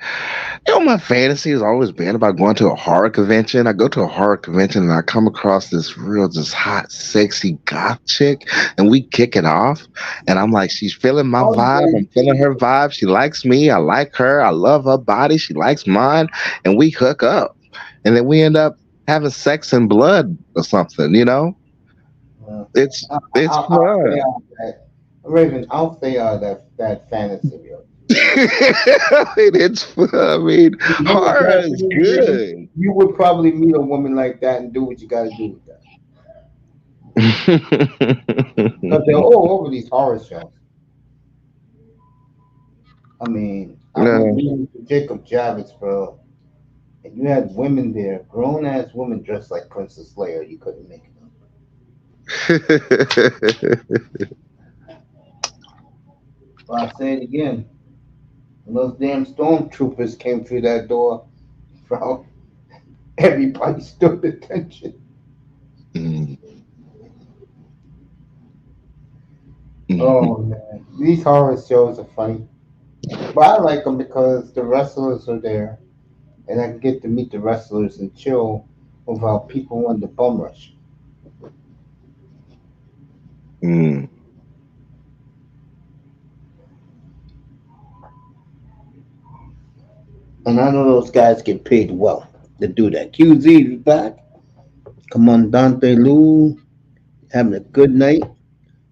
my fantasy has always been about going to a horror convention. I go to a horror convention and I come across this real, just hot, sexy goth chick, and we kick it off. And I'm like, she's feeling my Oh, vibe. I'm feeling her vibe. She likes me. I like her. I love her body. She likes mine, and we hook up. And then we end up having sex and blood or something. yeah. It's it's I'll stay fun. out of that. Raven, I'll stay out of that fantasy, yo. It's fun. I mean, You know what's horror bad for is you, Raven? good. You would probably meet a woman like that and do what you got to do with that. Because they're all over these horror shows. I mean, I Yeah. went to Jacob Javits, bro, and you had women there, grown ass women dressed like Princess Leia. You couldn't make it up. But I'll say it again. When those damn stormtroopers came through that door, bro, everybody stood attention. Mm, Oh mhm, man, these horror shows are funny, but I like them because the wrestlers are there, and I can get to meet the wrestlers and chill without people on the bum rush. mm. And I know those guys get paid well to do that. QZ is back. Commandante Lou having a good night.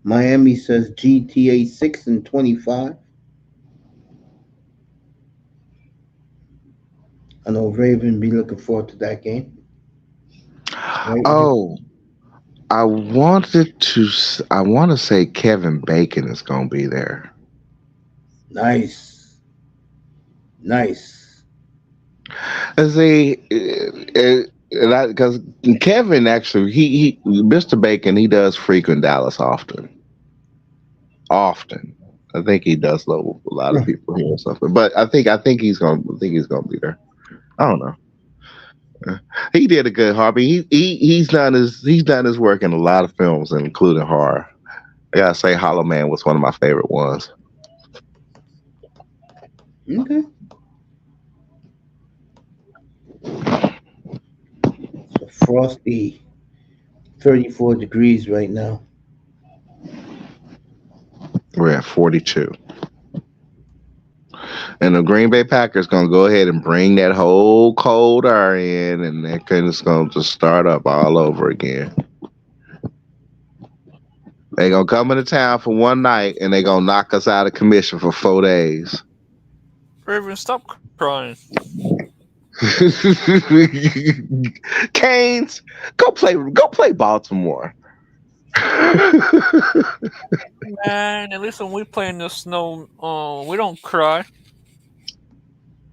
Miami says GTA 6 and 25. I know Raven be looking forward to that game. Right? Oh, I want to say Kevin Bacon is going to be there. Nice. Nice. I say, because Kevin actually, Mr. Bacon, he does frequent Dallas often. Often. I think he does know a lot of people here or something. But I think he's gonna be there. I don't know. He did a good Harvey. He's done his work in a lot of films, including horror. I gotta say, Hollow Man was one of my favorite ones. Okay. So frosty 34 degrees right now. We're at 42. And the Green Bay Packers gonna go ahead and bring that whole cold air in, and that kind of gonna just start up all over again. They gonna come into town for one night, and they gonna knock us out of commission for 4 days. Raven, stop crying. Canes, go play Baltimore. Man, at least when we play in the snow, we don't cry.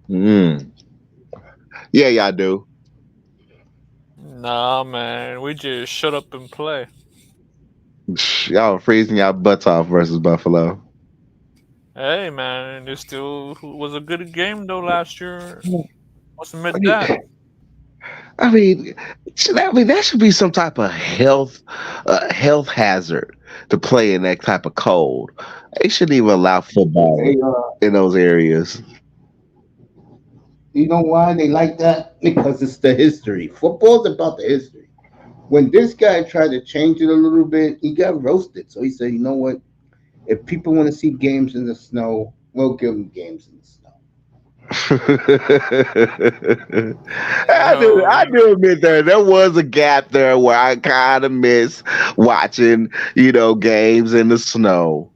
Mm. Yeah, y'all do. Nah, man, we just shut up and play. Y'all freezing y'all butts off versus Buffalo. Hey, man, it still was a good game though last year. Must admit that. I mean, that should be some type of health hazard to play in that type of cold. They shouldn't even allow football Hey, in those areas. you know why they like that? Because it's the history. Football's about the history. When this guy tried to change it a little bit, he got roasted. So he said, you know what? If people want to see games in the snow, we'll give them games in the snow. I do admit there was a gap there where I kind of miss watching, games in the snow.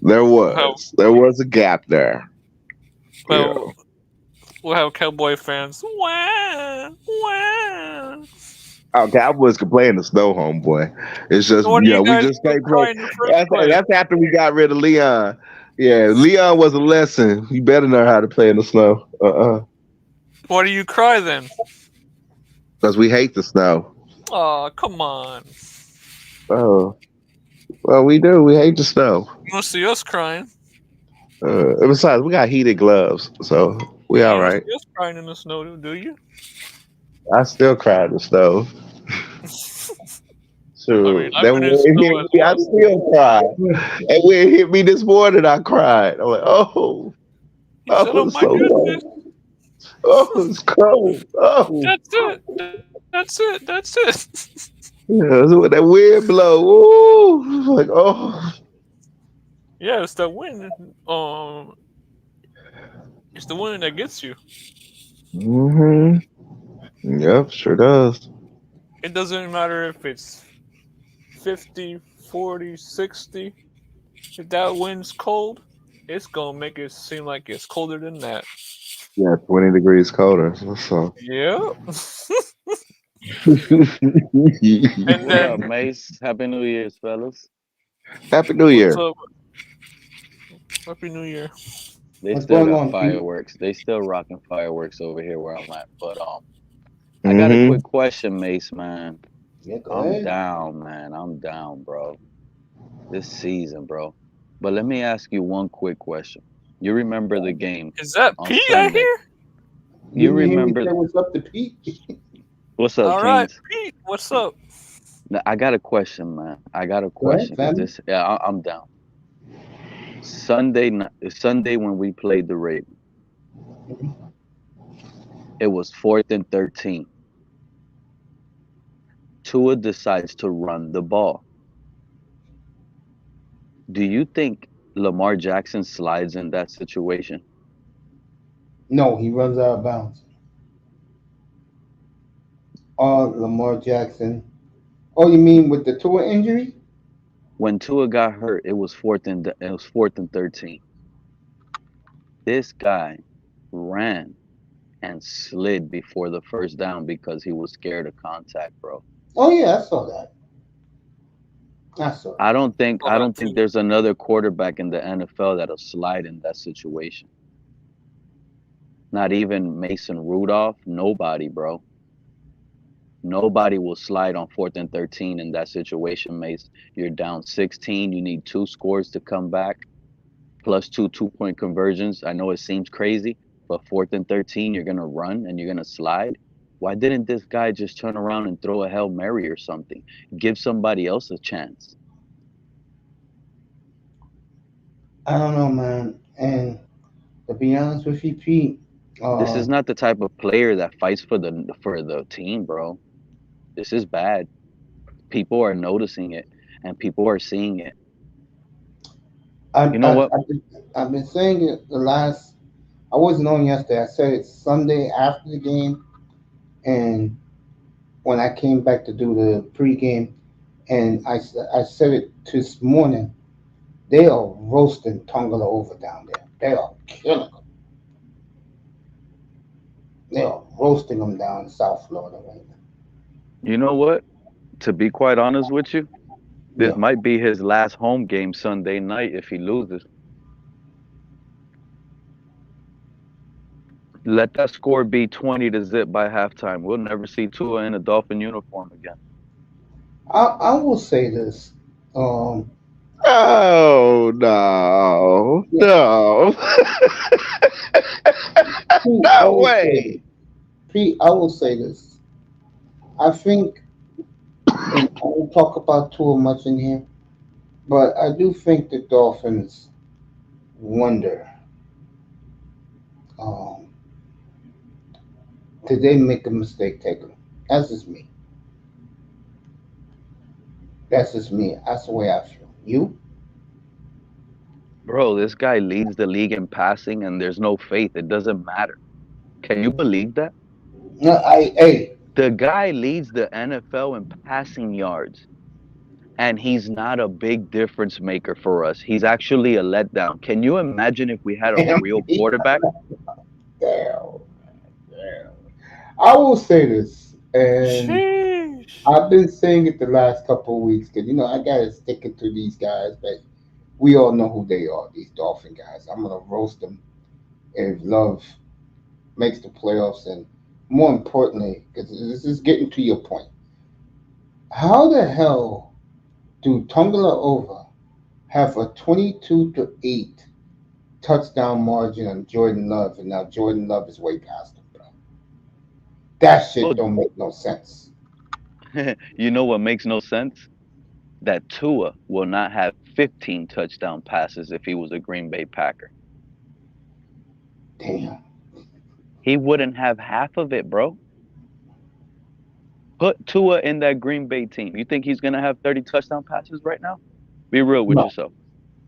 Well, There was a gap there. Yeah. well, we'll have Cowboy fans. Wah, wah. Oh, Cowboys can play in the snow, homeboy. It's just, So what do you we guys just still can't play. cry in the first place? That's after we got rid of Leon. Yeah, Leon was a lesson. You better know how to play in the snow. Why do you cry then? Because we hate the snow. Oh, come on. Oh, well, we do. We hate the snow. You don't see us crying. Besides, we got heated gloves, so we all You don't right. see us crying in the snow, do you? I still cry in the snow. I mean, So I've that been when in it hit snow as me, I well. still cry. And when it hit me this morning, I cried. I'm like, oh, You said, "Oh it's my so goodness, cold. Oh, it's cold. Oh, that's it, that's it." yeah, so when that wind blow. Ooh, it's like, oh, Yeah, it's the wind. It's the wind that gets you. mm-hmm. Yep, sure does. It doesn't matter if it's 50, 40, 60. If that wind's cold, it's gonna make it seem like it's colder than that. Yeah, 20 degrees colder. So. Yeah. And What up, then Mace? Happy New Year's, fellas. Happy New what's Year. up? Happy New Year. They What's still going got on, Pete? fireworks. They still rocking fireworks over here where I'm at. But I got a Mm-hmm. quick question, Mace, man. Yeah, go I'm ahead. down, man. I'm down, bro. This season, bro. But let me ask you one quick question. You remember the game Is that on P I Sunday? hear? You You didn't hear me remember say what's up to Pete? what's up, All right, Kings? Pete. What's up? I got a question, man. I got a Go ahead, question because family. this, yeah, I'm down. Sunday when we played the Ravens, it was 4th and 13. Tua decides to run the ball. Do you think Lamar Jackson slides in that situation? No, he runs out of bounds. Lamar Jackson. Oh, you mean with the Tua injury? When Tua got hurt, it was 4th and 13. This guy ran and slid before the first down because he was scared of contact, bro. Oh yeah, I saw that. I saw I that. don't think All I that don't think too. there's another quarterback in the NFL that'll slide in that situation. Not even Mason Rudolph, nobody, bro. Nobody will slide on 4th and 13 in that situation, Mace. You're down 16. You need two scores to come back, plus two 2-point conversions. I know it seems crazy, but 4th and 13, you're going to run and you're going to slide. Why didn't this guy just turn around and throw a Hail Mary or something? Give somebody else a chance. I don't know, man. And to be honest with you, Pete, This uh, is not the type of player that fights for the team, bro. This is bad. People are noticing it and people are seeing it. I, You know I, what? I've been saying it the last. I wasn't on yesterday. I said it Sunday after the game, and when I came back to do the pregame, and I said it this morning. They are roasting Tongala over down there. They are killing them. They are roasting them down in South Florida right now. You know what? To be quite honest with you, this Yeah. might be his last home game Sunday night if he loses. Let that score be 20-0 by halftime. We'll never see Tua in a Dolphin uniform again. I will say this. Um, Oh no, yeah, no, Pete, I no will say way. this. Pete, I will say this. I think, and I don't talk about Tua much in here, but I do think the Dolphins wonder, um, did they make a mistake taking him? That's just me. That's just me. That's the way I feel. You? Bro, this guy leads the league in passing and there's no faith. It doesn't matter. Can you believe that? No, hey, The guy leads the NFL in passing yards, and he's not a big difference maker for us. He's actually a letdown. Can you imagine if we had a damn, real quarterback? damn, damn. I will say this, and Sheesh. I've been saying it the last couple of weeks because I gotta stick it to these guys, but we all know who they are. These Dolphin guys. I'm gonna roast them if Love makes the playoffs, and more importantly, because this is getting to your point. How the hell do Tongala over have a 22-8 touchdown margin on Jordan Love, and now Jordan Love is way past him, bro? That shit Well, don't make no sense. you know what makes no sense? That Tua will not have 15 touchdown passes if he was a Green Bay Packer. Damn. He wouldn't have half of it, bro. Put Tua in that Green Bay team. You think he's going to have 30 touchdown passes right now? Be real with No, yourself.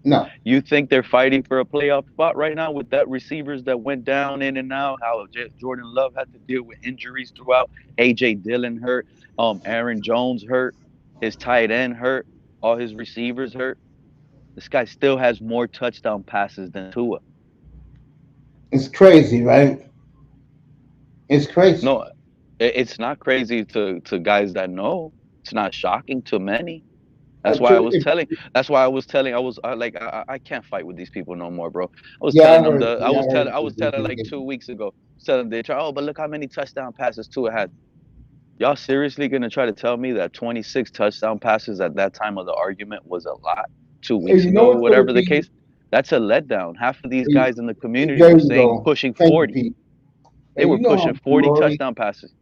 no. You think they're fighting for a playoff spot right now with that receivers that went down in and out? How Jordan Love had to deal with injuries throughout. AJ Dillon hurt. Aaron Jones hurt. His tight end hurt. All his receivers hurt. This guy still has more touchdown passes than Tua. It's crazy, right? It's crazy. No, it's not crazy to guys that know. It's not shocking to many. That's why I was If, telling. That's why I was telling. I can't fight with these people no more, bro. I was yeah, I telling them heard. Yeah, I heard I you was telling like did. 2 weeks ago. Telling they try. Oh, but look how many touchdown passes Tua had. Y'all seriously gonna try to tell me that 26 touchdown passes at that time of the argument was a lot 2 weeks You know ago, what's going to whatever the be? case? That's a letdown. Half of these guys in the community There were you saying go. pushing Thank you, 40. Pete. They And were pushing 40 touchdown passes.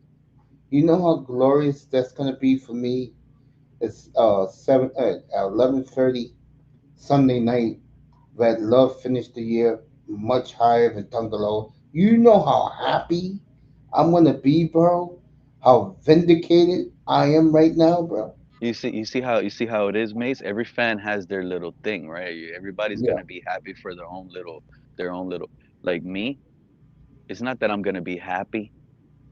you know how glorious that's going to be for me. It's 11:30 Sunday night. That Love finished the year much higher than Tungalo. You know how happy I'm going to be, bro. How vindicated I am right now, bro. You see how it is, Mace. Every fan has their little thing, right? Everybody's Yeah. gonna be happy for their own little. Like me, it's not that I'm gonna be happy,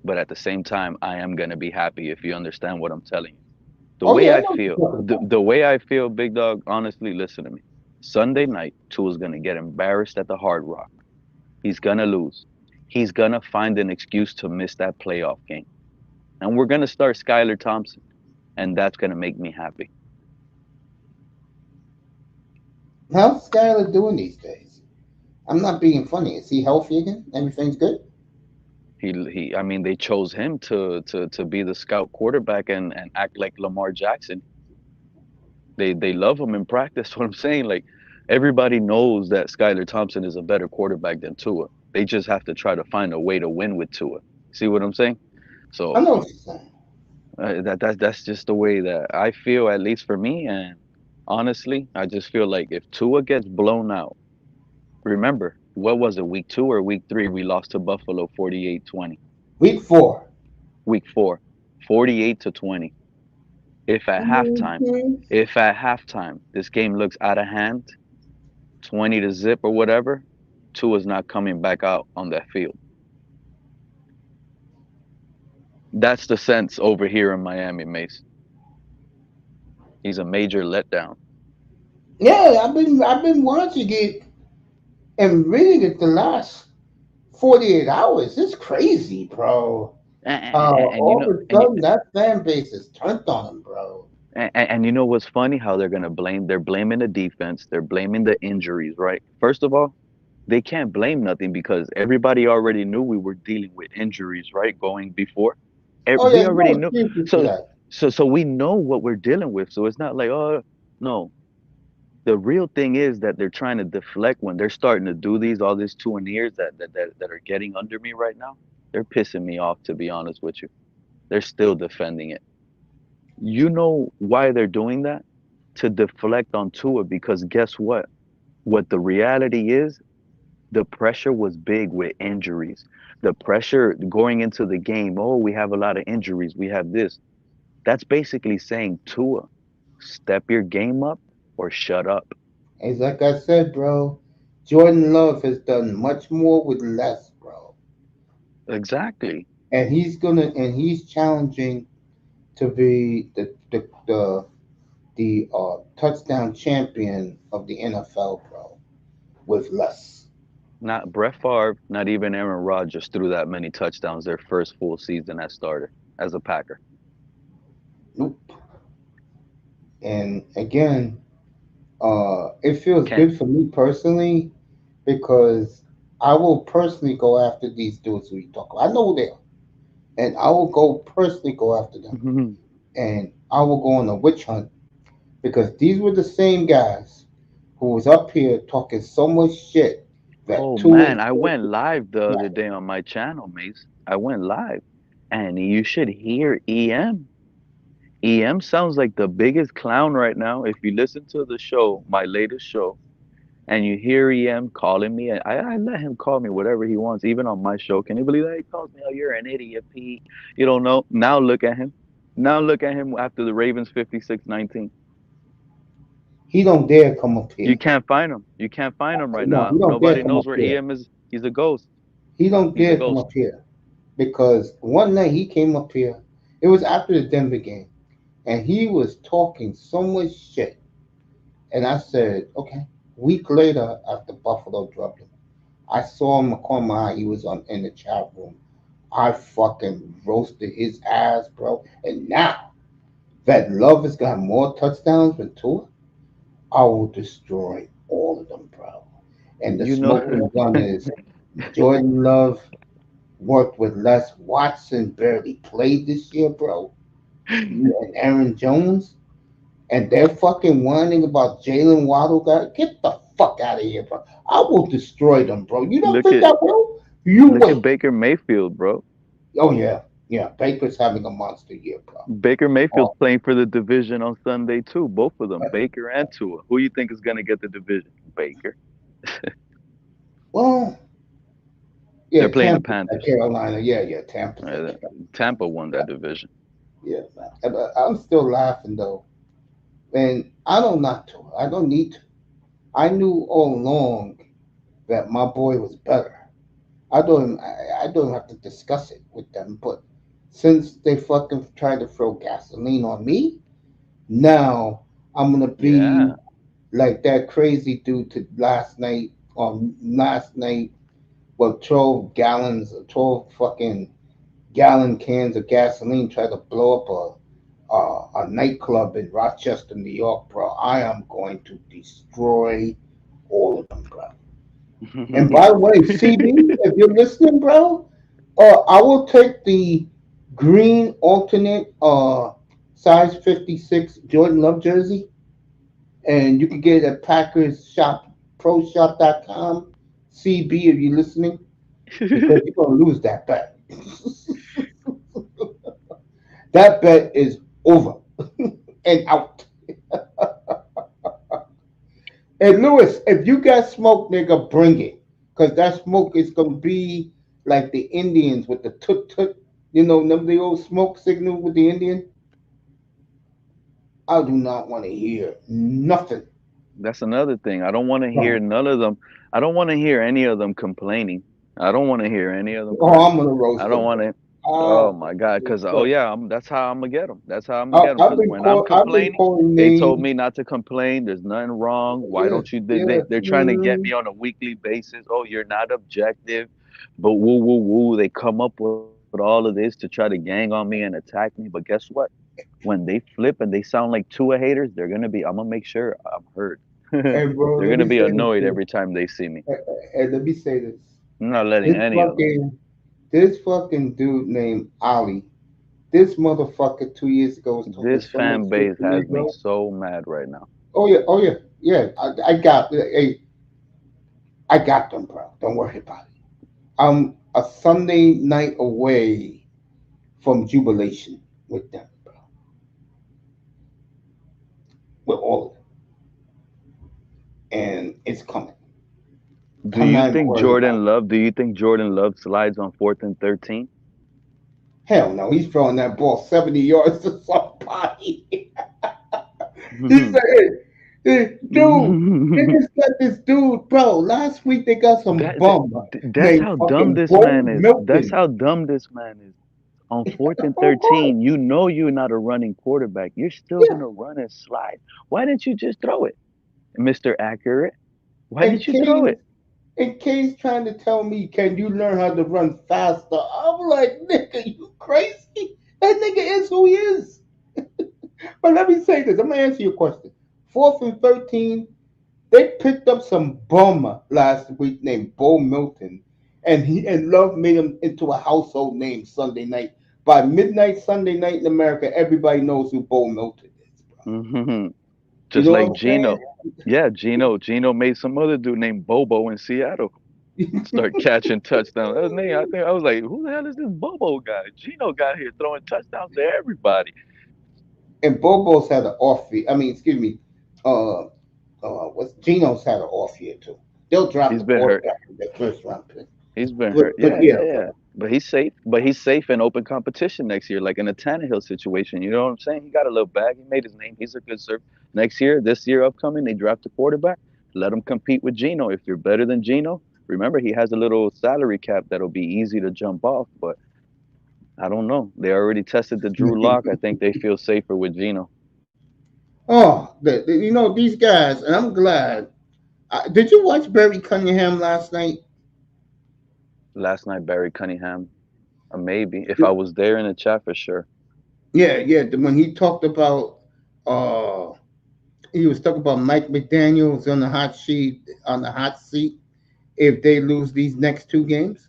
but at the same time, I am gonna be happy if you understand what I'm telling you. The Oh way yeah, I I know what feel, you're talking the, about. the way I feel, big dog. Honestly, listen to me. Sunday night, Tua's gonna get embarrassed at the Hard Rock. He's gonna lose. He's gonna find an excuse to miss that playoff game, and we're gonna start Skylar Thompson, and that's gonna make me happy. How's Skyler doing these days? I'm not being funny. Is he healthy again? Everything's good? I mean, they chose him to be the scout quarterback and act like Lamar Jackson. They love him in practice. What I'm saying, like everybody knows that Skylar Thompson is a better quarterback than Tua. They just have to try to find a way to win with Tua. See what I'm saying? I So know what you're saying. that's just the way that I feel, at least for me. And honestly, I just feel like if Tua gets blown out, remember what was it, week 2 or week 3? We lost to Buffalo 48-20. Week 4. Week 4, 48-20. If at halftime, Mhm. if at halftime this game looks out of hand, 20 to zip or whatever, Tua's not coming back out on that field. That's the sense over here in Miami, Mace. He's a major letdown. Yeah, I've been watching it and reading it the last 48 hours. It's crazy, bro. And you All know, of a sudden that fan base is turned on him, bro. and you know what's funny? How they're gonna blame? They're blaming the defense. They're blaming the injuries, right? First of all, they can't blame nothing because everybody already knew we were dealing with injuries, right? Going before, Oh yeah, we there's already no knew. excuses for So, that. so we know what we're dealing with. So it's not like, oh no. The real thing is that they're trying to deflect when they're starting to do all these 2 years that are getting under me right now. They're pissing me off, to be honest with you. They're still defending it. You know why they're doing that? To deflect on Tua, because guess what? What the reality is, the pressure was big with injuries. The pressure going into the game, oh, we have a lot of injuries. We have this. That's basically saying, Tua, step your game up or shut up. It's like I said, bro. Jordan Love has done much more with less, bro. Exactly. And he's challenging to be the touchdown champion of the NFL, bro, with less. Not Brett Favre, not even Aaron Rodgers threw that many touchdowns their first full season as starter, as a Packer. Nope. And again, it feels Can't. good for me personally because I will personally go after these dudes who you talk about. I know who they are, and I will go personally go after them, and I will go on a witch hunt because these were the same guys who was up here talking so much shit that Oh two man, and I went live the yeah, other day on my channel, Mace. I went live, and you should hear EM. EM sounds like the biggest clown right now. If you listen to the show, my latest show, and you hear EM calling me, I let him call me whatever he wants, even on my show. Can you believe that? He calls me, oh, you're an idiot, Pete. You don't know. Now look at him. Now look at him after the Ravens 56-19. he don't dare come up You here. can't find him. You can't find him right No, now. he don't dare Nobody come knows up where here. EM is. He's a ghost. He don't He's a dare come ghost. up here because one night he came up here. It was after the Denver game, and he was talking so much shit. And I said, okay. Week later, after Buffalo dropped him, I saw him on my eye. He was on in the chat room. I fucking roasted his ass, bro. And now that Love has got more touchdowns than Tua, I will destroy all of them, bro. And the You know, smoking gun is Jordan Love worked with Les Watson, barely played this year, bro. And Aaron Jones. And they're fucking whining about Jalen Waddle. Get the fuck out of here, bro. I will destroy them, bro. You don't look think at I will? You look at wait. Baker Mayfield, bro. Oh yeah, yeah. Baker's having a monster year, bro. Baker Mayfield's Oh, playing for the division on Sunday too. Both of them, Baker and Tua. Who you think is gonna get the division? Baker. well, They're yeah. playing the Tampa, Panthers. Carolina. Yeah, yeah. Tampa's at Uh, Carolina. Tampa won that division. Yeah, man. I'm still laughing though, and I don't not to. I don't need to. I knew all along that my boy was better. I don't have to discuss it with them. But since they fucking tried to throw gasoline on me, now I'm gonna be Yeah. like that crazy dude to last night, well, 12 fucking gallon cans of gasoline tried to blow up a nightclub in Rochester, New York, bro. I am going to destroy all of them, bro. And by the way, CB, if you're listening, bro, I will take the green alternate size 56 Jordan Love jersey, and you can get it at Packers Shop ProShop.com. CB, if you're listening, because you're gonna lose that bet. That bet is over and out. And Lewis, if you got smoke, nigga, bring it. Because that smoke is going to be like the Indians with the toot toot. You know, remember the old smoke signal with the Indian? I do not want to hear nothing That's another thing. I don't want to from hear it. none of them. I don't want to hear any of them complaining. I don't want to hear any of them Oh, crying. I'm gonna I roast don't them, want bro. to. Oh Oh, my God, because oh look, yeah, that's how I'm gonna get them. That's how I'm gonna get them. I've Because been when I'm called. I've been complaining, calling they told names. me not to complain. There's nothing wrong. Why Yeah, don't you? yeah. They're trying to get Mm-hmm. me on a weekly basis. Oh, you're not objective, but woo woo woo. They come up with all of this to try to gang on me and attack me. But guess what? When they flip and they sound like Tua haters, they're gonna be. I'm gonna make sure I'm heard. And bro, They're let gonna me be say this annoyed too. every time they see me. And let me say this. I'm not letting This any of them. fucking this fucking dude named Ali. This motherfucker 2 years ago was talking This so much fan shit base to me, has me bro. so mad right now. Oh yeah, oh yeah, yeah. I got, hey, I got them, bro. Don't worry about it. I'm a Sunday night away from jubilation with them, bro. With all of them, and it's coming. Do I'm you not even think worried about Jordan it. Love? Do you think Jordan Love slides on 4th and 13? Hell no, he's throwing that ball 70 yards to somebody. He said, hey, dude, they just got this dude, bro. Last week they got some that, that bum that's named how dumb fucking this Bo man is. That's Milton. how dumb this man is. On fourth and Oh boy. 13, you know you're not a running quarterback. You're still Yeah. gonna run and slide. Why didn't you just throw it, Mister Accurate? Why And didn't you throw K's it? and K's trying to tell me, can you learn how to run faster? I'm like, nigga, you crazy? That nigga is who he is. But let me say this. I'm gonna answer your question. 4th and 13, they picked up some bum last week named Bo Milton, and he and Love made him into a household name Sunday night. By midnight Sunday night in America, everybody knows who Bo Milton is, bro. Hmm. You Just know like what I'm Gino. Yeah, Gino. Gino made some other dude named Bobo in Seattle saying? start catching touchdowns. That was me. I think I was like, who the hell is this Bobo guy? Gino got here throwing touchdowns to everybody. And Bobo's had an off year. I mean, excuse me. Uh, what's Geno's had an off year too. They'll drop He's the been hurt. quarterback in their first round pick. He's been But hurt. but Yeah, yeah, yeah, yeah. But he's safe. But he's safe in open competition next year, like in a Tannehill situation. You know what I'm saying? He got a little bag. He made his name. He's a good serve. Next year, this year upcoming, they draft a quarterback. Let him compete with Gino. If you're better than Gino, remember he has a little salary cap that'll be easy to jump off. But I don't know. They already tested the Drew Lock. I think they feel safer with Gino. oh, you know these guys, and I'm glad. Did you watch Barry Cunningham last night? Last night, Barry Cunningham, maybe. If I was there in the chat, for sure. Yeah, yeah. When he talked about, uh, he was talking about Mike McDaniel's on the hot seat if they lose these next two games.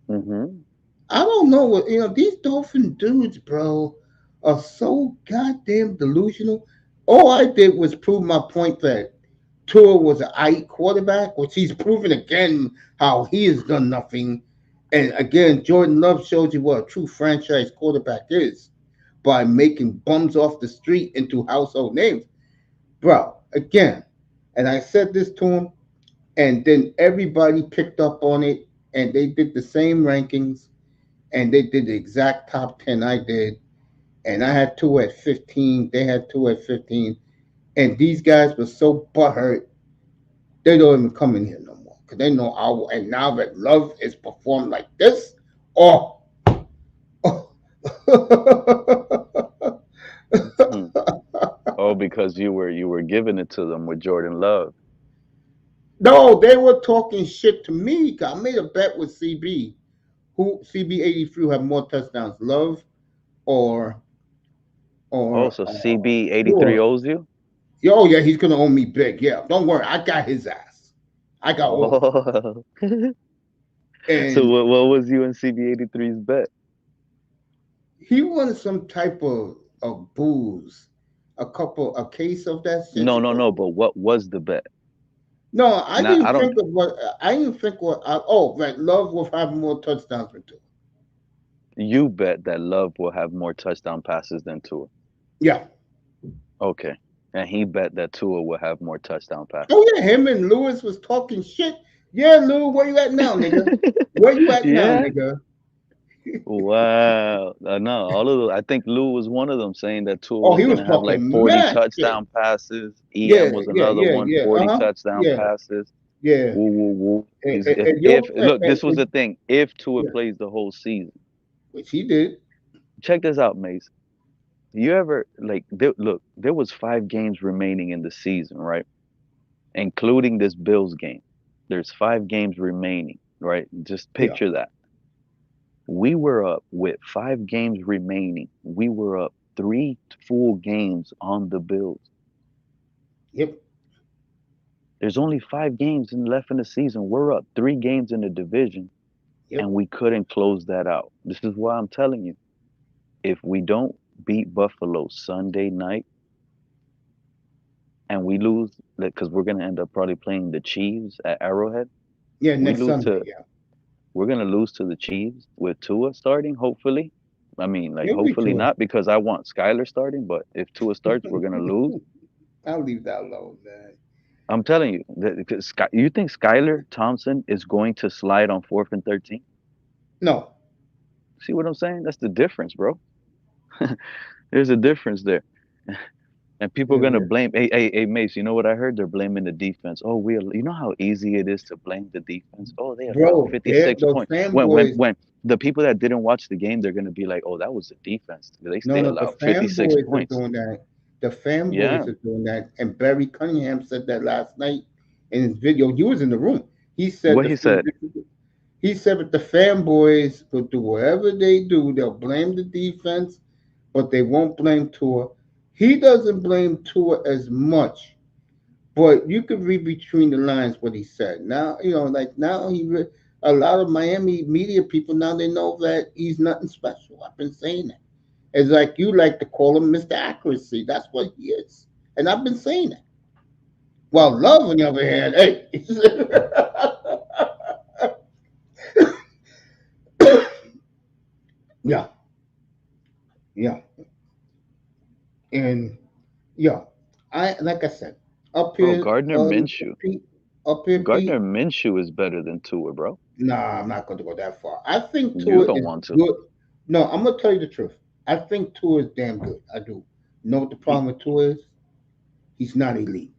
Hmm. I don't know what these Dolphin dudes, bro, are so goddamn delusional. All I did was prove my point that Tua was an I quarterback, which he's proven again how he has done nothing. And again, Jordan Love shows you what a true franchise quarterback is by making bums off the street into household names. Bro, again, and I said this to him, and then everybody picked up on it, and they did the same rankings, and they did the exact top 10 I did. And I had two at 15, they had two at 15. And these guys were so butthurt, they don't even come in here no more. Because they know and now that Love is performed like this, oh, oh. Hmm. Oh, because you were giving it to them with Jordan Love. No, they were talking shit to me. I made a bet with CB. Who CB 83 have more touchdowns, Love or Oh, or so CB 83 Tua? owes you? Oh yeah, he's gonna owe me big. Yeah, don't worry, I got his ass. I got all of them. Oh. So And what was you and CB 83's bet? he wanted some type of booze, a case of that shit. No, no, no. But what was the bet? No, I Not didn't I don't. think of what I didn't think what. Oh, right, Love will have more touchdowns than two. You bet that Love will have more touchdown passes than Tua. Yeah. Okay, and he bet that Tua will have more touchdown passes. Oh yeah, him and Lewis was talking shit. Yeah, Lou, where you at now, nigga? Where you at now, Yeah. nigga? Wow. No, all of them. I think Lou was one of them saying that Tua Oh, was he was gonna have like talking 40 mad shit. touchdown passes. Yeah, EM was yeah, another yeah, one, yeah. 40 Uh huh. touchdown Yeah. passes. Yeah. Woo woo woo. He's And if yo, look, this was the thing. If Tua yeah, plays the whole season, which he did. check this out, Mace. You ever look? There was 5 games remaining in the season, right? Including this Bills game. There's 5 games remaining, right? Just Yeah. picture that. We were up with 5 games remaining. We were up 3 full games on the Bills. Yep. There's only 5 games left in the season. We're up 3 games in the division, Yep. and we couldn't close that out. This is why I'm telling you, if we don't beat Buffalo Sunday night and we lose, because we're gonna end up probably playing the Chiefs at Arrowhead, Yeah. we Next lose Sunday. to Yeah. we're gonna lose to the Chiefs with Tua starting. Hopefully, I mean, like He'll be hopefully to not because I want Skyler starting. But if Tua starts, we're gonna lose. it. I'll leave that alone, man. I'm telling you, you think Skyler Thompson is going to slide on 4th and 13? No. See what I'm saying? That's the difference, bro. There's a difference there. And people are Yeah. gonna Yeah. blame. Hey, Mace. You know what I heard? They're blaming the defense. Oh, you know how easy it is to blame the defense. Oh, they allowed Bro, they're 56 those points. fanboys. When the people that didn't watch the game, they're gonna be like, oh, that was the defense. No, They no, the allowed 56 fanboys are points. doing that. The fanboys Yeah. are doing that. And Barry Cunningham said that last night in his video. He was in the room. He said What the he said. he said that the fanboys will do whatever they do. They'll blame the defense, but they won't blame Tua. He doesn't blame Tua as much, but you could read between the lines what he said. Now, like now a lot of Miami media people now they know that he's nothing special. I've been saying that. It's like you like to call him Mr. Accuracy. That's what he is. And I've been saying that. While Love, on the other hand, hey, yeah, yeah, and yeah, I like I said, up Bro, here, Gardner Minshew. Pete, up here, Gardner Pete. Minshew is better than Tua, bro. Nah, I'm not going to go that far. I think You Tua don't is want to. good. No, I'm gonna tell you the truth. I think Tua is damn good. I do. You know what the He problem with Tua is? He's not elite.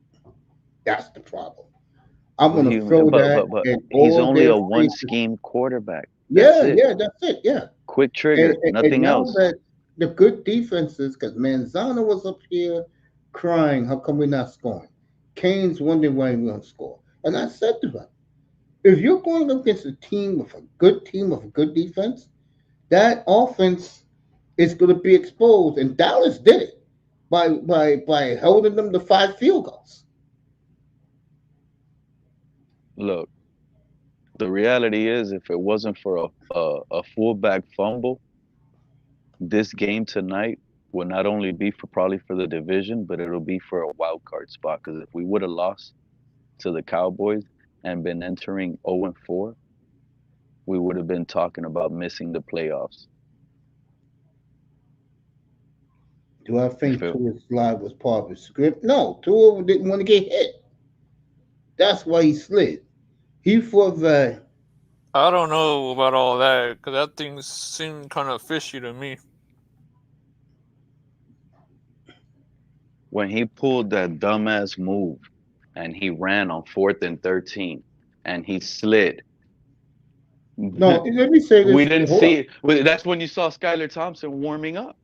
That's the problem. I'm but gonna he throw that but in he's all only their a one faces. scheme quarterback. That's Yeah, it. yeah, that's it. Yeah, Quick and, trigger, and nothing now else. that the good defenses, because Manzano was up here crying, how come we're not scoring? Kane's wondering why we don't score. And I said to him, if you're going up against a team with a good defense, that offense is going to be exposed. And Dallas did it by holding them to 5 field goals. Look, the reality is, if it wasn't for a fullback fumble, this game tonight will not only be for probably for the division, but it'll be for a wild card spot. Because if we would have lost to the Cowboys and been entering 0-4, we would have been talking about missing the playoffs. Do I If think it, Tua's slide was part of the script? No, Tua didn't want to get hit. That's why he slid. He thought that I don't know about all that because that thing seemed kind of fishy to me. when he pulled that dumbass move and he ran on 4th and 13 and he slid. no. Let me say We this. didn't Hold see up. it. That's when you saw Skylar Thompson warming up.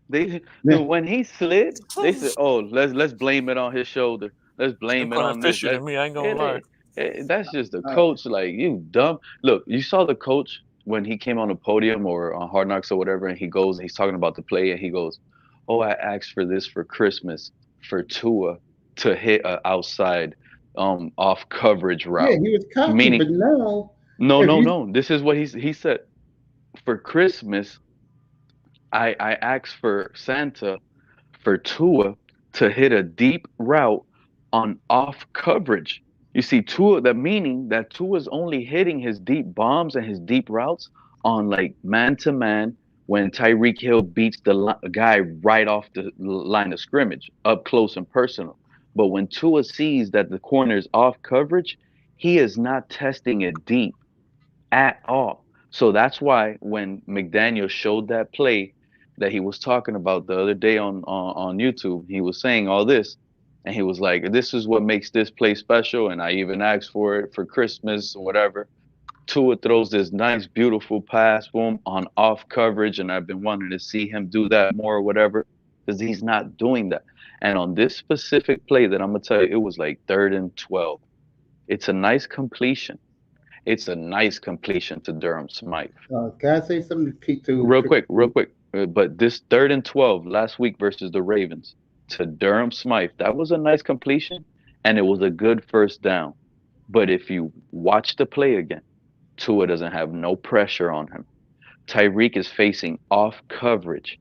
They Man, when he slid, they said, "Oh, let's blame it on his shoulder. Let's Seemed blame it kind of on this." fishy to me. I ain't gonna It, lie. it, that's just the uh, coach. Like you dumb. Look, you saw the coach when he came on the podium or on Hard Knocks or whatever, and he goes and he's talking about the play, and he goes, "Oh, I asked for this for Christmas for Tua to hit a outside off coverage yeah, route." he was cocky, Meaning, but now no, if no, you no. This is what he said for Christmas. I asked for Santa for Tua to hit a deep route on off coverage. You see, Tua, that meaning that Tua's only hitting his deep bombs and his deep routes on like man to man when Tyreek Hill beats the guy right off the line of scrimmage, up close and personal. But when Tua sees that the corner is off coverage, he is not testing it deep at all. So that's why when McDaniel showed that play that he was talking about the other day on YouTube, he was saying all this. And he was like, "This is what makes this play special." And I even asked for it for Christmas or whatever. Tua throws this nice, beautiful pass, boom, on off coverage, and I've been wanting to see him do that more or whatever, because he's not doing that. And on this specific play that I'm gonna tell you, it was like 3rd and 12. It's a nice completion. It's a nice completion to Durham Smythe. Can I say something to Pete too? Real quick. But this 3rd and 12 last week versus the Ravens to Durham Smythe, that was a nice completion, and it was a good first down. But if you watch the play again, Tua doesn't have no pressure on him. Tyreek is facing off coverage.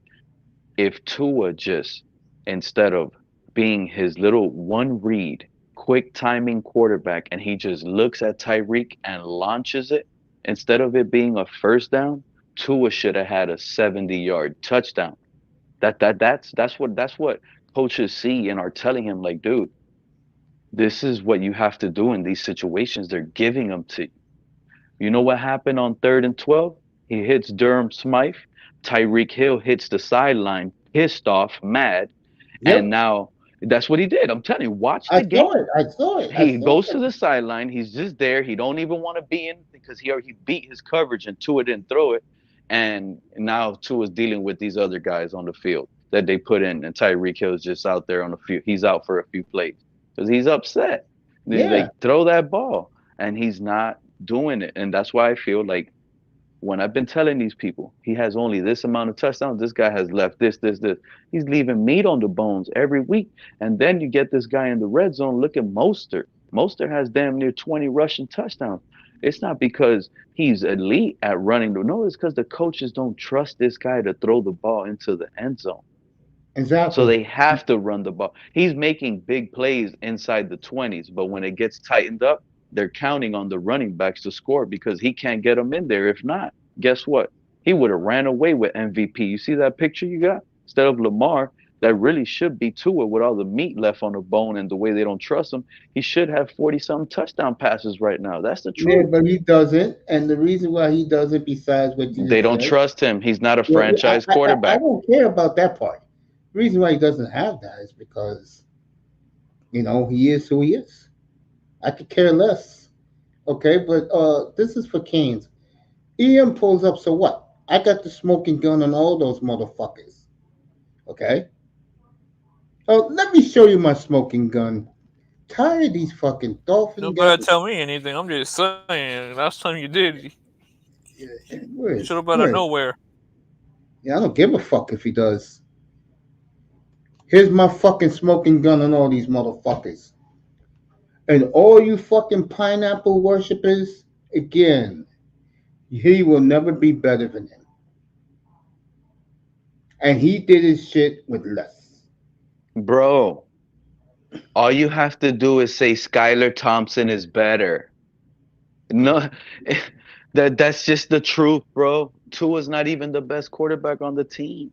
If Tua just, instead of being his little one read, quick timing quarterback, and he just looks at Tyreek and launches it, instead of it being a first down, Tua should have had a 70-yard touchdown. That's what coaches see and are telling him, like, dude, this is what you have to do in these situations. They're giving them to you. You know what happened on 3rd and 12? He hits Durham Smythe. Tyreek Hill hits the sideline, pissed off, mad, and Yep, now that's what he did. I'm telling you, watch I the game. saw it. I saw it. I He saw goes it. to the sideline. He's just there. He don't even want to be in because he beat his coverage and Tua didn't throw it. And now Tua's dealing with these other guys on the field that they put in, and Tyreek Hill's just out there on a few. He's out for a few plays because he's upset. They Yeah, throw that ball and he's not doing it, and that's why I feel like when I've been telling these people he has only this amount of touchdowns, this guy has left this. He's leaving meat on the bones every week. And then you get this guy in the red zone. Look at Mostert. Mostert has damn near 20 rushing touchdowns. It's not because he's elite at running. No, it's because the coaches don't trust this guy to throw the ball into the end zone. So exactly. they have to run the ball. He's making big plays inside the 20s, but when it gets tightened up, they're counting on the running backs to score because he can't get them in there. If not, guess what? He would have ran away with MVP. You see that picture you got? Instead of Lamar, that really should be Tua with all the meat left on the bone and the way they don't trust him. He should have 40-something touchdown passes right now. That's the Yeah, truth. but he doesn't, and the reason why he doesn't, besides what you They just don't said, trust him. He's not a yeah, franchise I quarterback. don't care about that part. The reason why he doesn't have that is because he is who he is. I could care less. Okay, but this is for Canes. EM pulls up, so what? I got the smoking gun on all those motherfuckers. Okay? Oh, let me show you my smoking gun. Tired of these fucking Dolphin Don't better guys. tell me anything. I'm just saying. Last time you did, Where you is showed up out of where? nowhere. Yeah, I don't give a fuck if he does. Here's my fucking smoking gun on all these motherfuckers. And all you fucking pineapple worshippers, again, he will never be better than him. And he did his shit with less. Bro, all you have to do is say Skylar Thompson is better. No, that's just the truth, bro. Tua's not even the best quarterback on the team.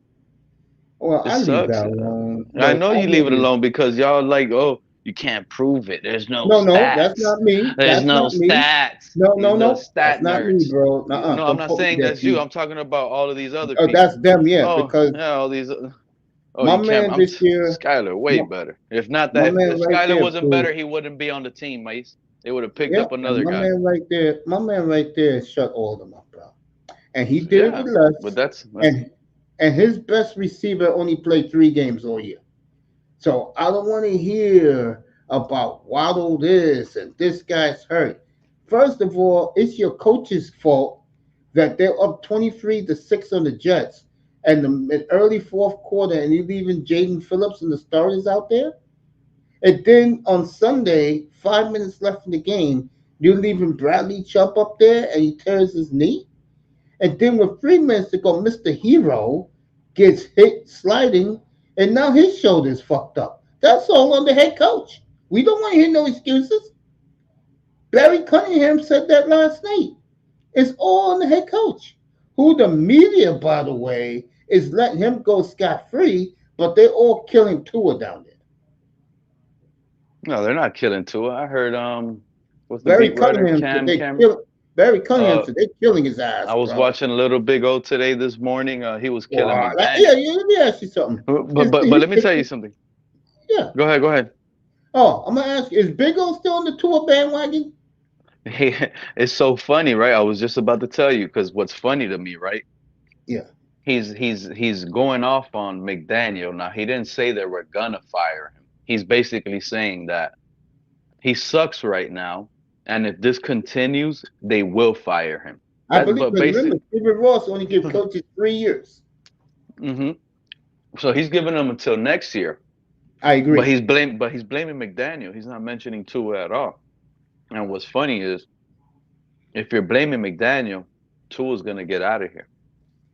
Well, It I leave that sucks. alone. I But know I you leave it really, alone because y'all like, oh, you can't prove it. There's no no, that's stats. not me. There's That's no not me. stats. No, These no, the no. That's stat not me, nerds. bro. Nuh-uh. No, I'm Don't not put me saying there, that's you. Pete. I'm talking about all of these other Oh, people. that's them, yeah, Oh, because yeah, all these. Oh, my you can't. man this year, Skyler way my, better. If not my that, man if right Skyler there, wasn't better, proved. he wouldn't be on the team, Mace. They would have picked Yeah, up and another guy. my man right there shut all of them up, bro. And he did it Yeah, with but less. that's And his best receiver only played 3 games all year. So I don't want to hear about Waddle this and this guy's hurt. First of all, it's your coach's fault that they're up 23-6 on the Jets and the early fourth quarter, and you're leaving Jaden Phillips and the starters out there. And then on Sunday, 5 minutes left in the game, you're leaving Bradley Chubb up there and he tears his knee. And then with 3 minutes to go, Mr. Hero gets hit sliding, and now his shoulder's fucked up. That's all on the head coach. We don't want to hear no excuses. Barry Cunningham said that last night. It's all on the head coach, who the media, by the way, is letting him go scot free, but they're all killing Tua down there. no, they're not killing Tua. I heard what's the Barry beat writer Cunningham said Cam they Cameron. kill. Barry Cunningham Uh, said they're killing his ass, I was bro. watching a little Big O today this morning. He was killing Wow. Yeah, McDaniels. yeah, let me ask you something. But let me tell you something. Yeah, Go ahead. Go ahead. Oh, I'm gonna ask you: is Big O still on the tour bandwagon? It's so funny, right? I was just about to tell you because what's funny to me, right? Yeah, He's going off on McDaniel. Now he didn't say they were gonna fire him. He's basically saying that he sucks right now, and if this continues, they will fire him. I That, believe. but Because basic. remember, Stephen Ross only give coaches 3 years. hmm So he's giving them until next year. I But agree. he's blaming McDaniel. He's not mentioning Tua at all. And what's funny is if you're blaming McDaniel, Tua's gonna get out of here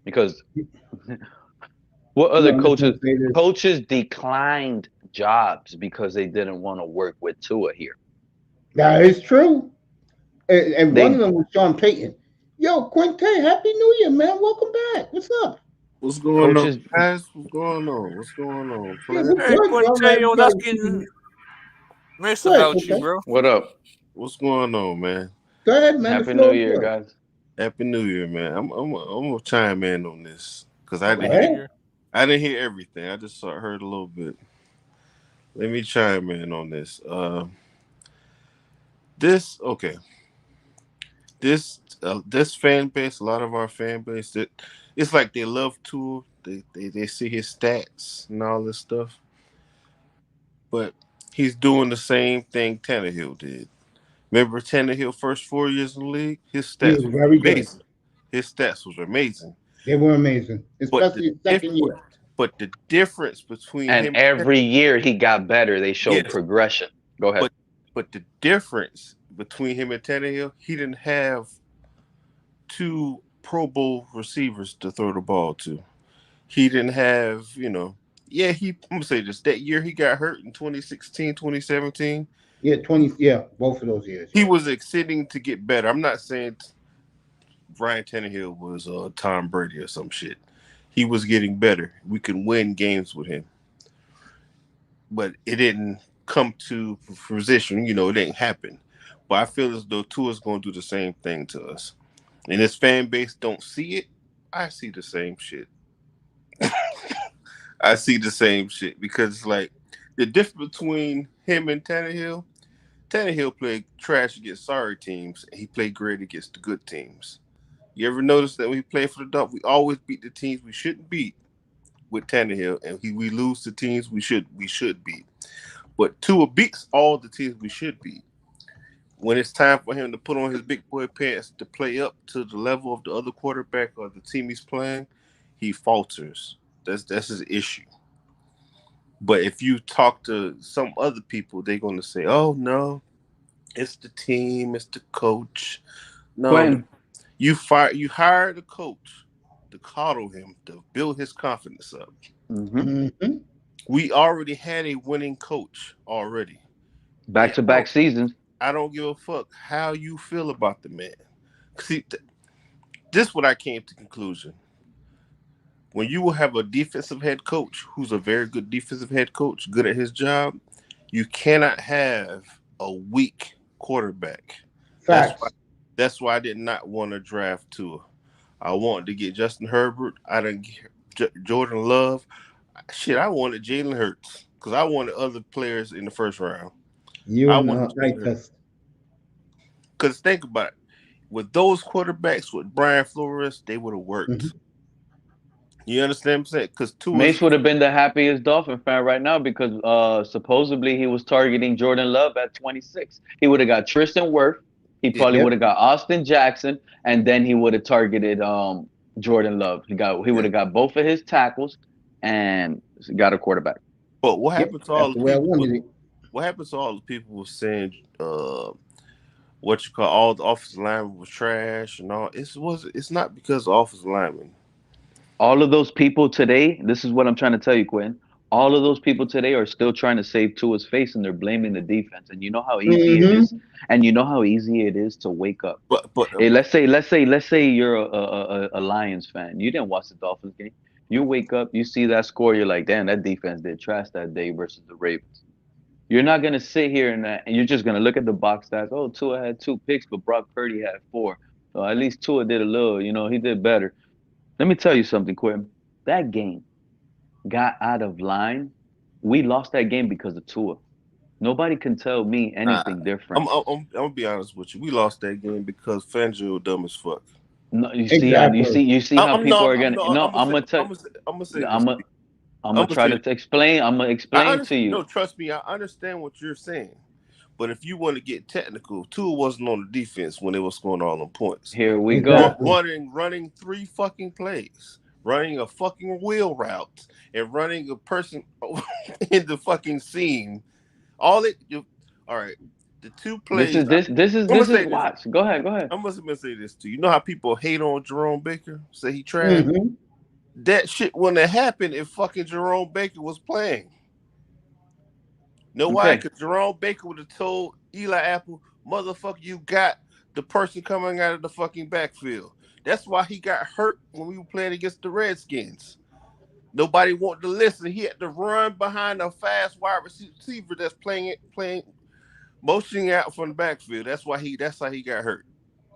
because what You other know, I'm just gonna coaches say this. coaches declined jobs because they didn't want to work with Tua here. That is true. And one of They them was Sean Payton. Yo, Quinte, Happy New Year, man. Welcome back. What's up? What's going on, coaches guys? What's going on? What's going on, Yeah, player? we're Hey, good, bro, man. Quintana We was gotta asking Miss go ahead, about you, Quinte. bro. what up? What's going on, man? Go ahead, man. The Happy New floor is Year, yours. guys. Happy New Year, man. I'm gonna chime in on this because I Happy didn't New hear Oh, Year. I didn't hear everything. I just heard a little bit. Let me chime in on this. This okay. This fan base, a lot of our fan base, that it's like they love Tua. They see his stats and all this stuff, but he's doing the same thing Tannehill did. Remember Tannehill first 4 years in the league? His he stats was were very good. amazing. His stats was amazing. They were amazing, But the especially the diff- second year. but the difference between And him and every year he got better. They showed yes, progression. Go ahead. but the difference between him and Tannehill, he didn't have two Pro Bowl receivers to throw the ball to. He didn't have, yeah, I'm gonna say this. That year he got hurt in 2016, 2017. Yeah, 20. Yeah, both of those years. He Yeah. was extending to get better. I'm not saying Ryan Tannehill was Tom Brady or some shit. He was getting better. We can win games with him, but it didn't come to fruition. It didn't happen. But I feel as though Tua's going to do the same thing to us, and his fan base don't see it. I see the same shit. I see the same shit because it's like the difference between him and Tannehill. Tannehill played trash against sorry teams, and he played great against the good teams. You ever notice that when he played for the Dolphins, we always beat the teams we shouldn't beat with Tannehill, and we lose the teams we should beat. But Tua beats all the teams we should beat. When it's time for him to put on his big boy pants to play up to the level of the other quarterback or the team he's playing, he falters. That's his issue. But if you talk to some other people, they're gonna say, "Oh no, it's the team, it's the coach." No, Quentin, you hired a coach to coddle him, to build his confidence up. hmm Hmm. We already had a winning coach already. back And to back seasons. I don't give a fuck how you feel about the man. See, this is what I came to conclusion. When you will have a defensive head coach who's a very good defensive head coach, good at his job, you cannot have a weak quarterback. That's why Facts. that's why I did not want to draft Tua. I wanted to get Justin Herbert. I didn't get Jordan Love. Shit, I wanted Jalen Hurts because I wanted other players in the first round. You I and wanted Jalen Night Hurts Test. because think about it. With those quarterbacks with Brian Flores, they would have Hmm. worked. You understand what I'm saying? Because Tua's Mace would have been the happiest Dolphin fan right now because supposedly he was targeting Jordan Love at 26. He would have got Tristan Wirth. He it, probably Yep. would have got Austin Jackson, and then he would have targeted Jordan Love. He would yeah. have got both of his tackles and got a quarterback. But what Yep. happened to That's all the the way I people? wanted it. What happened to all the people who were saying what you call all the offensive linemen was trash and all? It's not because of offensive linemen. All of those people today, this is what I'm trying to tell you, Quinn. All of those people today are still trying to save Tua's face and they're blaming the defense. And you know how easy it is. Hmm. And you know how easy it is to wake up. But Hey, let's say you're a Lions fan. You didn't watch the Dolphins game. You wake up, you see that score, you're like, damn, that defense did trash that day versus the Ravens. You're not gonna sit here and you're just gonna look at the box stats. Oh, Tua had 2 picks, but Brock Purdy had 4. So at least Tua did a little. He did better. Let me tell you something, Quinn. That game got out of line. We lost that game because of Tua. Nobody can tell me Nah, anything different. I'm gonna be honest with you. We lost that game because Fangio dumb as fuck. No, you see how Exactly. you see how people are I'm gonna. no, No, I'm gonna say, I'm gonna say this. I'm gonna I'm I'm gonna gonna try say to explain. I'm gonna I explain to understand. you. No, trust me. I understand what you're saying. But if you want to get technical, Tua wasn't on the defense when they were scoring all them points. Here we go. Exactly. Running three fucking plays, running a fucking wheel route, and running a person in the fucking seam. All it, you, all right. The two This plays. is this this is I'm gonna this is say this. watch. Go ahead. Go ahead. I'm gonna say this too. You know how people hate on Jerome Baker, say he trash. Hmm. That shit wouldn't have happened if fucking Jerome Baker was playing. Know why? Okay. Because Jerome Baker would have told Eli Apple, motherfucker, you got the person coming out of the fucking backfield. That's why he got hurt when we were playing against the Redskins. Nobody wanted to listen. He had to run behind a fast wide receiver that's playing motioning out from the backfield. That's how he got hurt.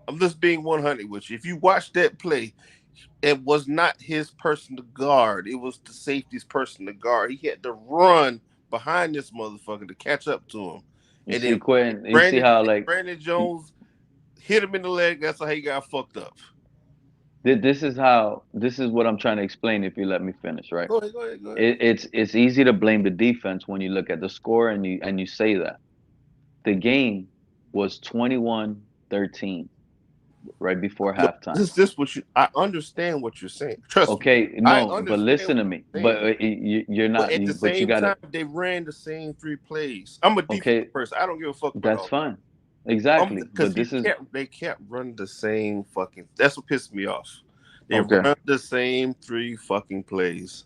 I'm just being 100 with you. If you watch that play, it was not his person to guard. It was the safety's person to guard. He had to run behind this motherfucker to catch up to him. You And see, then Quentin. You see how like Brandon Jones hit him in the leg. That's how he got fucked up. this is what I'm trying to explain. If you let me finish, right? Go ahead. It's easy to blame the defense when you look at the score and you say that the game was 21-13 right before No, halftime. this what you. I understand what you're saying. Trust me. Okay, I no, but understand listen what to me. you're But saying. you're But not. at the But you same got to. time, they ran the same three plays. I'm a defensive Okay, person. I don't give a fuck about that's all. fine. Exactly. Because But this is they kept running the same fucking. That's what pissed me off. They okay. run the same three fucking plays.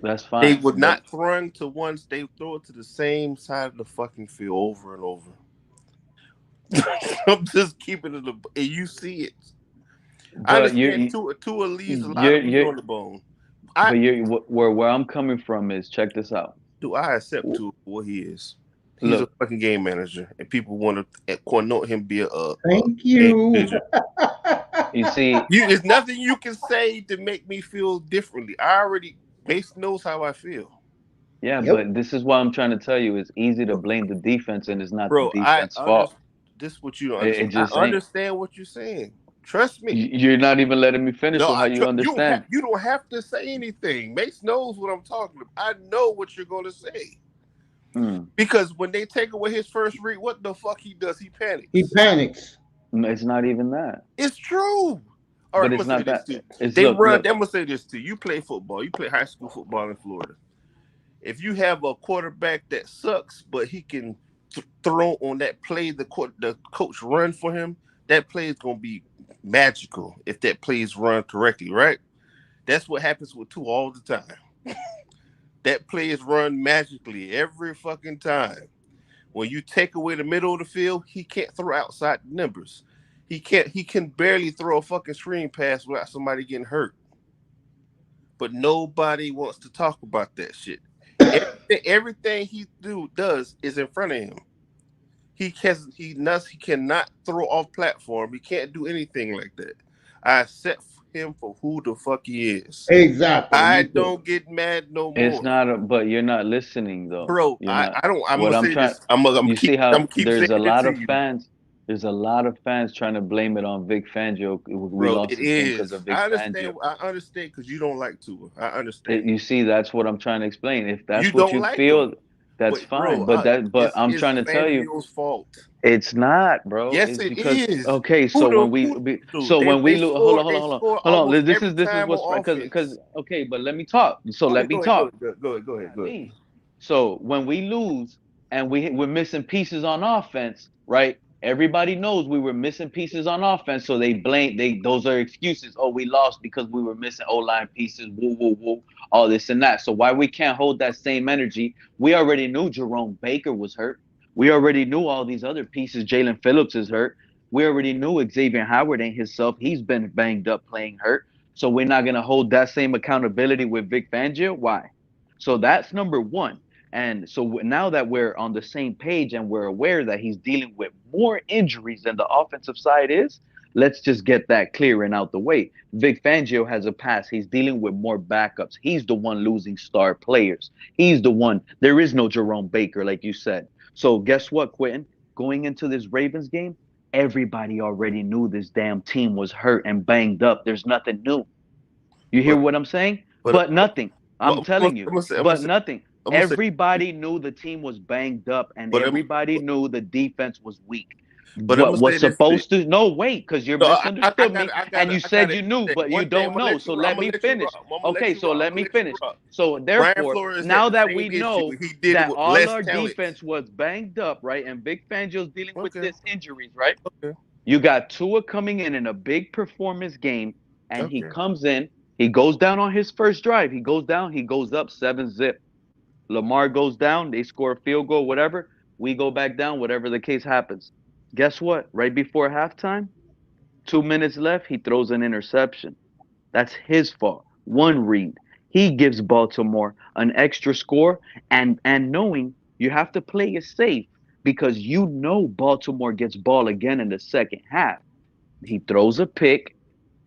That's They fine. would But not throw to once. They throw it to the same side of the fucking field over and over. I'm just keeping it, and you see it. I but understand Tua leaves a lot of meat you're on the bone. I but you're where I'm coming from is check this out. do. I accept W- Tua for what he is. He's a Look, fucking game manager, and people want to connote him be a Thank game you. manager. you see, There's nothing you can say to make me feel differently. I already Mason knows how I feel, yeah, Yep. but this is what I'm trying to tell you. It's easy to blame the defense, and it's not the bro. I defense fault. understand. This is what you don't It understand. I just ain't. understand what you're saying. Trust me. You're not even letting me finish No, with how you understand. you don't have to say anything. Mace knows what I'm talking about. I know what you're going to say Mm. because when they take away his first read, what the fuck he does? He He panics. panics. It's not even that. It's true. All right, But I'm it's gonna say not this that. too. It's They look, run. look. I'm gonna say this too. You play football. You play high school football in Florida. If you have a quarterback that sucks, but he can throw on that play, the coach run for him. That play is gonna be magical if that play is run correctly, right? That's what happens with two all the time. That play is run magically every fucking time. When you take away the middle of the field, he can't throw outside the numbers. He can't. He can barely throw a fucking screen pass without somebody getting hurt. But nobody wants to talk about that shit. Everything he does is in front of him. He cannot throw off platform. He can't do anything like that. I accept him for who the fuck he is. Exactly. I Me too. don't get mad no It's more, not. But you're not listening though. bro. You're not. I don't. I'm What gonna I'm say trying. this. I'm You see I'm how keep saying there's a it lot to of you, fans. There's a lot of fans trying to blame it on Vic Fangio. We bro. lost It this game because is. of Vic Fangio. I understand because you don't like Tua. I understand. You see, that's what I'm trying to explain. If You that's what don't you like him, feel, that's but bro, fine. But I'm it's trying to tell you, Fangio's fault. it's not, bro. Yes, It's it because is. okay. So when we Dude, so when we they lose, hold on, score hold on, hold on, hold almost on. every This is time what's on because offense. okay. But let me talk. So let me Go talk. ahead, go ahead. Golly. So when we lose and we're missing pieces on offense, right? Everybody knows we were missing pieces on offense, so they those are excuses. Oh, we lost because we were missing O line pieces. Woo woo woo, all this and that. So why we can't hold that same energy? We already knew Jerome Baker was hurt. We already knew all these other pieces. Jalen Phillips is hurt. We already knew Xavier Howard ain't himself. He's been banged up playing hurt. So we're not gonna hold that same accountability with Vic Fangio. Why? So that's number one. And so now that we're on the same page and we're aware that he's dealing with more injuries than the offensive side is, let's just get that clear and out the way. Vic Fangio has a past. He's dealing with more backups. He's the one losing star players. He's the one. There is no Jerome Baker, like you said. So guess what, Quentin? Going into this Ravens game, everybody already knew this damn team was hurt and banged up. There's nothing new. You hear But what I'm saying? but But nothing. I'm telling you. I'm gonna But say nothing. I'm gonna say Everybody knew the team was banged up and but everybody knew the defense was weak. I'm What gonna was say this to you. supposed to no wait, because you No, misunderstood got me it. I got and it. you I got said it. you knew, but One you thing, I'm don't gonna know. let So you rock. I'm let gonna me let you finish. rock. I'm gonna let Okay, you so rock. I'm let gonna me let you finish. rock. So Brian therefore, Flores had now the that we same issue. know He did it that with all less our talent. defense was banged up, right? And Vic Fangio's dealing with Okay. this injuries, right? Okay. You got Tua coming in a big performance game, and he Okay. comes in. He goes down on his first drive. He goes down. He goes up 7-zip. Lamar goes down. They score a field goal, whatever. We go back down, whatever the case happens. Guess what? Right before halftime, 2 minutes left, he throws an interception. That's his fault. One read. He gives Baltimore an extra score, and knowing you have to play it safe because you know Baltimore gets ball again in the second half. He throws a pick.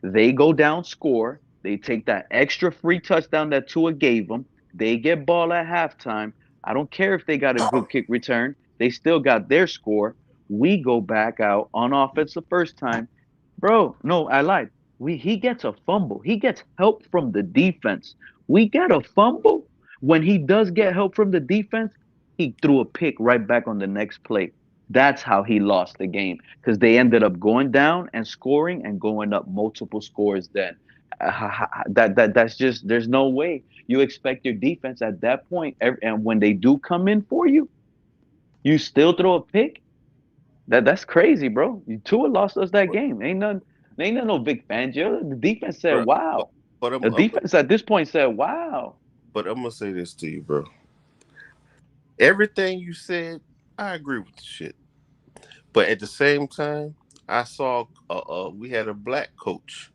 They go down, score. They take that extra free touchdown that Tua gave them. They get ball at halftime. I don't care if they got a good kick return. They still got their score. We go back out on offense the first time. Bro, no, I lied. He gets a fumble. He gets help from the defense. We get a fumble. When he does get help from the defense, he threw a pick right back on the next play. That's how he lost the game because they ended up going down and scoring and going up multiple scores. Then that's just there's no way you expect your defense at that point. And when they do come in for you, you still throw a pick. That's crazy, bro. Tua lost us that But, game. Ain't none no Vic Fangio. The defense said, bro, but, "Wow." but The defense at this point said, "Wow." I'm gonna say this to you, bro. Everything you said, I agree with the shit. But at the same time, I saw we had a black coach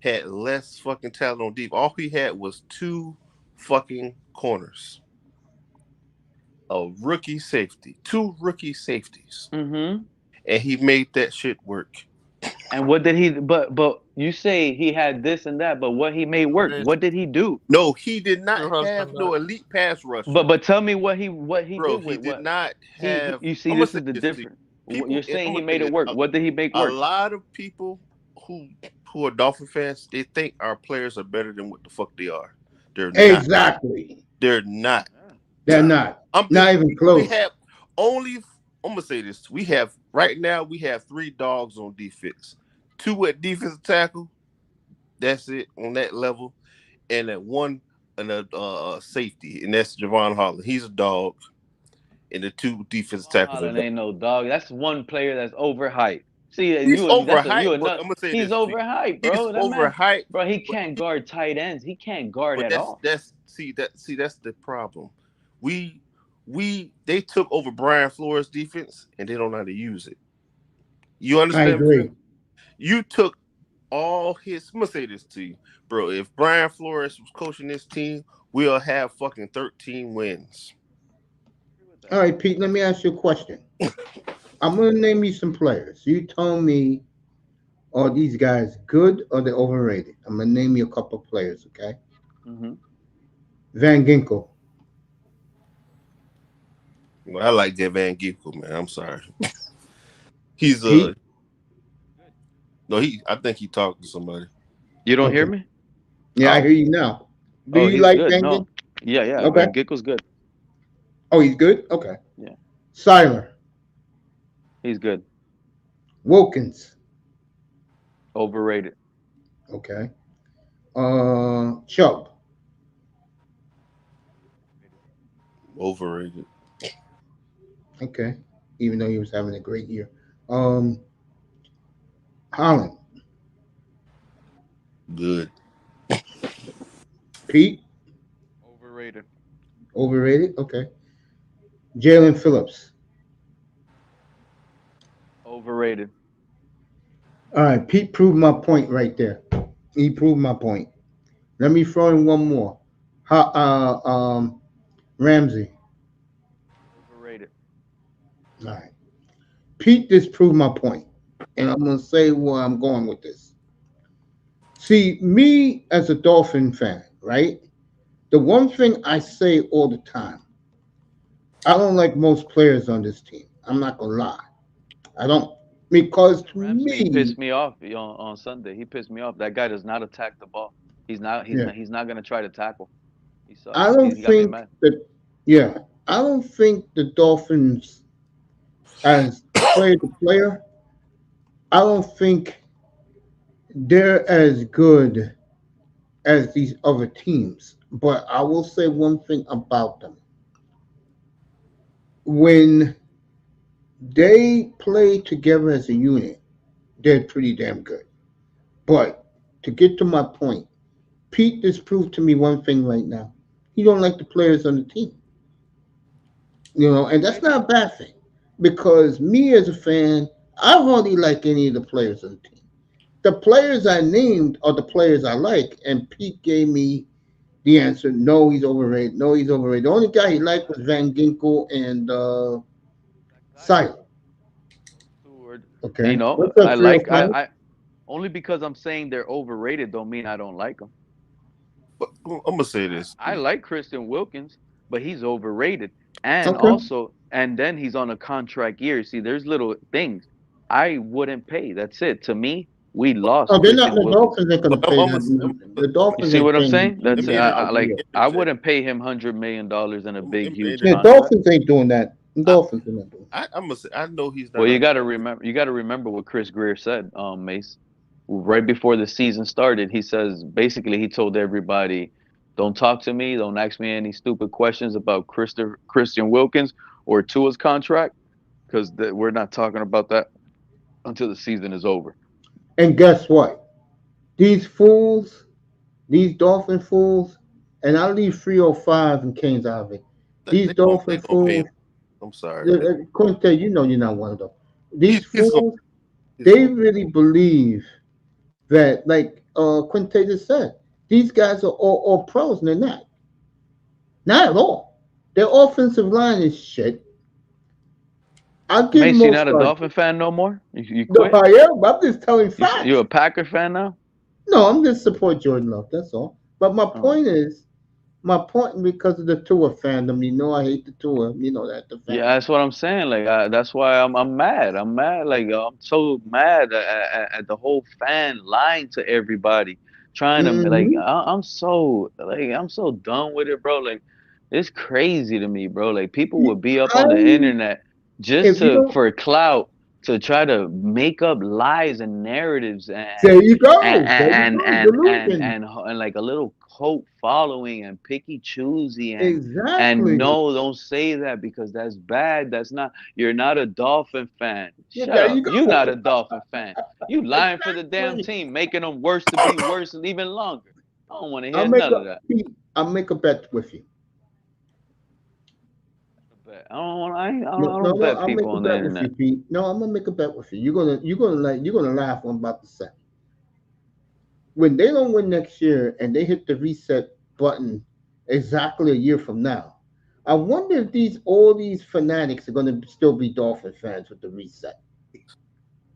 had less fucking talent on deep. All he had was two fucking corners, a rookie safety, two rookie safeties, Mm-hmm. and he made that shit work. And what did he? But you say he had this and that, but what he made work? Praise What did he do? No, he did not your have husband. no elite pass But rushers, tell me what he bro. did He with did what not have. you see. I'm gonna This say is the this to you. difference. You're People, and saying I'm he gonna say made it this. work. What did he make A work? lot of people who are Dolphin fans, they think our players are better than what the fuck they are. They're not. Exactly. They're not. They're not. I'm Not even we close. have only. I'm gonna say this. We have right now. We have three dogs on defense. Two at defensive tackle. That's it on that level, and at one and a safety, and that's Javon Holland. He's a dog, and the two defensive Von tackles are Holland dogs. ain't no dog. That's one player that's overhyped. See, He's that's a you overhyped, but another. I'm gonna say He's this to you. overhyped, He's bro. That man, overhyped, bro. He but can't guard tight ends. He can't guard but at all. that's that's the problem. We they took over Brian Flores' defense and they don't know how to use it. You I understand me? agree. You took all his. I'm gonna say this to you, bro. If Brian Flores was coaching this team, we'll have fucking 13 wins. All right, Pete, let me ask you a question. I'm going to name you some players. You tell me, are these guys good or they're overrated? I'm going to name you a couple of players, okay? Hmm. Van Ginkel. Well, I like that Van Ginkel, man. I'm sorry. He's Pete? no he. I think he talked to somebody. You don't hear Okay. me? Yeah, I Oh, hear you now. Do Oh, you he's like good. Van No, Ginkel? yeah. Okay. Gickel's good. Oh, he's good? Okay. Yeah, Siler. he's good. Wilkins. Overrated. Okay. Chubb. overrated. Okay. Even though he was having a great year. Um, Holland. Good. Pete. Overrated. Overrated. Okay. Jalen Phillips. Overrated. All right. Pete proved my point right there. He proved my point. Let me throw in one more. Ramsey. Overrated. All right. Pete just proved my point, and I'm gonna say where I'm going with this. See, me as a Dolphin fan, right? The one thing I say all the time: I don't like most players on this team. I'm not gonna lie. I don't because Jalen to Ramsey me, pissed me off on Sunday. He pissed me off. That guy does not attack the ball. He's not. He's yeah, not. He's not gonna try to tackle. He I sucks. don't He got me think mad. that. Yeah, I don't think the Dolphins, as player to player, I don't think they're as good as these other teams. But I will say one thing about them: when they play together as a unit, they're pretty damn good. But to get to my point, Pete just proved to me one thing right now. He don't like the players on the team. And that's Overrated. not a bad thing. Because me as a fan, I hardly like any of the players on the team. The players I named are the players I like, and Pete gave me the answer. No, he's overrated. No, he's overrated. The only guy he liked was Van Ginkel and Zach Cyrus. Siler. Stewart. You Okay, know, what's up, I three hundred like. five? I only because I'm saying they're overrated don't mean I don't like them. But I'm gonna say this. I like Christian Wilkins, but he's overrated. And Okay. also, and then he's on a contract year. See, there's little things I wouldn't pay. That's it. To me, we lost Oh, they're not. Christian The Wilkins. Dolphins ain't But gonna pay that. but The You Dolphins see ain't what I'm paying saying? let That's me him a like year. I interject. wouldn't pay him $100 million in a big, Let me huge The interject. contract. Dolphins ain't doing that. The I, Dolphins are not doing I'm gonna say I know he's Well, not a. you got to remember what Chris Greer said, Mace. Right before the season started, he says basically he told everybody, "Don't talk to me. Don't ask me any stupid questions about Christian Wilkins or Tua's contract, because we're not talking about that until the season is over." that. And guess what? These fools, these Dolphin fools, and I leave 305 and Canes out of it. These They Dolphin gonna pay him. fools, I'm sorry. Quinte, you know you're not one of them. These He's going. fools, He's they going. really believe that, like Quinte just said, these guys are all pros, and they're not. Not at all. Their offensive line is shit. I'll give Mace, you most not a start. Dolphin fan no more? You No, quit? I am. I'm just telling You facts. a Packer fan now? No, I'm just support Jordan Love. That's all. But Oh. my point because of the tour fandom. You know, I hate the tour. You know that the Yeah, fandom. that's what I'm saying. Like, that's why I'm mad. I'm mad. Like, I'm so mad at the whole fan lying to everybody, trying to like. Hmm. I'm so done with it, bro. Like, it's crazy to me, bro. Like, people would be up I on the internet just if you to don't, for clout to try to make up lies and narratives there you go. There you go. Delusion. and like a little cult following and picky choosy and Exactly. no, don't say that because that's bad. That's not. You're not a Dolphin fan. Yeah, Shut there up. you You not go. a Dolphin fan. You lying for the damn Exactly. team, making them worse to be worse and even longer. I don't want to I'll hear make none a of that. Pete, I'll make a bet with you. I don't want. No, I no, don't no. bet I'll people make a on the bet with you, internet. Pete. No, I'm gonna make a bet with you. You're gonna laugh what I'm about to say. When they don't win next year and they hit the reset button exactly a year from now, I wonder if all these fanatics are going to still be Dolphin fans with the reset.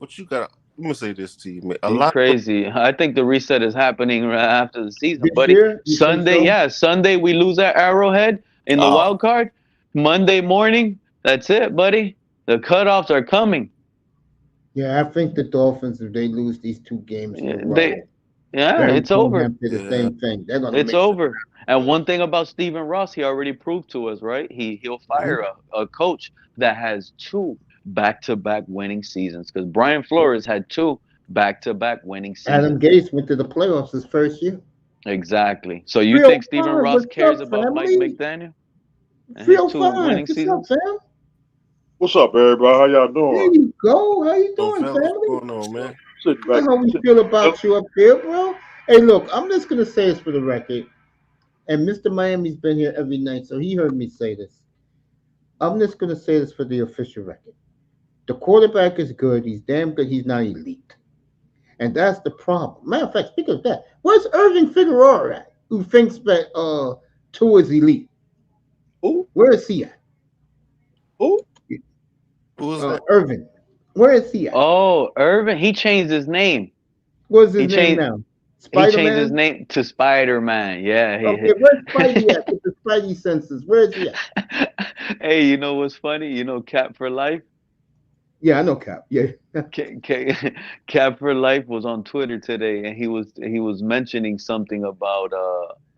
But you got. I'm gonna say this to you, man. A You lot of crazy. I think the reset is happening right after the season, This buddy. year, you think Sunday, so? yeah, Sunday we lose at Arrowhead in the oh, wild card. Monday morning, that's it, buddy. The cutoffs are coming. Yeah, I think the Dolphins, if they lose these 2 games in a They, row, yeah, very it's soon over. after the yeah, same thing. They're going to It's mix it. over. And one thing about Stephen Ross, he already proved to us, right? He'll Mhm. fire a coach that has two back-to-back winning seasons because Brian Flores had two back-to-back winning Adam seasons. Gase went to the playoffs his first year. Exactly. So you think Stephen 305, Ross what's cares up, about Mike family? McDaniel and his two 305, winning what's up, seasons? fam? What's up, everybody? How y'all There doing? you go. How you no doing, fellas, what's family? going on, man? Sitting You back. know how we Sitting, feel yep. about you up here, bro. Hey, look, I'm just gonna say this for the record, and Mr. Miami's been here every night, so he heard me say this. I'm just gonna say this for the official record. The quarterback is good. He's damn good. He's not elite, and that's the problem. Matter of fact, speaking of that, where's Irving Figueroa at? Who thinks that Tua is elite? Who? Where is he at? Who? Who was that? Irving. Where is he at? Oh, Irvin, he changed his name. What's his He name changed now? He Spider changed his Man. name to Spider-Man. Yeah. Okay, where's Spidey at with the Spidey senses? Where is he at? Hey, you know what's funny? You know Cap for Life? Yeah, I know Cap. Yeah. Cap for Life was on Twitter today, and he was mentioning something about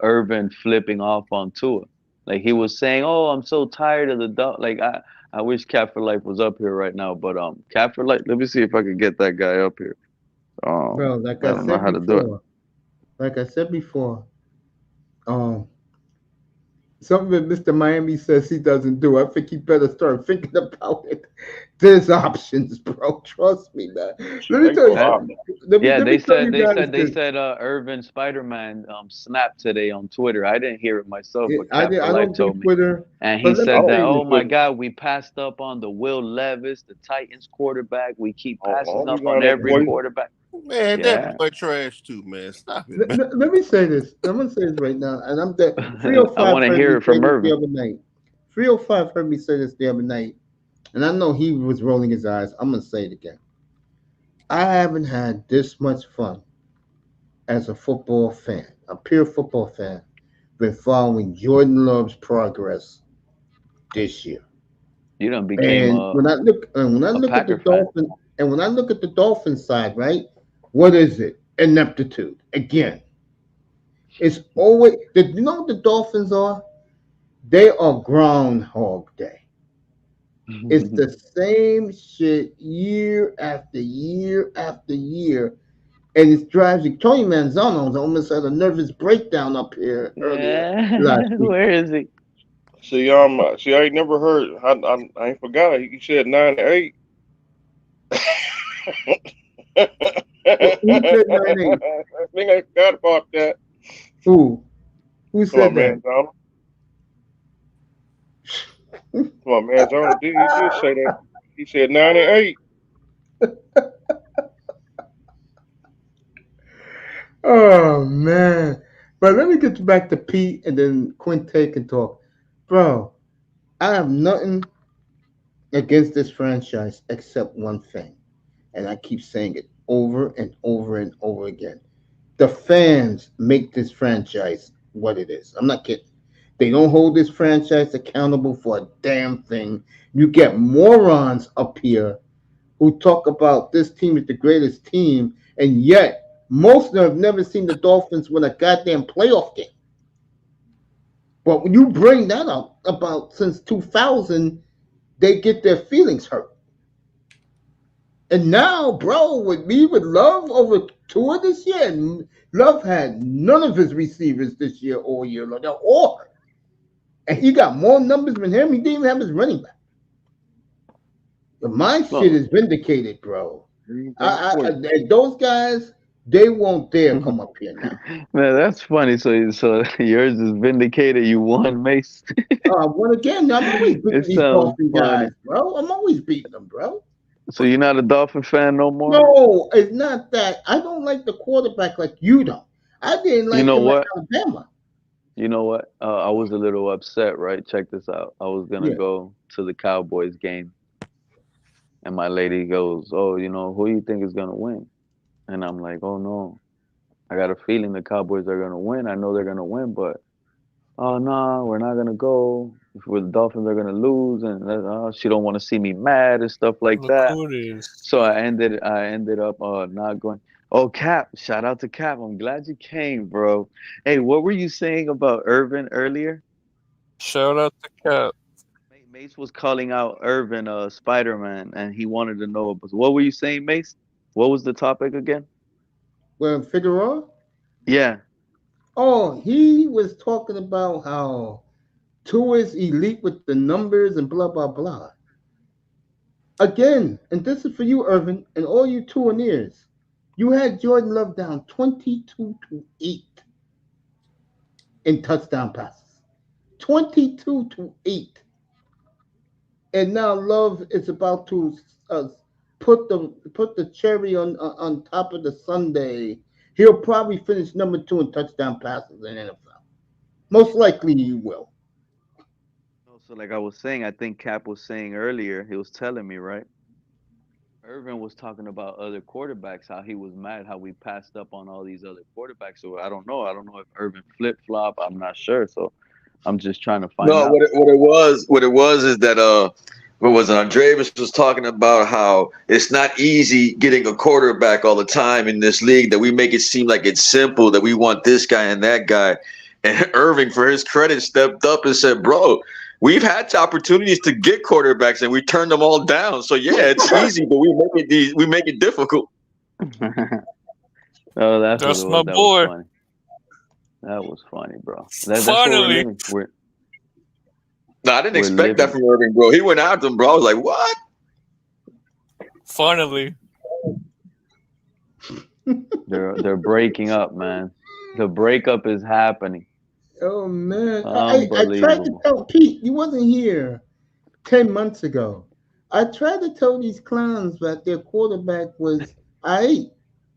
Irvin flipping off on Tua. Like he was saying, "Oh, I'm so tired of the dog." Like I wish Cap for Life was up here right now, but Cap for Life. Let me see if I can get that guy up here. Bro, like I I don't know said how to do it. before, like I said before, um, something that Mr. Miami says he doesn't do. I think he better start thinking about it. There's options, bro. Trust me, man. Shit, Let me they tell go That, you. out. yeah, Let me tell you guys they this. said Irvin Spider-Man snapped today on Twitter. I didn't hear it myself, but I Cap did. for I Life don't do told me. Twitter, And he but let I me said don't that, say do oh this. my Twitter. God, we passed up on the Will Levis, the Titans quarterback. We keep passing Only up on reason that every boy, quarterback. Man, that Yeah. boy trash too, man. Stop it, man. Let me say this. I'm gonna say this right now, and I'm the I 305 want to heard hear me it say from this the Irvin. other night. 305 heard me say this the other night, and I know he was rolling his eyes. I'm gonna say it again. I haven't had this much fun as a football fan, a pure football fan, been following Jordan Love's progress this year. You done became And when I a look at the Packer fan. Dolphins, and when I look at the Dolphins side, right? What is it? Ineptitude again. It's always you know what the Dolphins are? They are Groundhog Day. It's the same shit year after year after year, and it drives you. Tony Manzano almost had a nervous breakdown up here earlier last Yeah. week. Where is he? see, I ain't never heard. I ain't forgot. He said 9-8. I Who said 9-8? think I forgot about that. Who? Who Come on, said man, that? Donald. Come on, man, Donald. He did say that. He said 9-8. Oh man! But let me get back to Pete, and then Quinte can talk, bro. I have nothing against this franchise except one thing, and I keep saying it over and over and over again. The fans make this franchise what it is. I'm not kidding. They don't hold this franchise accountable for a damn thing. You get morons up here who talk about this team is the greatest team, and yet most of them have never seen the Dolphins win a goddamn playoff game. But when you bring that up about since 2000, they get their feelings hurt. And now, bro, with me with Love over Tua this year, and Love had none of his receivers this year all year long. They're all hurt. And he got more numbers than him. He didn't even have his running back. But my shit Well, is vindicated, bro. Everything for you. Those guys, they won't dare come up here now. man, that's funny. So yours is vindicated. You won, Mace. One again, I'm always It beating these sounds Dolphin guys, funny. bro. I'm always beating them, bro. So you're not a Dolphin fan no more? No, it's not that. I don't like the quarterback like you don't. I didn't You like know him at what? Alabama. You know what? I was a little upset, right? Check this out. I was gonna Yeah. go to the Cowboys game, and my lady goes, "Oh, who you think is gonna win?" And I'm like, "Oh no, I got a feeling the Cowboys are gonna win. I know they're gonna win, but oh no, we're not gonna go. If the Dolphins are gonna lose, and she don't want to see me mad and stuff like Look that." who it is. So I ended up not going. Oh, Cap! Shout out to Cap. I'm glad you came, bro. Hey, what were you saying about Irvin earlier? Shout out to Cap. Mace was calling out Irvin, Spider Man, and he wanted to know. What were you saying, Mace? What was the topic again? Well, Figueroa? Yeah. Oh, he was talking about how Tua is elite with the numbers and blah, blah, blah. Again, and this is for you, Irvin, and all you Tuaneers. You had Jordan Love down 22-8 in touchdown passes. 22-8. And now Love is about to uh, put the cherry on top of the sundae. He'll probably finish number 2 in touchdown passes in NFL. Most likely he will. No, so like I was saying, I think Cap was saying earlier. He was telling me, right? Irvin was talking about other quarterbacks, how he was mad, how we passed up on all these other quarterbacks. So I don't know. I don't know if Irvin flip flop. I'm not sure. So I'm just trying to find No, out. what it was is that what was it? Andreas was talking about how it's not easy getting a quarterback all the time in this league. That we make it seem like it's simple. That we want this guy and that guy. And Irving, for his credit, stepped up and said, "Bro, we've had opportunities to get quarterbacks and we turned them all down. So yeah, it's easy, but we make it difficult." Oh, that's what it That's my was. That was boy. funny. That was funny, bro. That's what we're Finally, living. No, I didn't We're expect that living. from Irving, bro. He went after him, bro. I was like, what? finally. They're breaking up, man. The breakup is happening. Oh man, I tried to Unbelievable. tell Pete. You wasn't here 10 months ago. I tried to tell these clowns that their quarterback was I.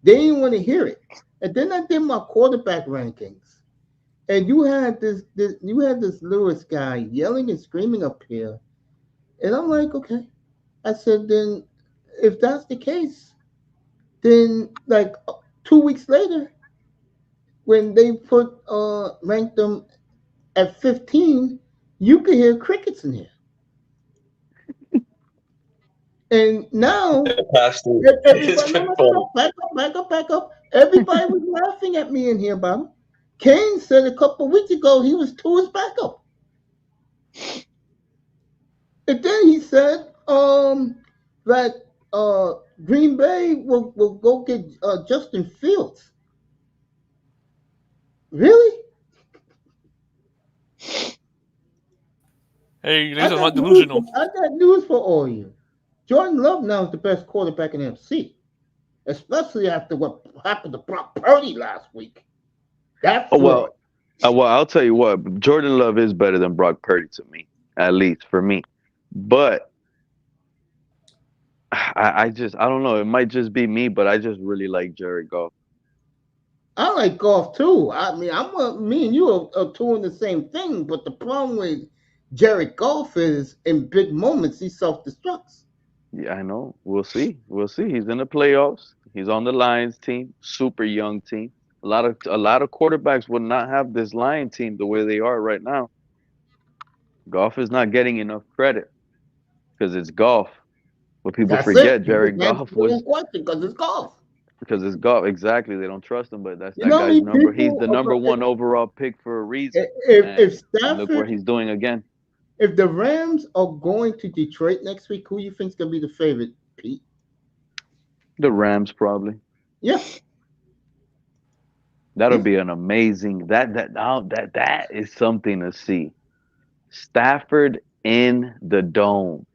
They didn't want to hear it. And then I did my quarterback rankings, and you had this Lewis guy yelling and screaming up here, and I'm like, okay. I said, then if that's the case, then like 2 weeks later, when they put ranked them at 15, you could hear crickets in here. And now Pastor, it's everybody, no, been no, no, funny. no, back up, back up, back up. Everybody was laughing at me in here, Bob. Kane said a couple of weeks ago he was to his backup. And then he said that Green Bay will go get Justin Fields. Really? Hey, I these are got not news. delusional. I got news for all of you. Jordan Love now is the best quarterback in the NFC, especially after what happened to Brock Purdy last week. That Oh fraud. well, I'll tell you what. Jordan Love is better than Brock Purdy to me, at least for me. But I don't know. It might just be me, but I just really like Jared Goff. I like golf too. I mean, me and you are doing the same thing, but the problem with Jared Goff is in big moments he self destructs. Yeah, I know. We'll see. We'll see. He's in the playoffs. He's on the Lions team, super young team. A lot of quarterbacks would not have this Lion team the way they are right now. Goff is not getting enough credit because it's Goff. But people That's it. forget You just Jared answered Goff your own was question because it's golf. because it's Goff. Exactly. They don't trust him, but that's You that know how guy's many number. He's people the number one overall pick for a reason. if And look what Stafford he's doing again. if the Rams are going to Detroit next week, who you think's gonna be the favorite, Pete? The Rams probably. Yeah, That'll yeah. be an amazing that is something to see. Stafford in the dome.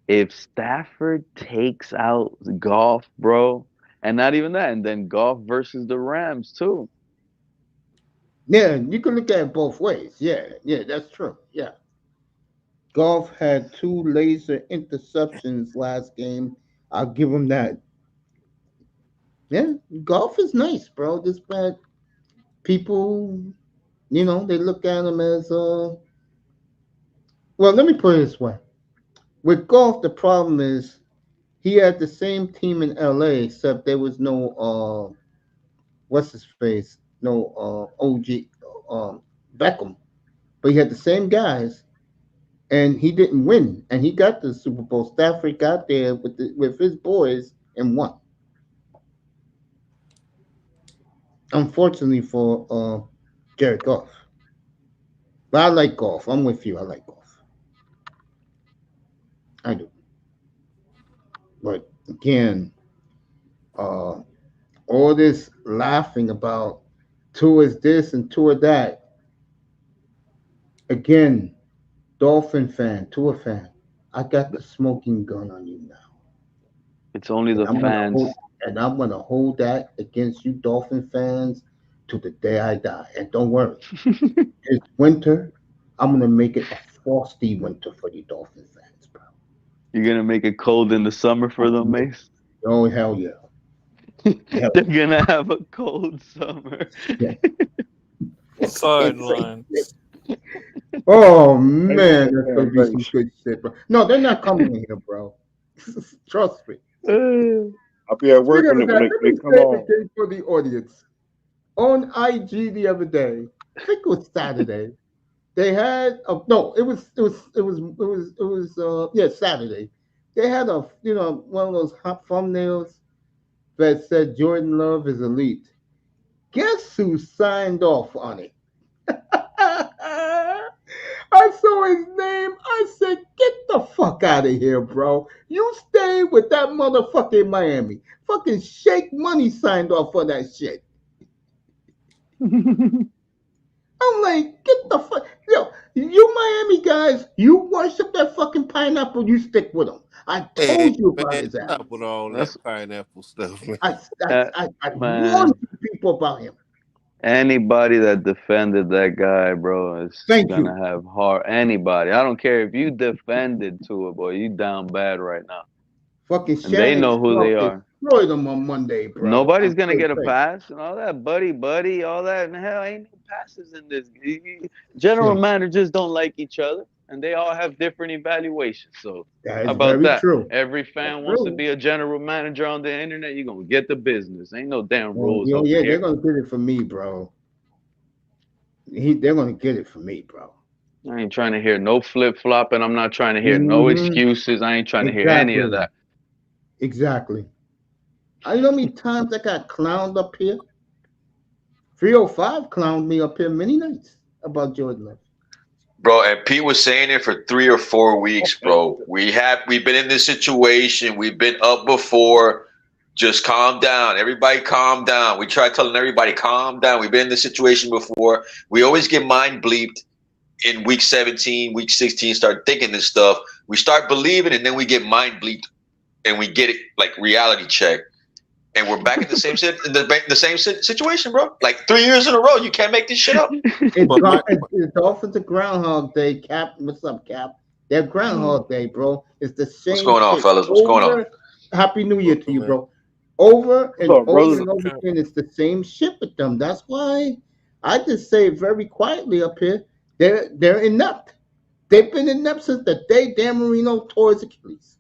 If Stafford takes out Golf, bro, and not even that, and then Golf versus the Rams too. Yeah, you can look at it both ways. Yeah, yeah, that's true. Yeah. Golf had two laser interceptions last game. I'll give him that. Yeah, golf is nice, bro. Just bad people, they look at him as well, let me put it this way. With golf, the problem is he had the same team in LA, except there was no what's his face? No OG um Beckham. But he had the same guys and he didn't win. And he got the Super Bowl. Stafford got there with his boys and won. Unfortunately for Jared Goff. But I like golf. I'm with you. I like golf. I do. But again, uh, all this laughing about two is this and two is that. Again, Dolphin fan, Tour fan. I got the smoking gun on you now, It's only and the fans. I'm gonna hold that against you, Dolphin fans, to the day I die. And don't worry, it's winter. I'm gonna make it a frosty winter for you, Dolphin fans, bro. You're gonna make it cold in the summer for them, Mace. Oh hell yeah, hell They're gonna have a cold summer. yeah. Can't say shit. Sidelines. Oh man, that's gonna be some good shit, bro. No, they're not coming in here, bro. Trust me. I'll be at work Speaking when of that, let they me come say on. again for the audience. On IG the other day, I think it was Saturday. They had no, it was Saturday. They had one of those hot thumbnails that said Jordan Love is elite. Guess who signed off on it? I saw his name. I said, "Get the fuck out of here, bro! You stay with that motherfucker in Miami. Fucking Shake Money signed off on that shit." I'm like, get the fuck, you Miami guys, you worship that fucking pineapple, you stick with him. I Hey told you about man, his ass. stop with all that That's pineapple stuff, man. I, I, uh, I warned man. you people about him. Anybody that defended that guy, bro, is Thank gonna you. have hard. Anybody. I don't care if you defended Tua, boy. You down bad right now, Fucking and they Shannon know who they Sharp are. destroyed them on Monday, bro. Nobody's I'm gonna so get a sorry. pass and all that, buddy, all that. And hell, ain't no passes in this. General Shit, managers don't like each other, and they all have different evaluations. So, that how is about very that? true. Every That's fan wants to true. be a general manager on the internet. You're gonna get the business. Ain't no damn Oh, rules over yeah, they're here. gonna get it from me, bro. They're gonna get it from me, bro. I ain't trying to hear no flip flopping. I'm not trying to hear no Hmm. excuses. I ain't trying to hear any of Exactly. that. Exactly. I know how many times I got clowned up here. 305 clowned me up here many nights about Jordan Love. Bro, and Pete was saying it for 3 or 4 weeks, bro. We've been in this situation. We've been up before. Just calm down. Everybody calm down. We try telling everybody calm down. We've been in this situation before. We always get mind bleeped in week 17, week 16, start thinking this stuff. We start believing and then we get mind bleeped and we get it like reality check. And we're back in the same situation, bro. Like 3 years in a row, you can't make this shit up. It's, But my, it's Dolphins a Groundhog Day, Cap. What's up, Cap? They're Groundhog Day, bro. It's the What's same going on, shit fellas? What's going on? over. Happy New Year to you, man. bro. Over What's and up, over brother? and over again, it's the same shit with them. That's why I just say very quietly up here, they're inept. They've been inept since the day Dan Marino tore his Achilles.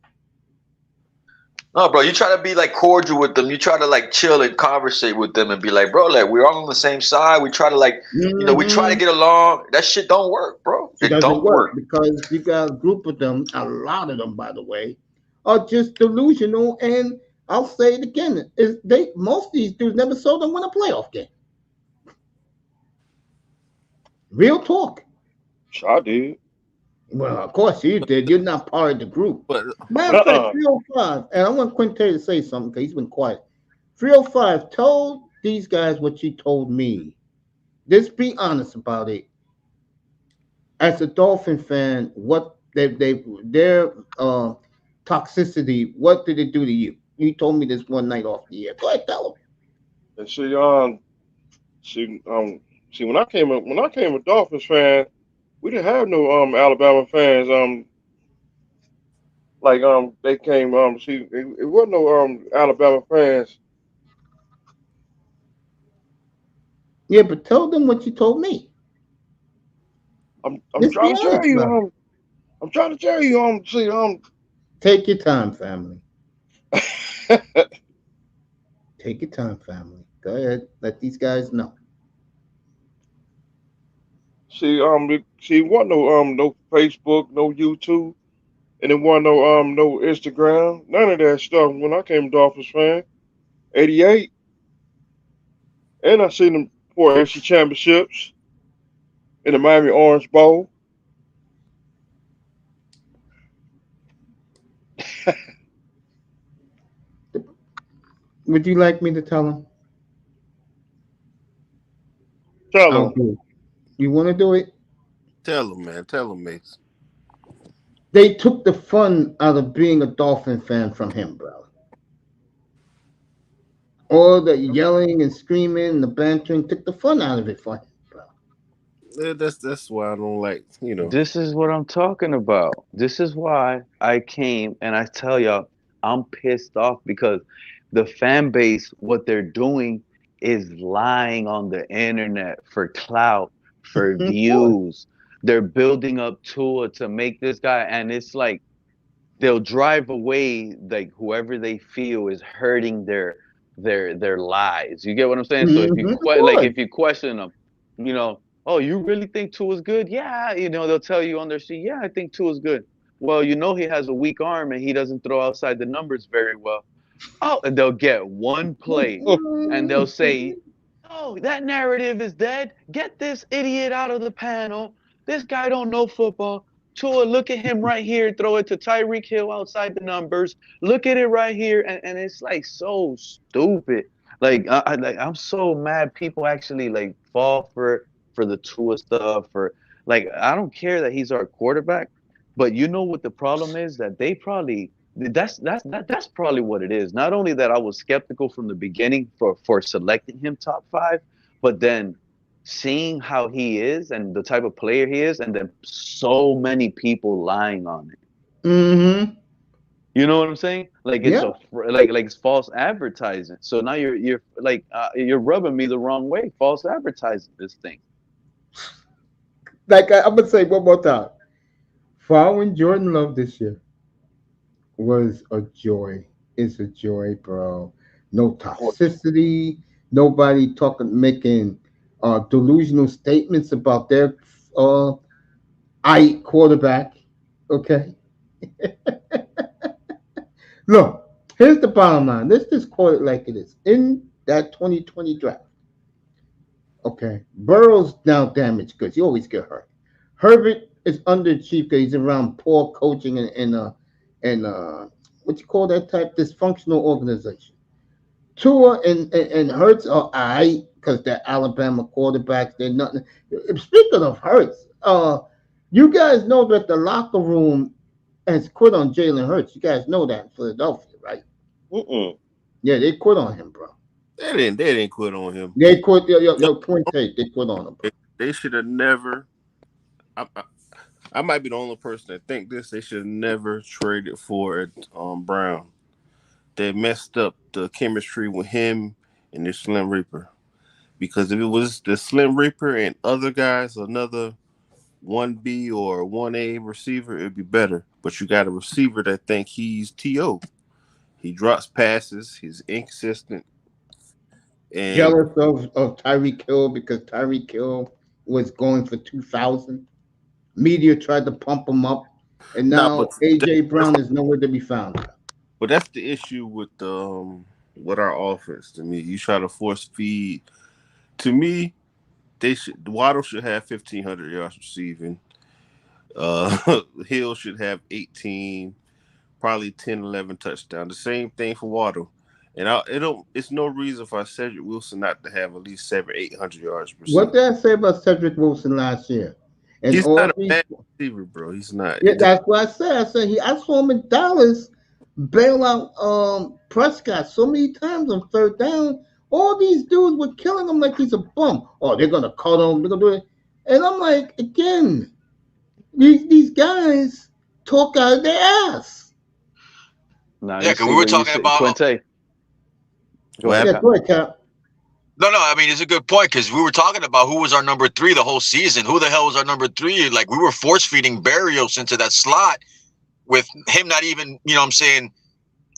No, bro, you try to be like cordial with them. You try to like chill and conversate with them and be like, bro, like we're all on the same side. We try to like, we try to Hmm. get along. That shit don't work, bro. It It doesn't don't work work. because you got a group of them, a lot of them, by the way, are just delusional. And I'll say it again: is they most of these dudes never saw them win a playoff game. Real talk. Sure, I did. Well, of course you did. You're not part of the group. But Matter of fact, Uh-uh. 305, and I want Quinte to say something because he's been quiet. 305 told these guys what you told me. Just be honest about it. As a Dolphin fan, what their toxicity, what did it do to you? You told me this one night off the air. Go ahead, tell And she see when I came a Dolphins fan, we didn't have no Alabama fans. Like they came see it wasn't no Alabama fans. them. Yeah, but tell them what you told me. I'm Just be trying to tell honest you about it. I'm trying to tell you see Take your time, family. Take your time, family. Go ahead. Let these guys know. see wasn't no Facebook, no YouTube, and it wasn't no Instagram, none of that stuff when I came Dolphins fan. 88, and I seen them 4 AFC championships in the Miami Orange Bowl. Would you like me to tell them? Tell I'll them. do it. You want to do it? tell them, man. Tell them, Mace. They took the fun out of being a Dolphin fan from him, bro. All the yelling and screaming and the bantering took the fun out of it for him, bro. That's why I don't like, This is what I'm talking about. This is why I came and I tell y'all I'm pissed off because the fan base, what they're doing is lying on the internet for clout, for Of course. views. They're building up Tua to make this guy, and it's like they'll drive away like whoever they feel is hurting their lives. You get what I'm saying? So if you Of course. if you question them, you know, oh, you really think Tua's good? Yeah, you know, they'll tell you on their sheet, yeah, I think Tua's good. Well, you know, he has a weak arm and he doesn't throw outside the numbers very well. Oh, and they'll get one play and they'll say, oh, that narrative is dead. Get this idiot out of the panel. This guy don't know football. Tua, look at him right here. Throw it to Tyreek Hill outside the numbers. Look at it right here. And it's like so stupid. Like I'm so mad people actually like fall for the Tua stuff. For like I don't care that he's our quarterback, but you know what the problem is that they probably that's probably what it is. Not only that I was skeptical from the beginning for selecting him top 5, but then seeing how he is and the type of player he is, and then so many people lying on it. Mm-hmm. You know what I'm saying? Like it's Yeah. like it's false advertising. So now you're like you're rubbing me the wrong way. False advertising this thing. Like I'm gonna say one more time. Following Jordan Love this year was a joy. It's a joy, bro. No toxicity. Nobody talking, making delusional statements about their uh, quarterback. Okay. Look, here's the bottom line. Let's just call it like it is. In that 2020 draft, okay, Burrow's now damaged goods. You always get hurt. Herbert is underachieved because he's around poor coaching and what you call that type dysfunctional organization. Tua and Hurts are I because they're Alabama quarterbacks. They're nothing. Speaking of Hurts, you guys know that the locker room has quit on Jalen Hurts. You guys know that in Philadelphia, right? Mm-mm. Yeah, they quit on him, bro. They didn't quit on him. They quit. No, Yo, point tape. They quit on him, bro. they should have never. I might be the only person that think this. They should have never traded for Brown. They messed up the chemistry with him and the Slim Reaper. Because if it was the Slim Reaper and other guys, another 1B or 1A receiver, it'd be better. But you got a receiver that think he's T.O. He drops passes. He's inconsistent. And Jealous of Tyreek Hill because Tyreek Hill was going for 2,000. Media tried to pump him up, and nah, now AJ Brown is nowhere to be found. that's the issue with our offense. To me, you try to force feed. To me, Waddle should have 1,500 yards receiving. Hill should have 18, probably 10, 11 touchdowns. The same thing for Waddle. And it's no reason for Cedric Wilson not to have at least 700-800 yards What receiving. did I say about Cedric Wilson last year? And He's all not a these, bad receiver, bro. He's not. yeah, that's what I said. I said I saw him in Dallas bail out Prescott so many times on third down. All these dudes were killing him like he's a bum. Oh, they're gonna cut him. They're gonna do it. And I'm like, again, these guys talk out of their ass. Now Yeah, you because see we were where you talking see about. Quinte. Go What ahead, Yeah, Pat. go ahead, Cap. No, I mean, it's a good point because we were talking about who was our number 3 the whole season. Who the hell was our number 3? Like, we were force feeding Barrios into that slot with him not even, you know what I'm saying?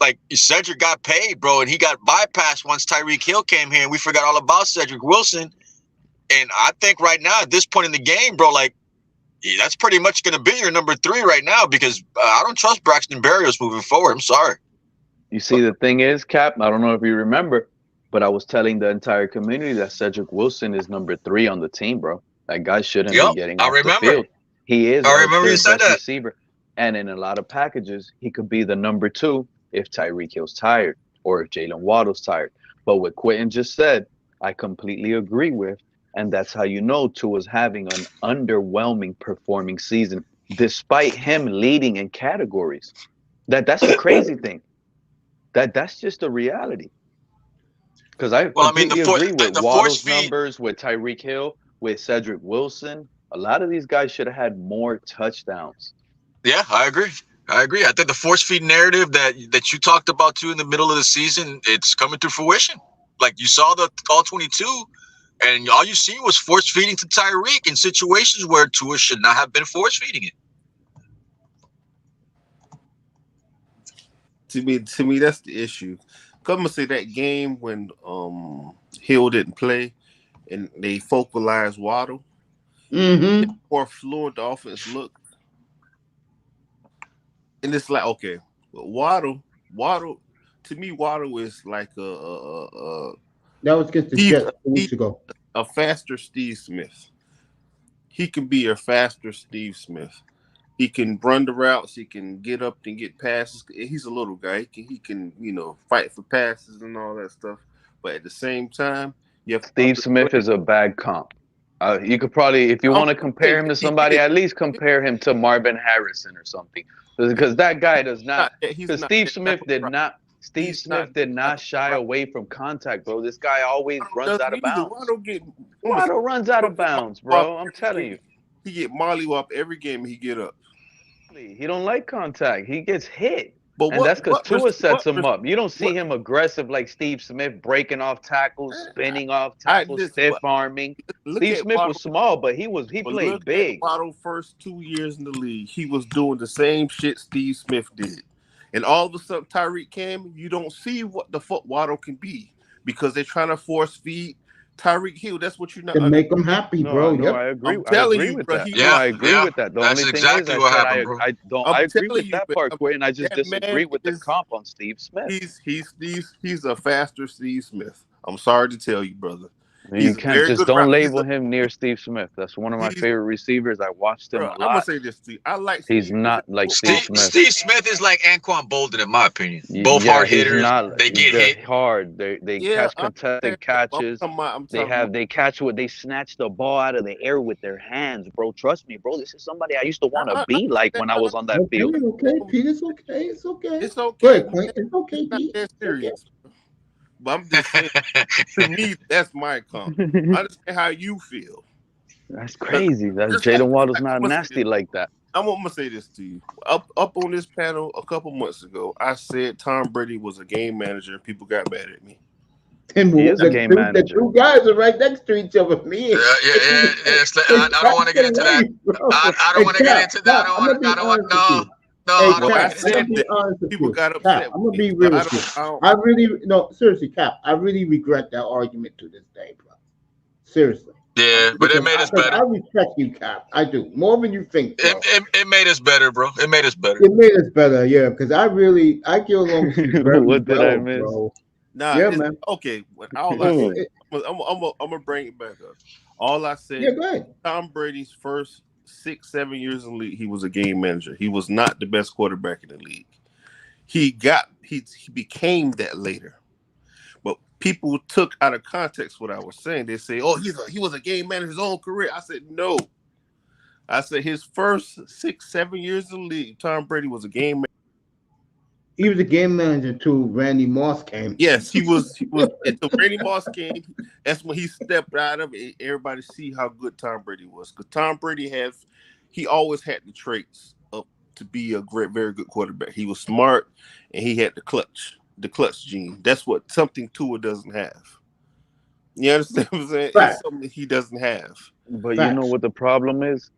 Like, Cedric got paid, bro, and he got bypassed once Tyreek Hill came here, and we forgot all about Cedric Wilson. And I think right now, at this point in the game, bro, like, that's pretty much going to be your number 3 right now because I don't trust Braxton Barrios moving forward. I'm sorry. You see, the thing is, Cap, I don't know if you remember, but I was telling the entire community that Cedric Wilson is number 3 on the team, bro. That guy shouldn't be Yep, getting I off the remember. field. He is I our remember you third said best that. receiver. And in a lot of packages, he could be the number 2 if Tyreek Hill's tired or if Jalen Waddle's tired. But what Quentin just said, I completely agree with. And that's how you know Tua's having an underwhelming performing season, despite him leading in categories. That's the crazy thing. That's just a reality. Because I Well, I mean, completely agree with the force Waddle's feed. numbers, with Tyreek Hill, with Cedric Wilson. A lot of these guys should have had more touchdowns. Yeah, I agree. I think the force feed narrative that you talked about too in the middle of the season, it's coming to fruition. Like you saw the all 22, and all you see was force feeding to Tyreek in situations where Tua should not have been force feeding it. To me, that's the issue. Come and say that game when Hill didn't play and they focalized Waddle. Mm-hmm. More fluid the offense looked, and it's like okay, but Waddle, to me, Waddle is like That was against the Steve, Jets 2 weeks ago. a faster Steve Smith. He can be a faster Steve Smith. He can run the routes. He can get up and get passes. He's a little guy. He can fight for passes and all that stuff. But at the same time, you have Steve Smith is a bad comp. You could probably, if you want to compare him to somebody, at least compare him to Marvin Harrison or something, because that guy does not. Because Steve Smith did not. Steve Smith did not shy away from contact, bro. This guy always runs out of bounds. Waddle runs out of bounds, bro. I'm telling you. He get mollywop every game he get up. He don't like contact. He gets hit. But and that's because Tua sets him up. You don't see him aggressive like Steve Smith, breaking off tackles, spinning off tackles, stiff arming. Steve Smith was small, but he played big. Waddle first 2 years in the league, he was doing the same shit Steve Smith did. And all of a sudden, Tyreek came, you don't see what the fuck Waddle can be because they're trying to force feed Tyreek Hill. That's what you're not to make him happy, bro. No, I agree. I'm telling you, with bro, that. I agree with that. The only thing is, I agree with that part, Quinn. I just disagree with the comp on Steve Smith. He's a faster Steve Smith. I'm sorry to tell you, brother. You can't just don't label him near Steve Smith. That's one of my favorite receivers. I watched him a lot. I'm gonna say this to you. I like. He's not like Steve Smith. Steve Smith is like Anquan Bolden, in my opinion. Both hard hitters. They get hit hard. They catch contested catches. They snatch the ball out of the air with their hands, bro. Trust me, bro. This is somebody I used to want to be like when I was on that field. Okay, Pete. It's okay. It's okay. It's okay. It's okay, Pete. It's serious. But I'm just saying, to me, that's my comp. I understand how you feel. That's crazy. Jalen Waddle's not nasty like that. I'm gonna say this to you. Up on this panel a couple months ago, I said Tom Brady was a game manager, and people got mad at me. And he is a game manager. The two guys are right next to each other. Me. I don't want to get into that. I don't want to get into that. I don't want. No. I said that people got upset. I'm gonna be real with you. I really seriously, Cap. I really regret that argument to this day, bro. Seriously. Yeah, but it made us better. I respect you, Cap. I do more than you think. Bro. It made us better, bro. It made us better. It made us better, yeah. Because I get along with you very what did I miss? Bro. Nah, yeah, man. Okay, all I said, I'm gonna bring it back up. All I said, go ahead. Tom Brady's first 6-7 years in the league, he was a game manager. He was not the best quarterback in the league. He became that later. But people took out of context what I was saying. They say, "Oh, he was a game manager his whole career." I said, "No." I said his first 6-7 years in the league, Tom Brady was a game manager. He was a game manager till Randy Moss came. Yes, he was. Until Randy Moss came, that's when he stepped out of it. Everybody see how good Tom Brady was. Because Tom Brady he always had the traits to be a very good quarterback. He was smart, and he had the clutch gene. That's something Tua doesn't have. You understand what I'm saying? Right. It's something he doesn't have. But you know what the problem is?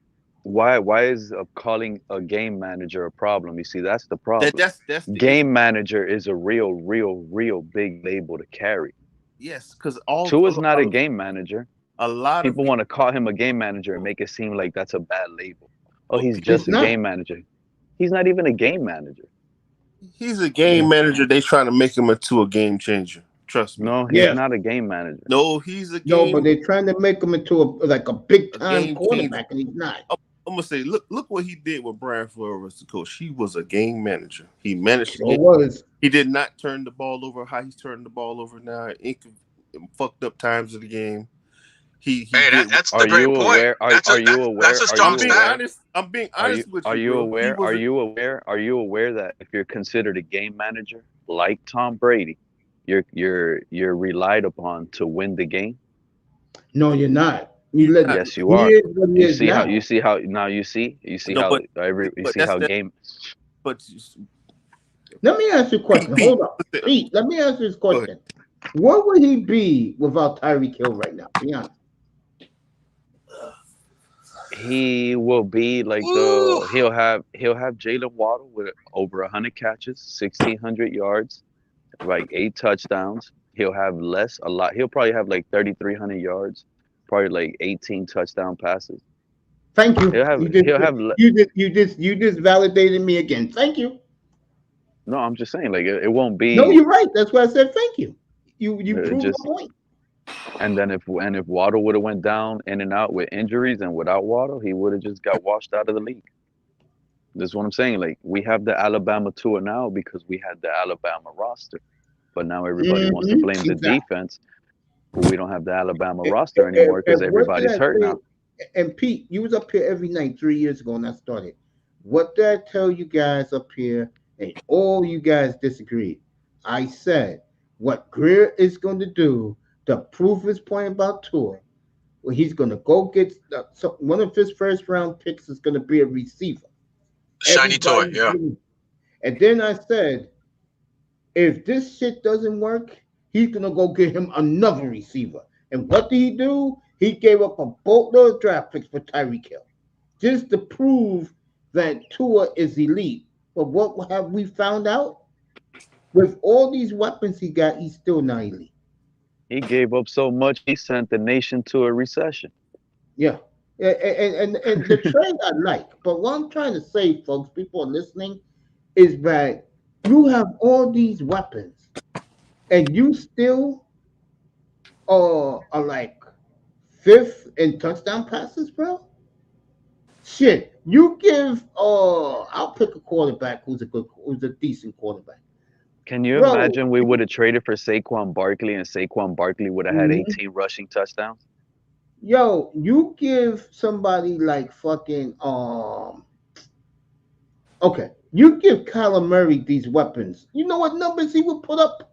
Why is calling a game manager a problem? You see, that's the problem. That's the game manager is a real big label to carry. Yes, because Tua's not a game manager. A lot of people want to call him a game manager and make it seem like that's a bad label. Oh, he's just a game manager. He's not even a game manager. He's a game manager. They trying to make him into a game changer. Trust me. No, he's not a game manager. No, he's a game. No, but they're trying to make him into a big time quarterback, and he's not. I'm gonna say, look what he did with Brian Flores, the coach. He was a game manager. He managed He did not turn the ball over how he's turning the ball over now. Fucked up times of the game. That's the great point. Are you aware? That's a strong stat. I'm being honest with you. Are you aware? Are you aware that if you're considered a game manager like Tom Brady, you're relied upon to win the game? No, you're not. Yes, you are. You see how game. But let me ask you a question. Hold on, Pete. Let me ask you this question. What would he be without Tyreek Hill right now? Be honest. He will be like Ooh. he'll have Jalen Waddle with over 100 catches, 1,600 yards, like 8 touchdowns. He'll have less a lot. He'll probably have like 3,300 yards, probably like 18 touchdown passes. Thank He'll you. have You just he'll have you just validated me again. Thank you. no. I'm just saying like it won't No, be you're right. That's why I said thank you. You proved just my point. and then if Waddle would have went down in and out with injuries and without Waddle, he would have just got washed out of the league. This is what I'm saying. Like we have the Alabama tour now because we had the Alabama roster, but now everybody wants to blame the Exactly. defense. But we don't have the Alabama roster anymore because And what did everybody's I hurt say? now. And Pete, you was up here every night 3 years ago when I started. What did I tell you guys up here? And all you guys disagreed. I said what Greer is going to do to prove his point about Tour. Well, he's going to go get one of his first round picks is going to be a receiver. Shiny toy, Everybody, yeah. and then I said if this shit doesn't work, he's gonna go get him another receiver. And what did he do? He gave up a boatload of draft picks for Tyreek Hill, just to prove that Tua is elite. But what have we found out? With all these weapons he got, he's still not elite. He gave up so much, he sent the nation to a recession. Yeah. And the trade I like, but what I'm trying to say, folks, people are listening, is that you have all these weapons and you still are like fifth in touchdown passes, bro. Shit, you give I'll pick a quarterback who's a decent quarterback, Can you bro. imagine we would have traded for Saquon Barkley and Saquon Barkley would have had Mhm. 18 rushing touchdowns? Yo, you give somebody like fucking okay, you give Kyler Murray these weapons. You know what numbers he would put up?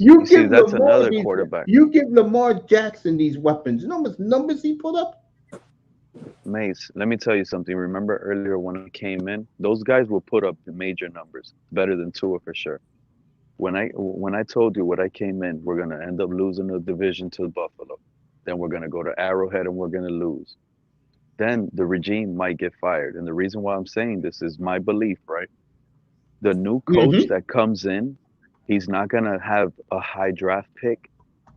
You see, that's another quarterback. You give Lamar Jackson these weapons. You know what numbers he put up? Mace, let me tell you something. Remember earlier when I came in, those guys will put up the major numbers, better than Tua for sure. When I told you what I came in, we're gonna end up losing the division to Buffalo. Then we're gonna go to Arrowhead and we're gonna lose. Then the regime might get fired. And the reason why I'm saying this is my belief, right? The new coach Mm-hmm. that comes in, he's not gonna have a high draft pick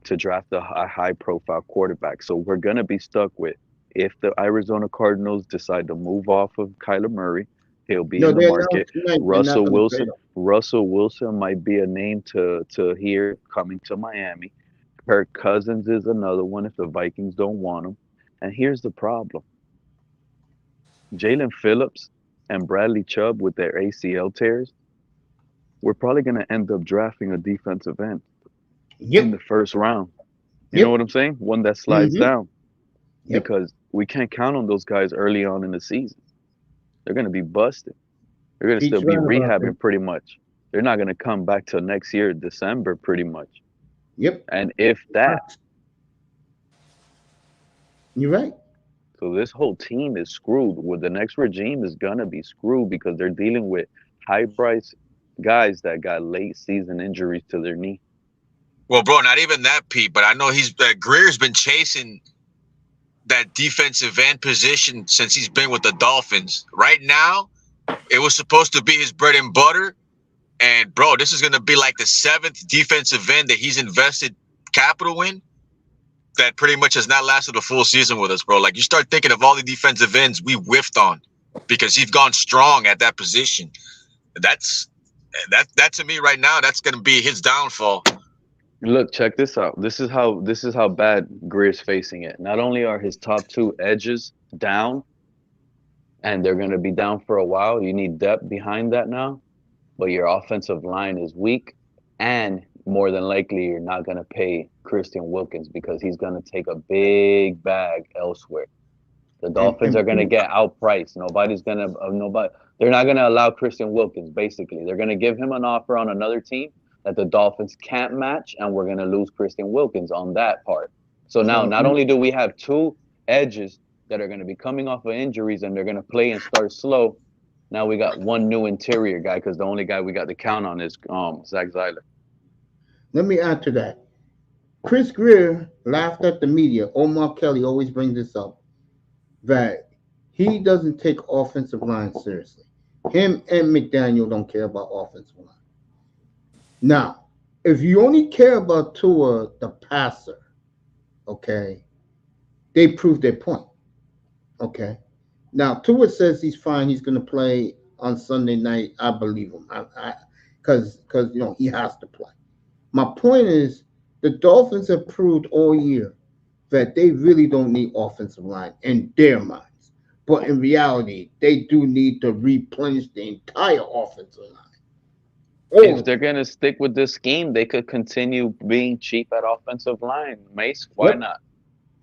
to draft a high profile quarterback. So we're gonna be stuck with if the Arizona Cardinals decide to move off of Kyler Murray, he'll be No, in the they announced market. tonight they're not Russell going to trade Wilson, him. Russell Wilson might be a name to hear coming to Miami. Kirk Cousins is another one if the Vikings don't want him. And here's the problem. Jalen Phillips and Bradley Chubb with their ACL tears, we're probably going to end up drafting a defensive end in the Yep, first round. You know what yep, I'm saying? One that slides mm-hmm, down yep. because we can't count on those guys early on in the season. They're going to be busted. They're going to still Pete's be right about that. rehabbing pretty much. They're not going to come back till next year, December, pretty much. Yep, And if that, you're right. so this whole team is screwed. With the next regime is going to be screwed because they're dealing with high price guys that got late season injuries to their knee. Well, bro, not even that, Pete. But I know Greer's been chasing that defensive end position since he's been with the Dolphins. Right now, it was supposed to be his bread and butter. And bro, this is gonna be like the seventh defensive end that he's invested capital in that pretty much has not lasted a full season with us, bro. Like you start thinking of all the defensive ends we whiffed on because he's gone strong at that position. That's that to me right now. That's gonna be his downfall. Look, check this out. This is how bad Greer's facing it. Not only are his top two edges down, and they're going to be down for a while. You need depth behind that now, but your offensive line is weak, and more than likely you're not going to pay Christian Wilkins because he's going to take a big bag elsewhere. The Dolphins And are going to get outpriced. Nobody's going to nobody. They're not going to allow Christian Wilkins. Basically, they're going to give him an offer on another team that the Dolphins can't match, and we're going to lose Christian Wilkins on that part. So now, so not only do we have two edges that are going to be coming off of injuries and they're going to play and start slow, now we got one new interior guy because the only guy we got to count on is Zach Zeiler. let me add to that. Chris Greer laughed at the media. Omar Kelly always brings this up that he doesn't take offensive line seriously. Him and McDaniel don't care about offensive line. Now, if you only care about Tua the passer, okay, they proved their point. Okay. Now Tua says he's fine. He's going to play on Sunday night. I believe him. Because he has to play. My point is the Dolphins have proved all year that they really don't need offensive line in their minds. But in reality, they do need to replenish the entire offensive line. All If of they're it. gonna stick with this scheme, they could continue being cheap at offensive line. Mace, why Yep. not?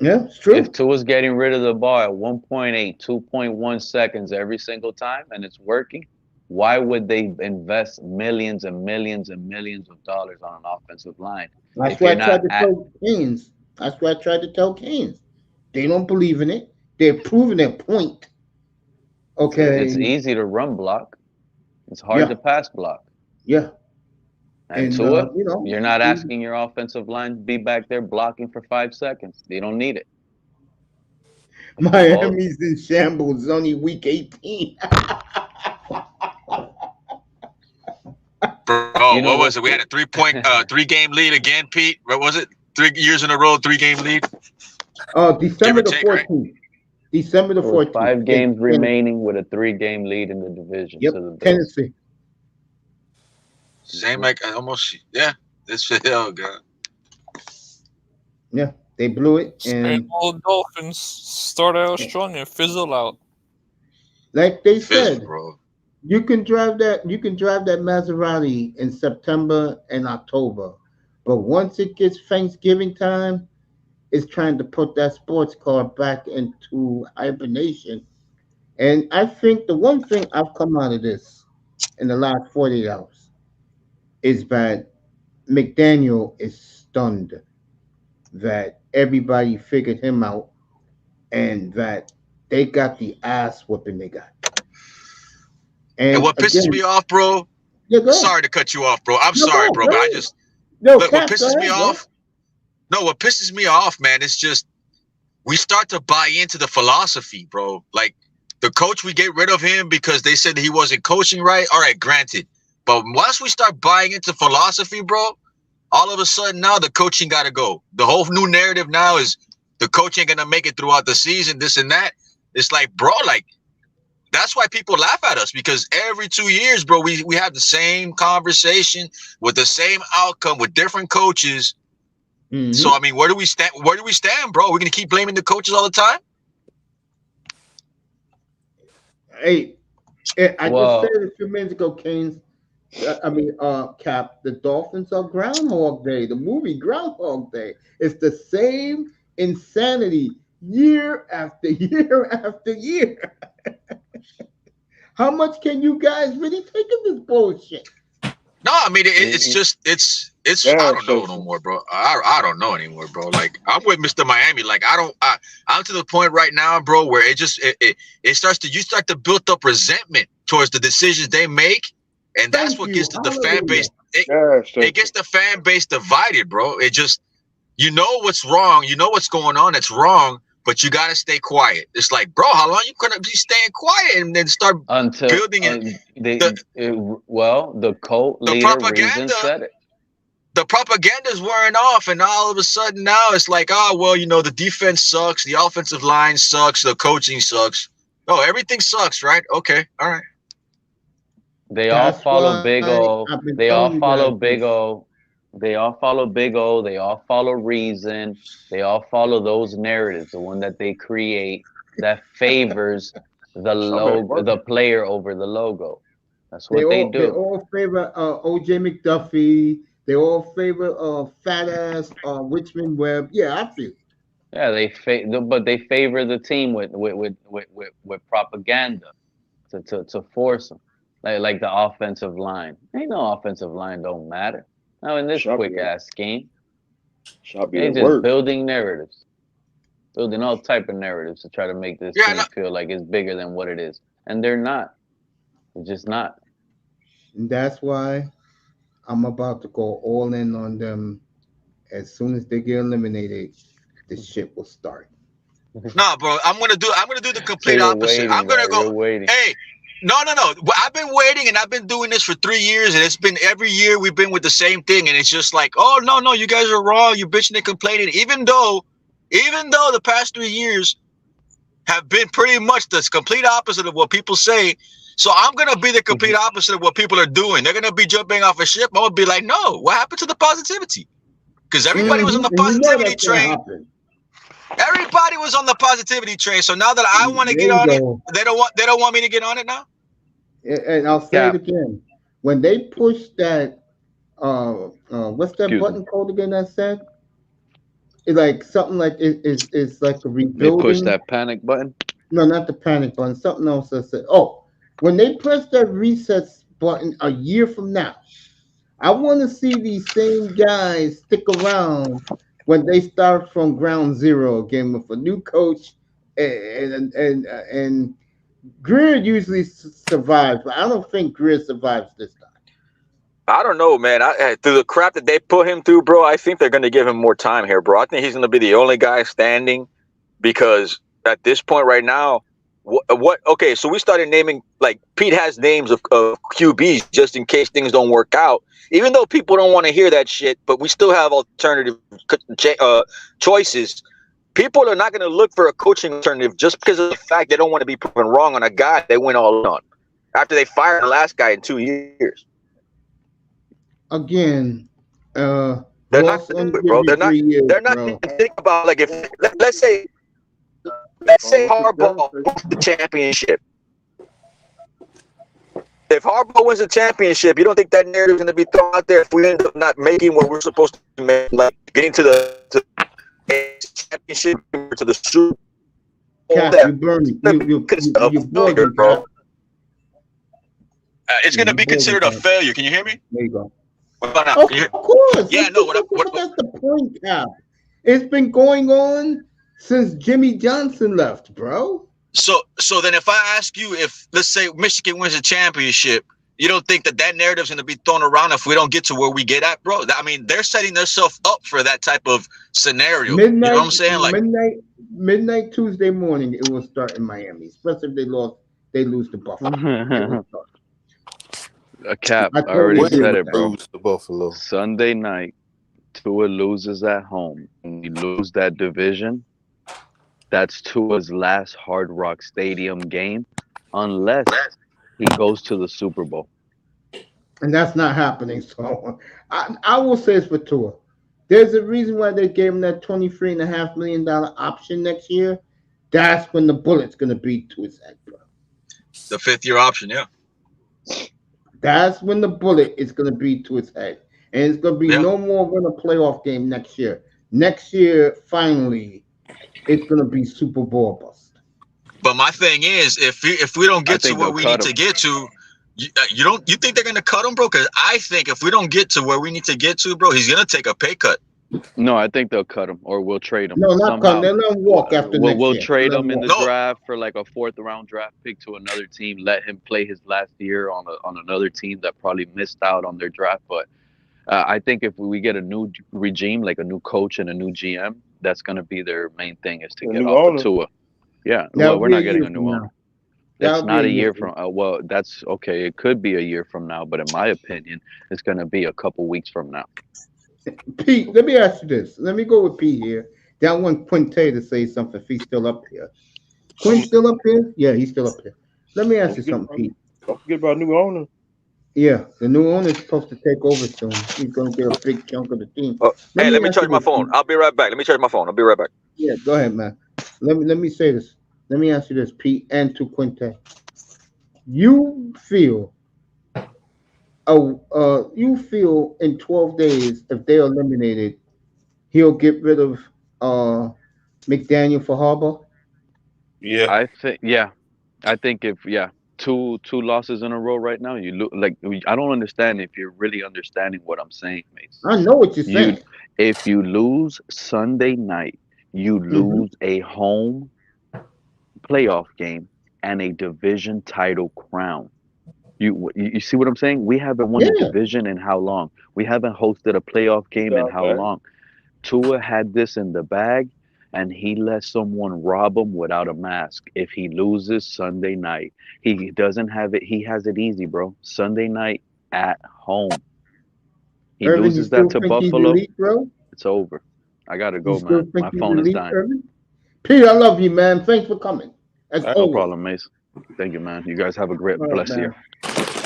Yeah, it's If true. Tua's getting rid of the ball at 1.8, 2.1 seconds every single time and it's working, why would they invest millions and millions and millions of dollars on an offensive line That's if what you're I tried not to at tell Keynes. That's what I tried to tell Keynes. They don't believe in it. They're proving their point. it's Okay. easy to run block, it's hard Yeah. to pass block. Yeah. And And Tua, you're it's not easy. asking your offensive line to be back there blocking for 5 seconds. They don't need it. All Miami's in shambles. It's only week 18. Bro, you know what was what's it? We had a 3 point, 3 game lead again, Pete. What was it? 3 years in a row, 3 game lead, give December or the take, right? 14th. December the with 14th five against games Tennessee. remaining with a 3 game lead in the division Yep, to the Bills. Tennessee. Same like almost, yeah. This oh god, Yeah, they blew it. Same And old Dolphins start out strong and fizzle out. like they fizzle, said, bro. you can drive that Maserati in September and October. But once it gets Thanksgiving time, it's trying to put that sports car back into hibernation. And I think the one thing I've come out of this in the last 48 hours is that McDaniel is stunned that everybody figured him out and that they got the ass whooping they got. And And what pisses me again, off, bro. yeah, go ahead. Sorry to cut you off, bro. I'm No, sorry, go, bro, go but I ahead. just No, look. What Cap, go pisses me ahead, bro. off? No, what pisses me off, man, is just we start to buy into the philosophy, bro. Like the coach, we get rid of him because they said he wasn't coaching right. All right, granted. But once we start buying into philosophy, bro, all of a sudden now the coaching got to go. The whole new narrative now is the coach ain't gonna make it throughout the season, this and that. It's like, bro, like that's why people laugh at us because every 2 years, bro, we have the same conversation with the same outcome with different coaches. So I Hmm. mean, where do we stand? Where do we stand, bro? We're gonna keep blaming the coaches all the time? Hey, I just said Well, it a few minutes ago, Canes. Cap. The Dolphins are Groundhog Day. The movie Groundhog Day. It's the same insanity year after year after year. How much can you guys really take of this bullshit? No, I mean it's it, just it's I Gas don't know no station. more, bro. I don't know anymore, bro. Like I'm with Mr. Miami. Like I'm to the point right now, bro, where it starts to you start to build up resentment towards the decisions they make, and that's Thank what you. gets the fan Hallelujah. base. Gas It gets station. the fan base divided, bro. It just you know what's wrong, you know what's going on. It's wrong, but you gotta stay quiet. It's like, bro, how long you gonna be staying quiet and then start until building it? they The well, the cult the leader reason propaganda said it. the propaganda's wearing off, and all of a sudden now it's like, oh well, the defense sucks, the offensive line sucks, the coaching sucks. Oh, everything sucks, right? Okay, all right. They all That's follow Big why O. I've been They all telling you follow guys Big this. O. They all follow Big O. They all follow Reason. They all follow those narratives, the one that they create that favors the Some ain't logo, the working. player over the logo. That's They what they all they do. all favor OJ McDuffie. They all favor fat ass Richmond Webb. Yeah, I feel it. Yeah, but they favor the team with propaganda to force them, like the offensive line. Ain't no offensive line don't matter. Now in this Shot be quick at ass scheme, shot be they at just work. building narratives, building all type of narratives to try to make this Yeah, no, team feel like it's bigger than what it is, and they're not. They're just not. And that's why I'm about to go all in on them as soon as they get eliminated, the shit will start. Nah, bro, I'm gonna do the So complete you're opposite. I'm waiting, gonna bro. go. You're waiting. Hey, no. Well, I've been waiting, and I've been doing this for 3 years, and it's been every year we've been with the same thing, and it's just like, oh no, you guys are wrong. You're bitching and complaining, even though the past 3 years have been pretty much the complete opposite of what people say. So I'm gonna be the complete opposite of what people are doing. They're gonna be jumping off a ship. I'm gonna be like, no, what happened to the positivity? Because everybody was on the And you know positivity that's gonna train. happen. Everybody was on the positivity train. So now that I want to There get you on it, go. they don't want me to get on it now. And I'll say it Cap. again. When they push that, what's that Excuse me. button code again? That said, it's like something like it's like a They push rebuilding. that panic button. No, not the panic button. Something else that said, oh, when they press that reset button a year from now, I want to see these same guys stick around when they start from ground zero again with a new coach, and Greer usually survives, but I don't think Greer survives this time. I don't know, man. Through the crap that they put him through, bro, I think they're going to give him more time here, bro. I think he's going to be the only guy standing because at this point right now, what? Okay, so we started naming, like, Pete has names of QBs just in case things don't work out. Even though people don't want to hear that shit, but we still have alternative choices. People are not going to look for a coaching alternative just because of the fact they don't want to be proven wrong on a guy they went all in on after they fired the last guy in 2 years. Again, They're not Ross going to only do it, give bro. you 3 years, They're not bro. going to think about, like, if let's say Harbaugh wins the championship. If Harbaugh wins the championship, you don't think that narrative is going to be thrown out there if we end up not making what we're supposed to make, like getting to the championship, to the Super Bowl? Cap, you burn me. You bored me, bro. Cap. It's going to You be bored me, considered a Cap. failure. Can you hear me? There you go. What about now? Of Can you hear? course. Yeah, no. What That's the point, Cap. It's been going on since Jimmy Johnson left, bro. So then if I ask you, if let's say Michigan wins a championship, you don't think that narrative's going to be thrown around if we don't get to where we get at, bro? I mean, they're setting themselves up for that type of scenario. You know what I'm saying? Like, midnight Tuesday morning, it will start in Miami. Especially if they lose to Buffalo. It will start. A Cap. I I already totally agree said with it, that. bro. Lose to Buffalo. Sunday night, Tua loses at home. When we lose that division, that's Tua's last Hard Rock Stadium game, unless he goes to the Super Bowl. And that's not happening. So I will say it's for Tua. There's a reason why they gave him that $23.5 million option next year. That's when the bullet's gonna be to his head, bro. the 5th-year option, yeah. That's when the bullet is gonna be to his head. And it's gonna be no more win a playoff game next year. Next year, finally, it's gonna be Super Bowl bust. But my thing is, if we don't get to where we need to get to, you think they're gonna cut him, bro? Because I think if we don't get to where we need to get to, bro, he's gonna take a pay cut. No, I think they'll cut him or we'll trade him. No, not cut. They'll let him walk after next We'll year. trade him in the No. draft for like a 4th-round draft pick to another team. Let him play his last year on another team that probably missed out on their draft. But I think if we get a new regime, like a new coach and a new GM, that's going to be their main thing is to get off of Tua. Yeah, well, we're not getting a new owner. It's not a year from. Well, that's okay. It could be a year from now, but in my opinion, it's going to be a couple weeks from now. Pete, let me ask you this. Let me go with Pete here. I want Quinte to say something if he's still up here. Quinte still up here? Yeah, he's still up here. Let me ask you something, Pete. Don't forget about new owner. Yeah, the new owner is supposed to take over soon. He's going to get a big chunk of the team. Hey, let me charge my phone. I'll be right back. Let me charge my phone. I'll be right back. Yeah, go ahead, man. Let me say this. Let me ask you this, Pete, and to Quinte. You feel in 12 days, if they're eliminated, he'll get rid of McDaniel for Harbaugh? Yeah. I think if two losses in a row right now, you look like I don't understand if you're really understanding what I'm saying, Mace. I know what you're saying. If you lose Sunday night, you lose a home playoff game and a division title crown. You see what I'm saying? We haven't won a division in how long? We haven't hosted a playoff game in how long? Tua had this in the bag, and he let someone rob him without a mask. If he loses Sunday night, he doesn't have it. He has it easy, bro. Sunday night at home. He Irvin, you loses that still to think he's Buffalo, elite, bro? it's over. I gotta You go, still man. think My he's phone is elite, dying. Irvin? Peter, I love you, man. Thanks for coming, as All right. No always. problem, Mace. Thank you, man. You guys have a great, All right, blessed year. man.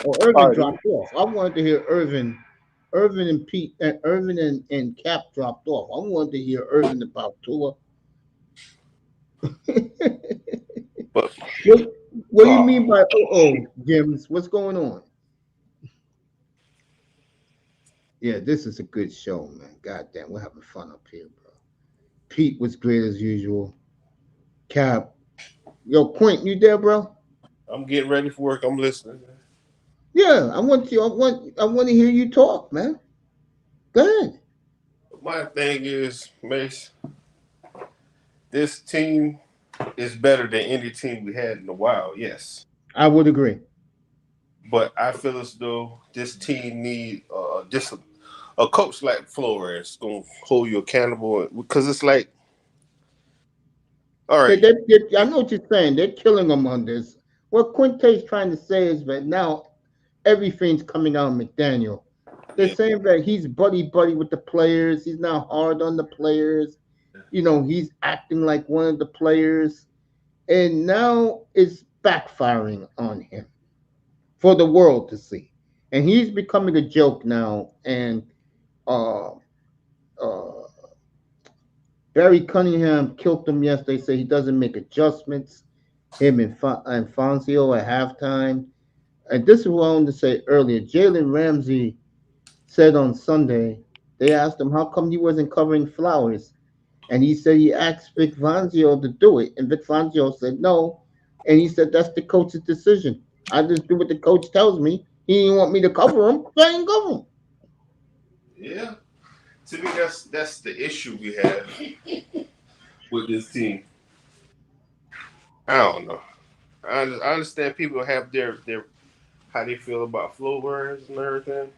Oh, All Irvin right. dropped off. I wanted to hear Irvin and Pete, and Irvin and Cap dropped off. I wanted to hear Irvin about Tua. But what What do you oh, mean by Jims? What's going on? Yeah, this is a good show, man. God damn, we're having fun up here, bro. Pete was great as usual. Cap, yo, Quint, you there, bro? I'm getting ready for work. I'm listening. Yeah, I want you. I want to hear you talk, man. Go ahead. My thing is, Mace, this team is better than any team we had in a while. Yes, I would agree. but I feel as though this team need just a coach like Flores gonna hold you accountable because it's like, all right, I know what you're saying. They're killing him on this. What Quinte's trying to say is that now everything's coming out of McDaniel. They're yeah, saying that he's buddy buddy with the players. He's not hard on the players. You know, he's acting like one of the players, and now it's backfiring on him for the world to see. And he's becoming a joke now. And uh, uh, Barry Cunningham killed him yesterday. Say he doesn't make adjustments. Him and Fonzio at halftime. And this is what I wanted to say earlier. Jalen Ramsey said on Sunday, they asked him how come he wasn't covering Flowers, and he said he asked Vic Fangio to do it, and Vic Fangio said no, and he said that's the coach's decision. I just do what the coach tells me. He didn't want me to cover him, so I didn't cover him. yeah. To me, that's the issue we have with this team. I don't know. I understand people have their how they feel about Flores and everything.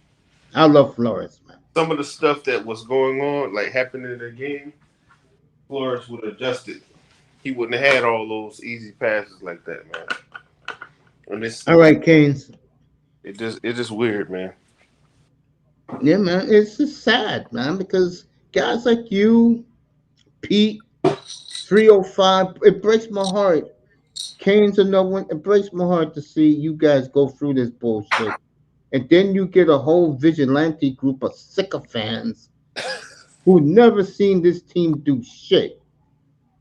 I love Flores, man. Some of the stuff that was going on, like happening in the game, Flores would have adjusted. He wouldn't have had all those easy passes like that, man. And All right, Canes. it's just weird, man. Yeah, man, it's just sad, man, because guys like you, Pete, 305, it breaks my heart. Kane's another one. It breaks my heart to see you guys go through this bullshit. And then you get a whole vigilante group of sycophants who never seen this team do shit.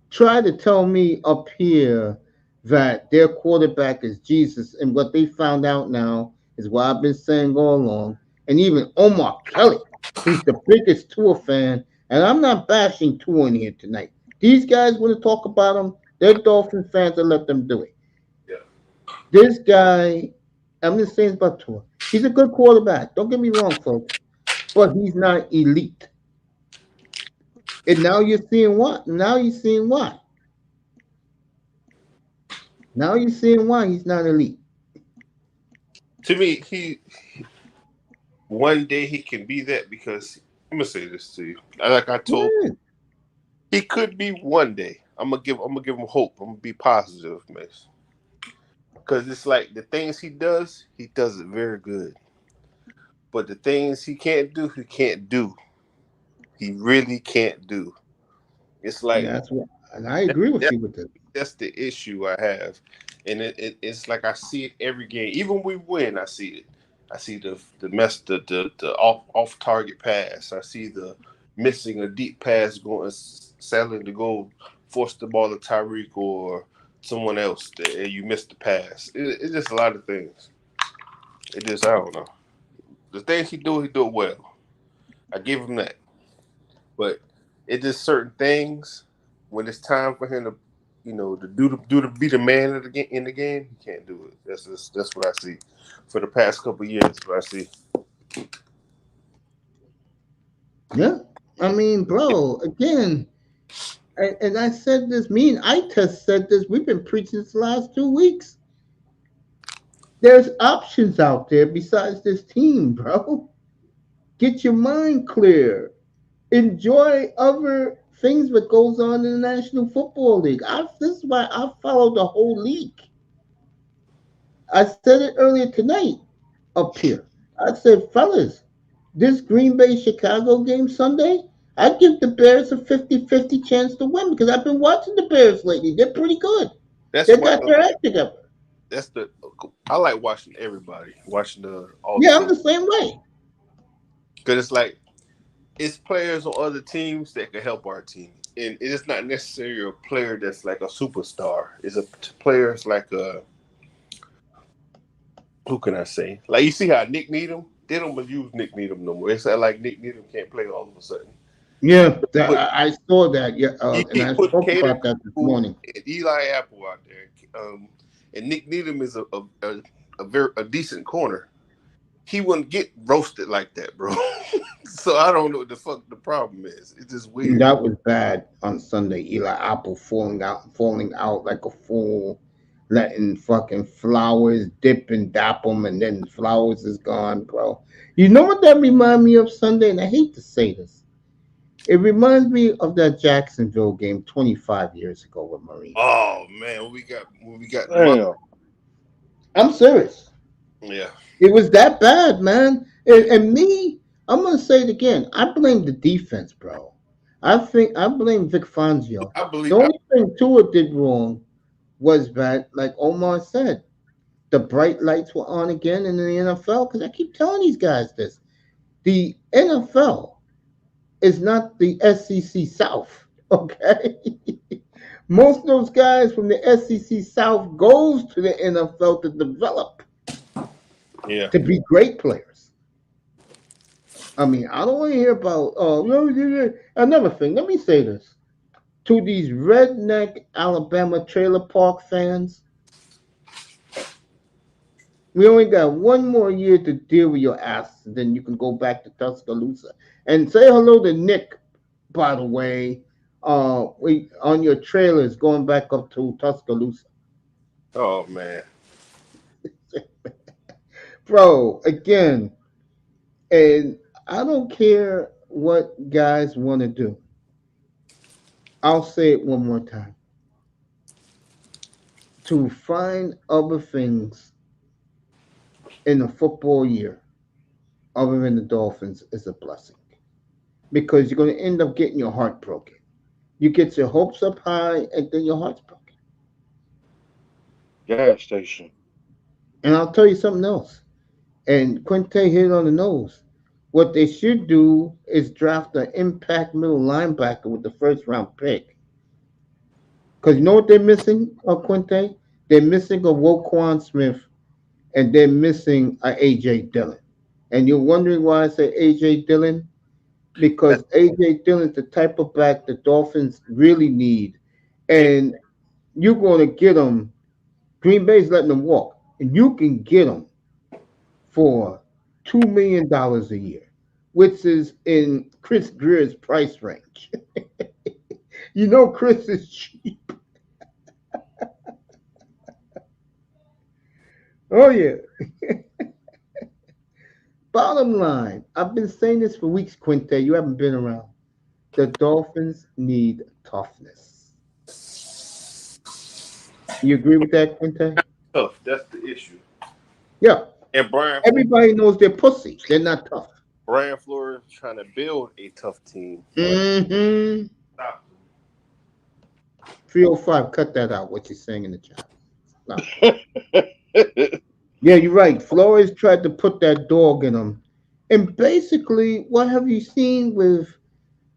Try to tell me up here that their quarterback is Jesus, and what they found out now is what I've been saying all along. And even Omar Kelly, who's the biggest Tour fan, and I'm not bashing Tour in here tonight. These guys want to talk about him. They're Dolphin fans that let them do it. Yeah. This guy, I'm just saying about Tour. He's a good quarterback. Don't get me wrong, folks, but he's not elite. And now you're seeing what? Now you're seeing why. Now you're seeing why he's not elite. To me, he one day he can be that because I'm gonna say this to you. Like I told, Yeah. he could be one day. I'm gonna give him hope. I'm gonna be positive, man. Because it's like the things he does it very good. But the things he can't do, he can't do. He really can't do. It's And like that's what, and I that, agree with that you with this. that's the issue I have, and it's like I see it every game. Even when we win, I see it. I see the off target pass. I see the missing a deep pass going settling to go force the ball to Tyreek or someone else, and you miss the pass. It's just a lot of things. It just I don't know. The things he do it well. I give him that. But it just certain things when it's time for him to, to be the man of the game in the game, he can't do it. That's what I see for the past couple of years. What I see. Yeah. I mean, bro, again, and I said this, me and I test said this, we've been preaching this the last 2 weeks. There's options out there besides this team, bro. Get your mind clear. enjoy other things that goes on in the National Football League. This is why I follow the whole league. I said it earlier tonight up here. I said, fellas, this Green Bay Chicago game Sunday, I give the Bears a 50-50 chance to win because I've been watching the Bears lately. They're pretty good. That's They why got their act together. that's the I like watching everybody, watching the all the Yeah, I'm teams the same way. because it's like it's players on other teams that can help our team, and it is not necessarily a player that's like a superstar. It's a players like a who can I say? Like you see how Nick Needham, they don't use Nick Needham no more. It's like Nick Needham can't play all of a sudden. Yeah, But I saw that. Yeah, you and I keep putting spoke Cater about that this Cool morning. and Eli Apple out there, and Nick Needham is a very a decent corner. He wouldn't get roasted like that, bro. So I don't know what the fuck the problem is. It's just weird. That was bad on Sunday. Eli Apple falling out like a fool, letting fucking Flowers dip and dap him, and then Flowers is gone, bro. You know what that remind me of Sunday? And I hate to say this. It reminds me of that Jacksonville game 25 years ago with Maurice. Oh man, when we got the Damn. I'm serious. yeah. It was that bad, man. And me, I'm gonna say it again. I blame the defense, bro. I think I blame Vic Fangio. I The believe only thing Tua did wrong was that, like Omar said, the bright lights were on again in the NFL. Because I keep telling these guys this: the NFL is not the SEC South. Okay, most of those guys from the SEC South goes to the NFL to develop yeah. to be great players. I mean, I don't want to hear about another thing. Let me say this to these redneck Alabama trailer park fans: we only got one more year to deal with your asses, and then you can go back to Tuscaloosa and say hello to Nick. By the way, we on your trailers going back up to Tuscaloosa, Oh man. bro. Again, and I don't care what guys want to do. I'll say it one more time. To find other things in a football year other than the Dolphins is a blessing because you're going to end up getting your heart broken. You get your hopes up high and then your heart's broken. Gas station. And I'll tell you something else. And Quinte hit it on the nose. What they should do is draft an impact middle linebacker with the first round pick. Because you know what they're missing, Quinte? They're missing a Woquan Smith and they're missing a AJ Dillon. And you're wondering why I say AJ Dillon? Because AJ Dillon is the type of back the Dolphins really need. And you're going to get him. Green Bay's letting him walk. And you can get him for $2 million a year, which is in Chris Greer's price range. You know Chris is cheap. Oh, yeah. Bottom line, I've been saying this for weeks, Quinte. You haven't been around. The Dolphins need toughness. You agree with that, Quinte? Tough. That's the issue. Yeah. And Everybody knows they're pussy. They're not tough. Brian Flores trying to build a tough team. Mm-hmm. Stop. 305, cut that out, what you're saying in the chat. Stop. Yeah, you're right. Flores tried to put that dog in him. And basically, what have you seen with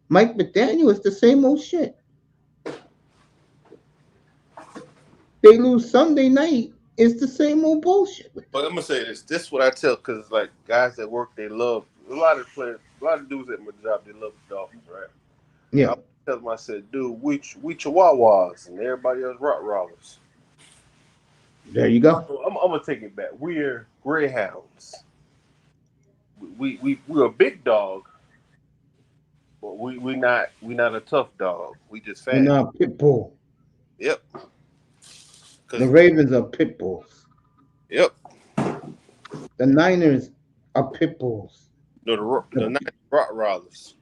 Mike McDaniel? It's the same old shit. They lose Sunday night. It's the same old bullshit. But I'm gonna say this. This is what I tell because like guys at work, they love a lot of players, a lot of dudes at my job. They love the Dolphins, right? Yeah. I tell them, I said, dude, we Chihuahuas and everybody else Rottweilers. There you go. I'm gonna take it back. We're Greyhounds. We're a big dog, but we not a tough dog. We just fast. We're not pit bull. Yep. The Ravens are pit bulls. Yep. The Niners are pit bulls. No, the Niners Rottweilers.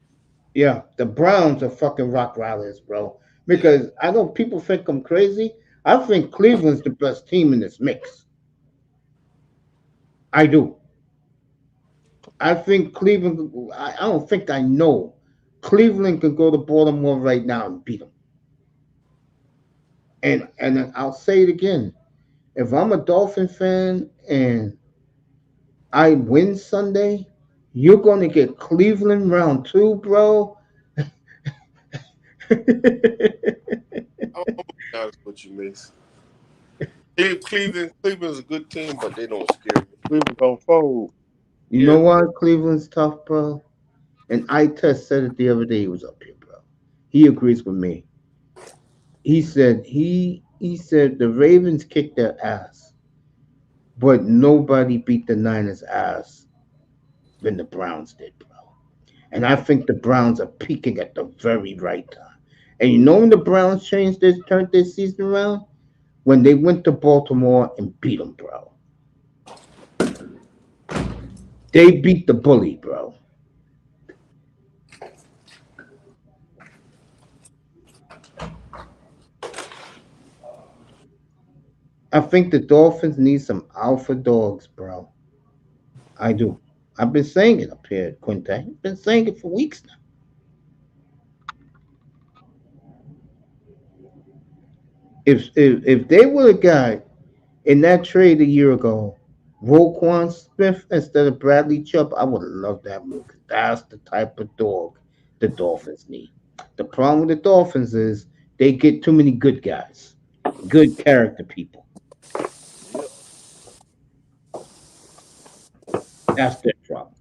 Yeah, the Browns are fucking rock rallies, bro. Because I know people think I'm crazy. I think Cleveland's the best team in this mix. I do. I think Cleveland. I don't think I know. Cleveland could go to Baltimore right now and beat them. And I'll say it again. If I'm a Dolphin fan and I win Sunday, you're gonna get Cleveland round two, bro. I'm gonna be honest with you, Mace. Cleveland's a good team, but they don't scare me. Cleveland gonna fold. You Yeah, know why Cleveland's tough, bro? And I test said it the other day. He was up here, bro. He agrees with me. He said the Ravens kicked their ass, but nobody beat the Niners' ass than the Browns did, bro. And I think the Browns are peaking at the very right time. And you know when the Browns turned their season around? When they went to Baltimore and beat them, bro. They beat the bully, bro. I think the Dolphins need some alpha dogs, bro. I do. I've been saying it up here, Quinte. I've been saying it for weeks now. If they would have got in that trade a year ago, Roquan Smith instead of Bradley Chubb, I would have loved that move. 'Cause that's the type of dog the Dolphins need. The problem with the Dolphins is they get too many good guys, good character people. yep. That's their problem.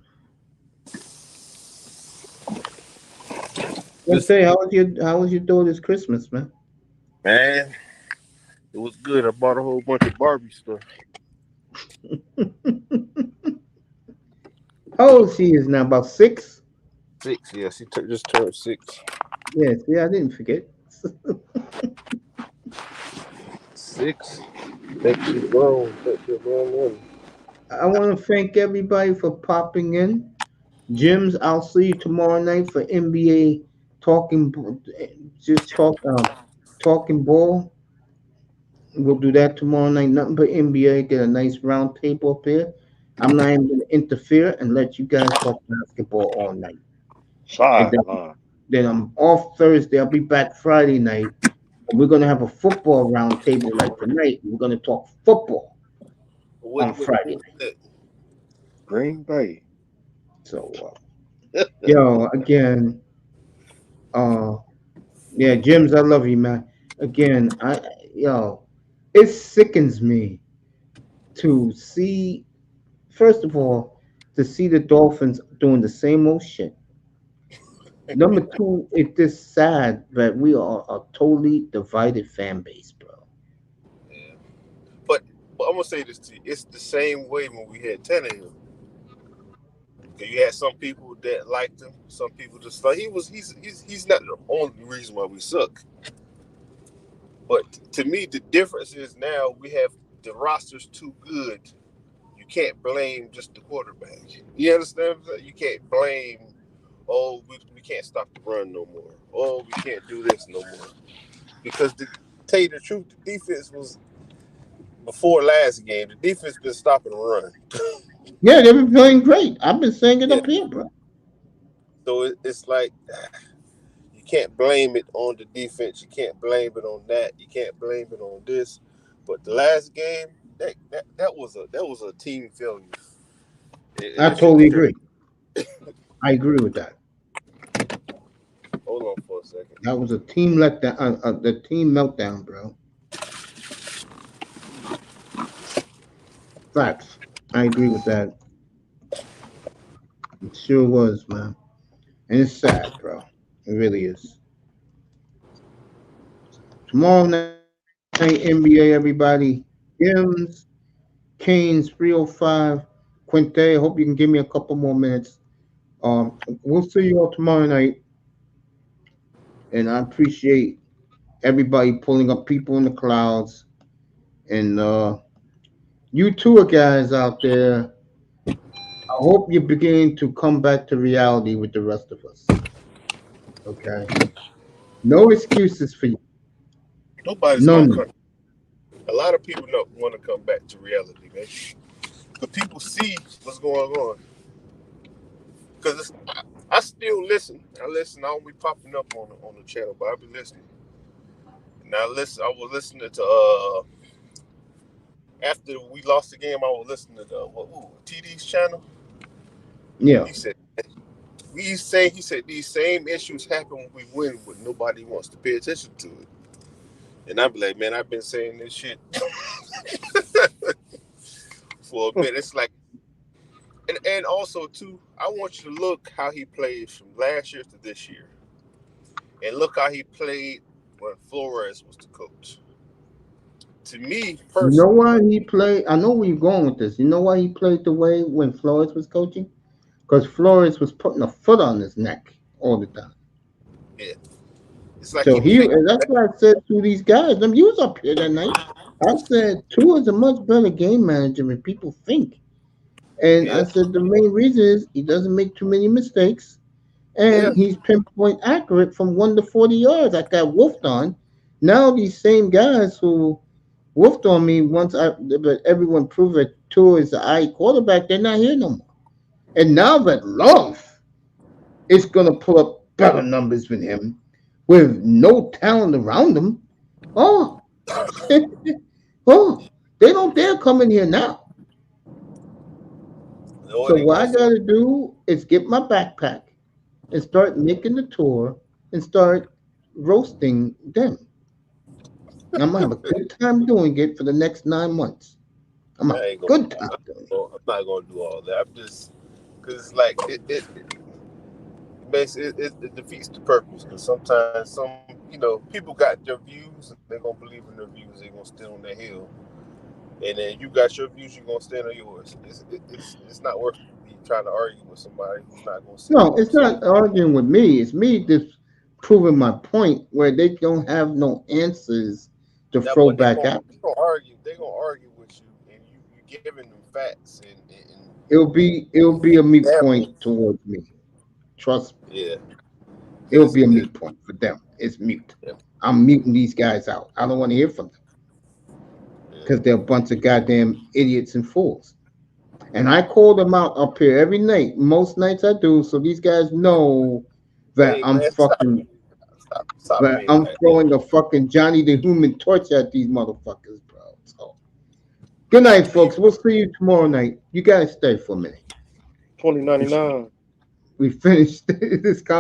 This Quinte, how was your daughter's Christmas, man? man, it was good. I bought a whole bunch of Barbie stuff. How old she is now? About 6? 6, yeah. Just turned 6. Yes, yeah, I didn't forget. 6. Think she's grown. Think she's a grown woman. I want to thank everybody for popping in. Jims, I'll see you tomorrow night for NBA talking, just talking ball. We'll do that tomorrow night. Nothing but NBA. Get a nice round table up here. I'm not even going to interfere and let you guys talk basketball all night. And Sideline. then I'm off Thursday. I'll be back Friday night. We're going to have a football round table like tonight. We're going to talk football on What Friday team night. is Green Bay. So, yo, again, uh, yeah, Jims, I love you, man. Again, yo, it sickens me to see, first of all, to see the Dolphins doing the same old shit. Number two, it's just sad that we are a totally divided fan base, bro. Yeah. But I'm gonna say this to you. It's the same way when we had Tannehill. 'Cause you had some people that liked him, some people just like he's not the only reason why we suck. But to me, the difference is now we have the roster's too good. You can't blame just the quarterback. You understand? What I'm saying? You can't blame. Oh, we can't stop the run no more. Oh, we can't do this no more. Because to tell you the truth, the defense was before last game. The defense been stopping the run. Yeah, they've been playing great. I've been saying it Yeah. up here, bro. So it's like you can't blame it on the defense. You can't blame it on that. You can't blame it on this. But the last game, that was a team failure. I It should totally have carried. agree. I agree with that. Hold on for a second. That was a team letdown, the team meltdown, bro. Facts. I agree with that. It sure was, man. And it's sad, bro. It really is. Tomorrow night, NBA, everybody. Gems, Canes, 305. Quinte, I hope you can give me a couple more minutes. We'll see you all tomorrow night. And I appreciate everybody pulling up people in the clouds. And you two guys out there, I hope you're beginning to come back to reality with the rest of us. Okay. No excuses for you. Nobody's gonna None. come. A lot of people don't want to come back to reality, man. But people see what's going on. Because I still listen. I listen. I don't be popping up on the channel, but I be listening. And I listen. I was listening to after we lost the game. I was listening to TD's channel. Yeah. He said he said these same issues happen when we win, but nobody wants to pay attention to it. And I be like, man, I've been saying this shit for a minute. It's like, and also too, I want you to look how he plays from last year to this year, and look how he played when Flores was the coach. To me You know personally, why he played? I know where you're going with this. You know why he played the way when Flores was coaching? Because Flores was putting a foot on his neck all the time. yeah, it's like So he he, played. and that's why I said to these guys, you was up here that night. I said, Tua is a much better game manager than people think. And I Yeah, said, the main reason is he doesn't make too many mistakes. yeah, And he's pinpoint accurate from 1 to 40 yards. I got wolfed on. Now these same guys who wolfed on me but everyone proved that Tua is the eye quarterback, they're not here no more. And now that Love is going to pull up better numbers with him with no talent around him, oh, oh, they don't dare come in here now. no, So it ain't what gonna I say. got to do is get my backpack and start making the tour and start roasting them. I'm gonna have a good time doing it for the next 9 months. I'm gonna I have a ain't gonna. good time doing it. I'm not gonna do all that. I'm just because it's like it basically it defeats the purpose. Because sometimes people got their views and they're gonna believe in their views. They're gonna stand on their hill, and then you got your views. You're gonna stand on yours. It's not worth me trying to argue with somebody who's not gonna sit No, there and it's say, not arguing with me. It's me just proving my point where they don't have no answers to "Now, throw but back at me. they gonna argue. They gonna argue with you, and you giving them facts It'll be a and mute point examples. towards me. Trust me. Yeah, It'll because be a mute point for them. It's mute. I'm muting these guys out. I don't want to hear from them yeah. because they're a bunch of goddamn idiots and fools. And I call them out up here every night. Most nights I do, so these guys know that Hey I'm man, stop fucking that being I'm like that. throwing a fucking Johnny the Human Torch at these motherfuckers, bro. So good night, folks. We'll see you tomorrow night. You guys stay for a minute. We 2099. we finished this